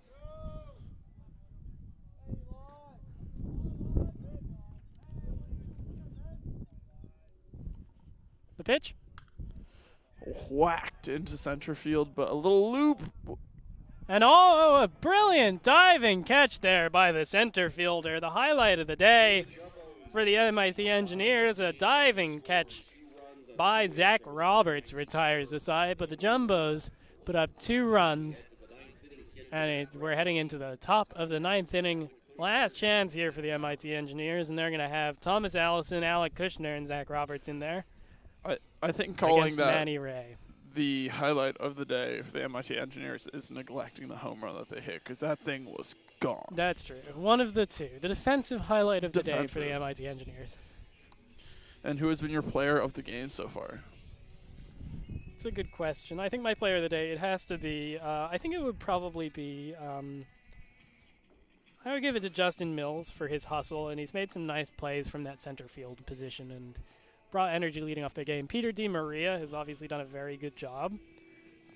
Speaker 2: The pitch.
Speaker 1: Whacked into center field, but a little loop.
Speaker 2: And a brilliant diving catch there by the center fielder. The highlight of the day for the MIT Engineers, a diving catch by Zach Roberts retires the side, but the Jumbos put up 2 runs. And we're heading into the top of the 9th inning. Last chance here for the MIT Engineers, and they're going to have Thomas Allison, Alec Kushner, and Zach Roberts in there.
Speaker 1: I think calling
Speaker 2: against
Speaker 1: that
Speaker 2: Manny Ray.
Speaker 1: The highlight of the day for the MIT Engineers is neglecting the home run that they hit, because that thing was gone.
Speaker 2: That's true. One of the two. The defensive highlight of the day for the MIT Engineers.
Speaker 1: And who has been your player of the game so far?
Speaker 2: It's a good question. I think my player of the day, it has to be, I think it would probably be, I would give it to Justin Mills for his hustle, and he's made some nice plays from that center field position and brought energy leading off the game. Peter DiMaria has obviously done a very good job,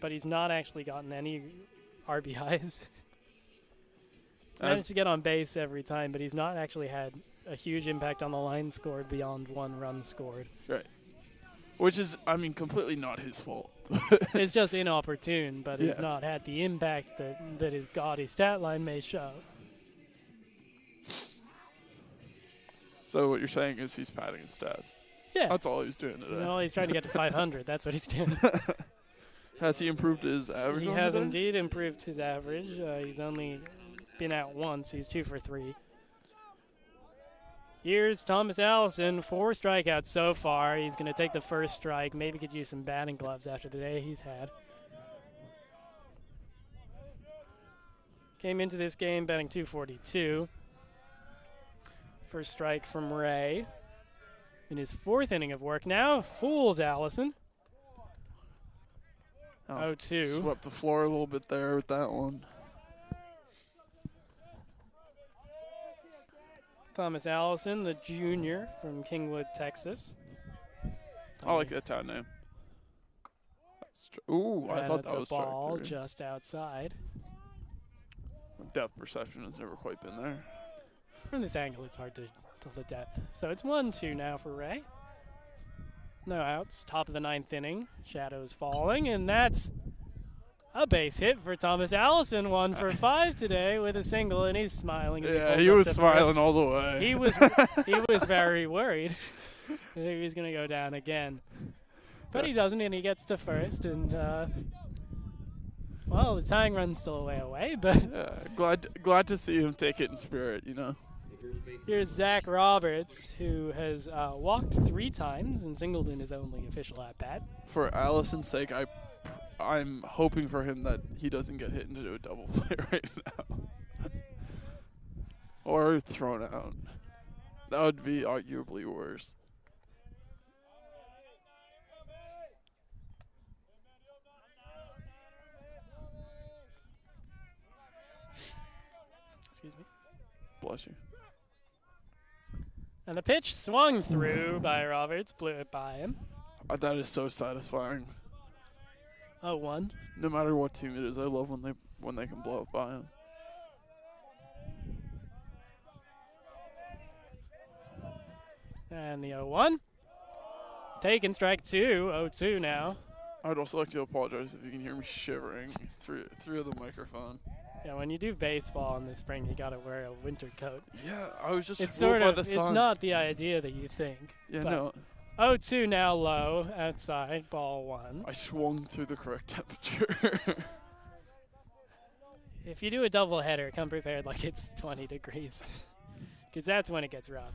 Speaker 2: but he's not actually gotten any RBIs. Managed to get on base every time, but he's not actually had a huge impact on the line scored beyond 1 run scored.
Speaker 1: Right. Which is, I mean, completely not his fault.
Speaker 2: It's just inopportune, but
Speaker 1: Yeah.
Speaker 2: he's not had the impact that his gaudy stat line may show.
Speaker 1: So what you're saying is he's padding his stats.
Speaker 2: Yeah.
Speaker 1: That's all he's doing today.
Speaker 2: No, he's trying to get to 500. That's what he's doing.
Speaker 1: Has he improved his average?
Speaker 2: He
Speaker 1: on
Speaker 2: has
Speaker 1: today?
Speaker 2: indeed improved his average. He's only been out once. He's 2 for 3. Here's Thomas Allison, 4 strikeouts so far. He's going to take the first strike. Maybe could use some batting gloves after the day he's had. Came into this game batting .242. First strike from Ray. In his 4th inning of work now, fools Allison. 0-2.
Speaker 1: Swept the floor a little bit there with that one.
Speaker 2: Thomas Allison, the junior from Kingwood, Texas.
Speaker 1: I like that town name. Ooh, I thought
Speaker 2: that's
Speaker 1: that was
Speaker 2: a ball
Speaker 1: strike 3.
Speaker 2: just outside.
Speaker 1: Depth perception has never quite been there.
Speaker 2: From this angle, it's hard to tell the depth. So it's 1-2 now for Ray. No outs. Top of the 9th inning. Shadows falling, and that's a base hit for Thomas Allison. 1 for 5 today with a single, and he's smiling. As
Speaker 1: Yeah,
Speaker 2: he
Speaker 1: he was
Speaker 2: to
Speaker 1: smiling
Speaker 2: first.
Speaker 1: all the way.
Speaker 2: He was very worried. He was going to go down again, but he doesn't, and he gets to first. And well, the tying run's still a way away, but
Speaker 1: yeah, glad to see him take it in spirit. You know.
Speaker 2: Here's Zach Roberts, who has walked 3 times and singled in his only official at-bat.
Speaker 1: For Allison's sake, I'm hoping for him that he doesn't get hit into a double play right now. Or thrown out. That would be arguably worse.
Speaker 2: Excuse me.
Speaker 1: Bless you.
Speaker 2: And the pitch swung through by Roberts, blew it by him.
Speaker 1: That is so satisfying.
Speaker 2: 0-1.
Speaker 1: No matter what team it is, I love when they can blow it by him.
Speaker 2: And the 0-1. Taken strike 2, 0-2 now.
Speaker 1: I would also like to apologize if you can hear me shivering through the microphone.
Speaker 2: Yeah, when you do baseball in the spring, you gotta wear a winter coat.
Speaker 1: Yeah, I was just
Speaker 2: It's
Speaker 1: fooled
Speaker 2: sort
Speaker 1: by
Speaker 2: of,
Speaker 1: the
Speaker 2: it's
Speaker 1: sun.
Speaker 2: not the idea that you think.
Speaker 1: Yeah,
Speaker 2: but
Speaker 1: no.
Speaker 2: 0-2 now low, outside, ball 1.
Speaker 1: I swung through the correct temperature.
Speaker 2: If you do a double header, come prepared like it's 20 degrees. Because that's when it gets rough.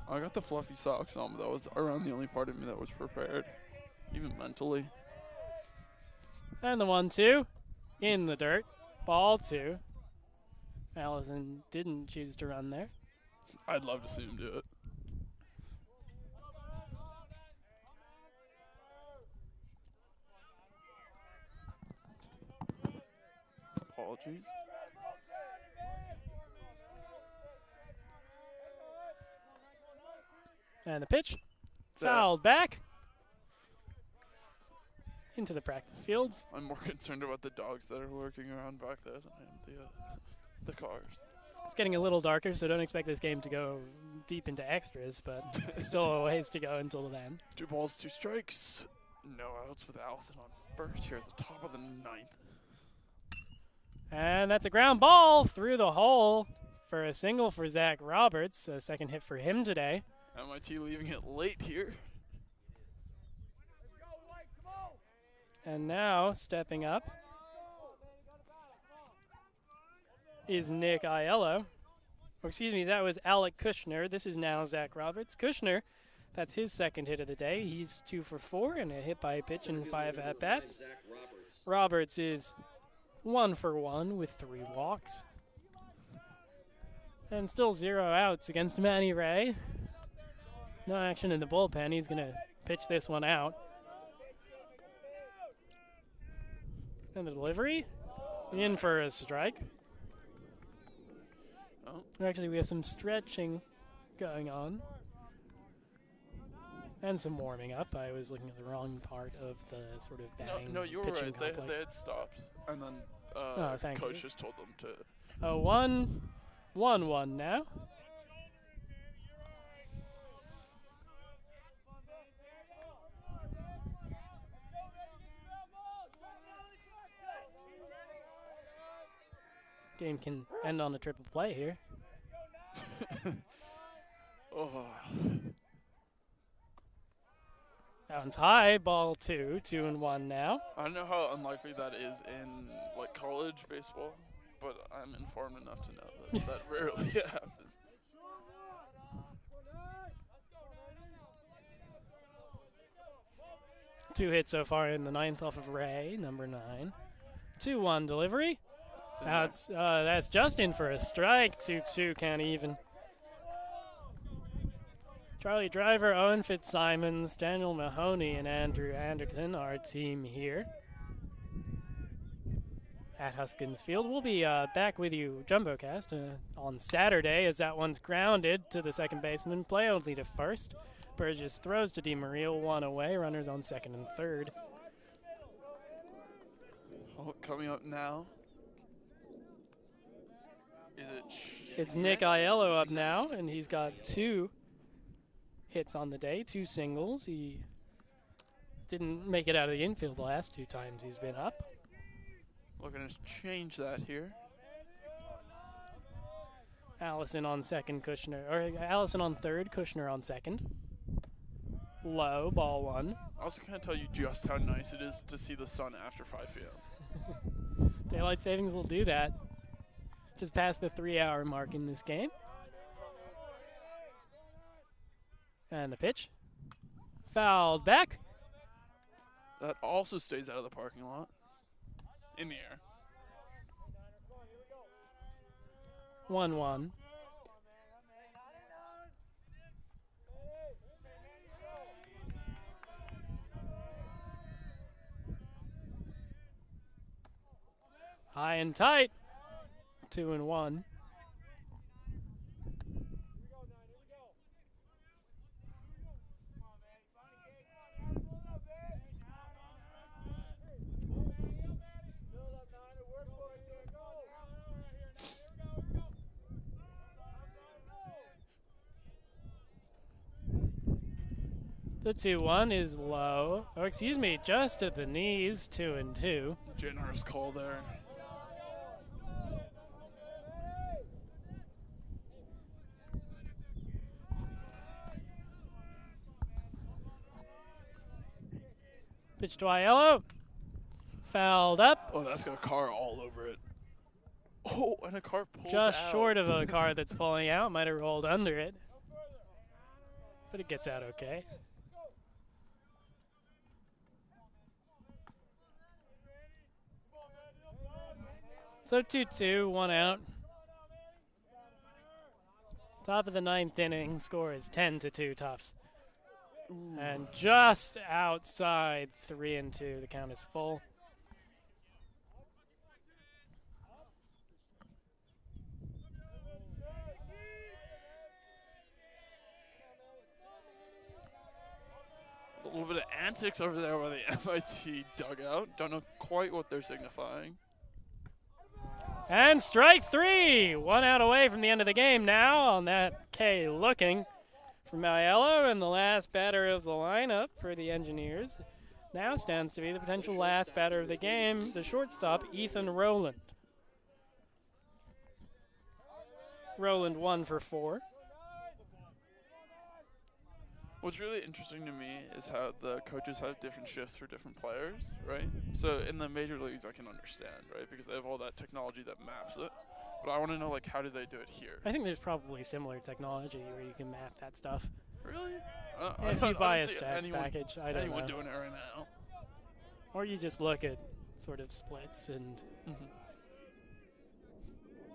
Speaker 1: I got the fluffy socks on, but that was around the only part of me that was prepared, even mentally.
Speaker 2: And the 1-2 in the dirt. Ball 2. Allison didn't choose to run there.
Speaker 1: I'd love to see him do it. Apologies.
Speaker 2: And the pitch. Fouled back. Into the practice fields.
Speaker 1: I'm more concerned about the dogs that are lurking around back there than I am the cars.
Speaker 2: It's getting a little darker, so don't expect this game to go deep into extras, but still a ways to go until then.
Speaker 1: 2 balls, 2 strikes. No outs with Allison on first here at the top of the 9th.
Speaker 2: And that's a ground ball through the hole for a single for Zach Roberts. A second hit for him today.
Speaker 1: MIT leaving it late here.
Speaker 2: And now, stepping up, is Nick Aiello. Or excuse me, that was Alec Kushner. This is now Zach Roberts. Kushner, that's his second hit of the day. He's 2 for 4 and a hit by pitch and 5 at-bats. Roberts is 1 for 1 with 3 walks. And still 0 outs against Manny Ray. No action in the bullpen. He's going to pitch this one out. And the delivery, in for a strike.
Speaker 1: Oh.
Speaker 2: Actually, we have some stretching going on. And some warming up. I was looking at the wrong part of the sort of batting
Speaker 1: No, you were
Speaker 2: pitching
Speaker 1: right.
Speaker 2: complex.
Speaker 1: They had stops. And then
Speaker 2: thank
Speaker 1: coach
Speaker 2: you.
Speaker 1: just told them to.
Speaker 2: 1-1 now. Game can end on a triple play here.
Speaker 1: Oh.
Speaker 2: That one's high, ball 2, 2-1 now.
Speaker 1: I don't know how unlikely that is in like college baseball, but I'm informed enough to know that that rarely happens.
Speaker 2: Two hits so far in the 9th off of Ray, number 9. 2-1 delivery. That's just in for a strike. 2-2 can't even. Charlie Driver, Owen Fitzsimons, Daniel Mahoney, and Andrew Anderton, our team here at Huskins Field. We'll be back with you, JumboCast, on Saturday as that one's grounded to the second baseman. Play only to first. Burgess throws to DiMaria, 1 away. Runners on second and third.
Speaker 1: Oh, coming up now.
Speaker 2: It's Nick Aiello up now, and he's got 2 hits on the day, 2 singles. He didn't make it out of the infield the last 2 times he's been up.
Speaker 1: Looking to change that here.
Speaker 2: Allison on second, Allison on third, Kushner on second. Low, ball 1.
Speaker 1: I also can't tell you just how nice it is to see the sun after 5 p.m.
Speaker 2: Daylight savings will do that. Just past the 3-hour mark in this game. And the pitch. Fouled back.
Speaker 1: That also stays out of the parking lot. In the air.
Speaker 2: 1-1. High and tight. 2-1. The 2-1 is low. Oh, excuse me, just at the knees. 2-2.
Speaker 1: Generous call there.
Speaker 2: Pitch to Aiello. Fouled up.
Speaker 1: Oh, that's got a car all over it. Oh, and a car pulls
Speaker 2: Just
Speaker 1: out.
Speaker 2: short of a car that's pulling out. Might have rolled under it. But it gets out okay. So 2-2, 1 out. Top of the 9th inning, score is 10-2 Tufts. Ooh. And just outside 3-2, the count is full.
Speaker 1: little bit of antics over there by the MIT dugout. Don't know quite what they're signifying.
Speaker 2: And strike 3. 1 out away from the end of the game now on that K looking for Maiello, and the last batter of the lineup for the Engineers now stands to be the potential last batter of the game, the shortstop, Ethan Rowland. Rowland 1 for 4.
Speaker 1: What's really interesting to me is how the coaches have different shifts for different players, right? So in the major leagues, I can understand, right, because they have all that technology that maps it. But I want to know, like, how do they do it here?
Speaker 2: I think there's probably similar technology where you can map that stuff.
Speaker 1: Really?
Speaker 2: If you buy a stats package, I don't know.
Speaker 1: Anyone doing it right now?
Speaker 2: Or you just look at sort of splits and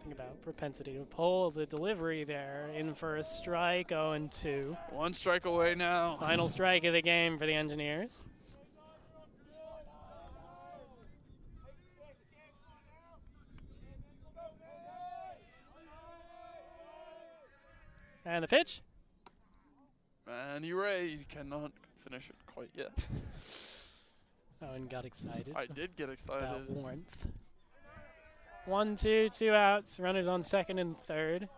Speaker 2: think about propensity to pull. The delivery there in for a strike, 0-2.
Speaker 1: 1 strike away now.
Speaker 2: Final strike of the game for the Engineers. And the pitch.
Speaker 1: Manny Ray cannot finish it quite yet.
Speaker 2: Owen got excited.
Speaker 1: I did get excited.
Speaker 2: About warmth. 1-2, 2 outs. Runners on second and third.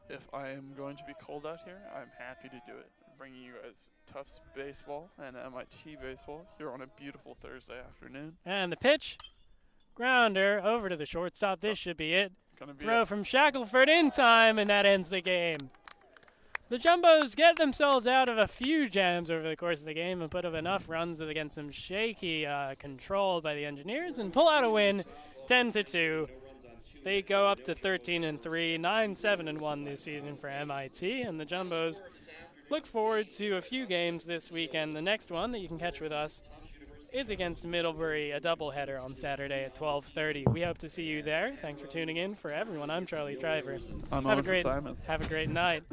Speaker 1: If I am going to be cold out here, I'm happy to do it. I'm bringing you guys Tufts baseball and MIT baseball here on a beautiful Thursday afternoon.
Speaker 2: And the pitch. Grounder over to the shortstop. This should be it. Throw from Shackelford in time, and that ends the game. The Jumbos get themselves out of a few jams over the course of the game and put up enough runs against some shaky control by the Engineers and pull out a win, 10-2. They go up to 13-3, 9-7-1 this season for MIT, and the Jumbos look forward to a few games this weekend. The next one that you can catch with us is against Middlebury, a doubleheader on Saturday at 12:30. We hope to see you there. Thanks for tuning in. For everyone, I'm Charlie Driver.
Speaker 1: I'm
Speaker 2: have a great night.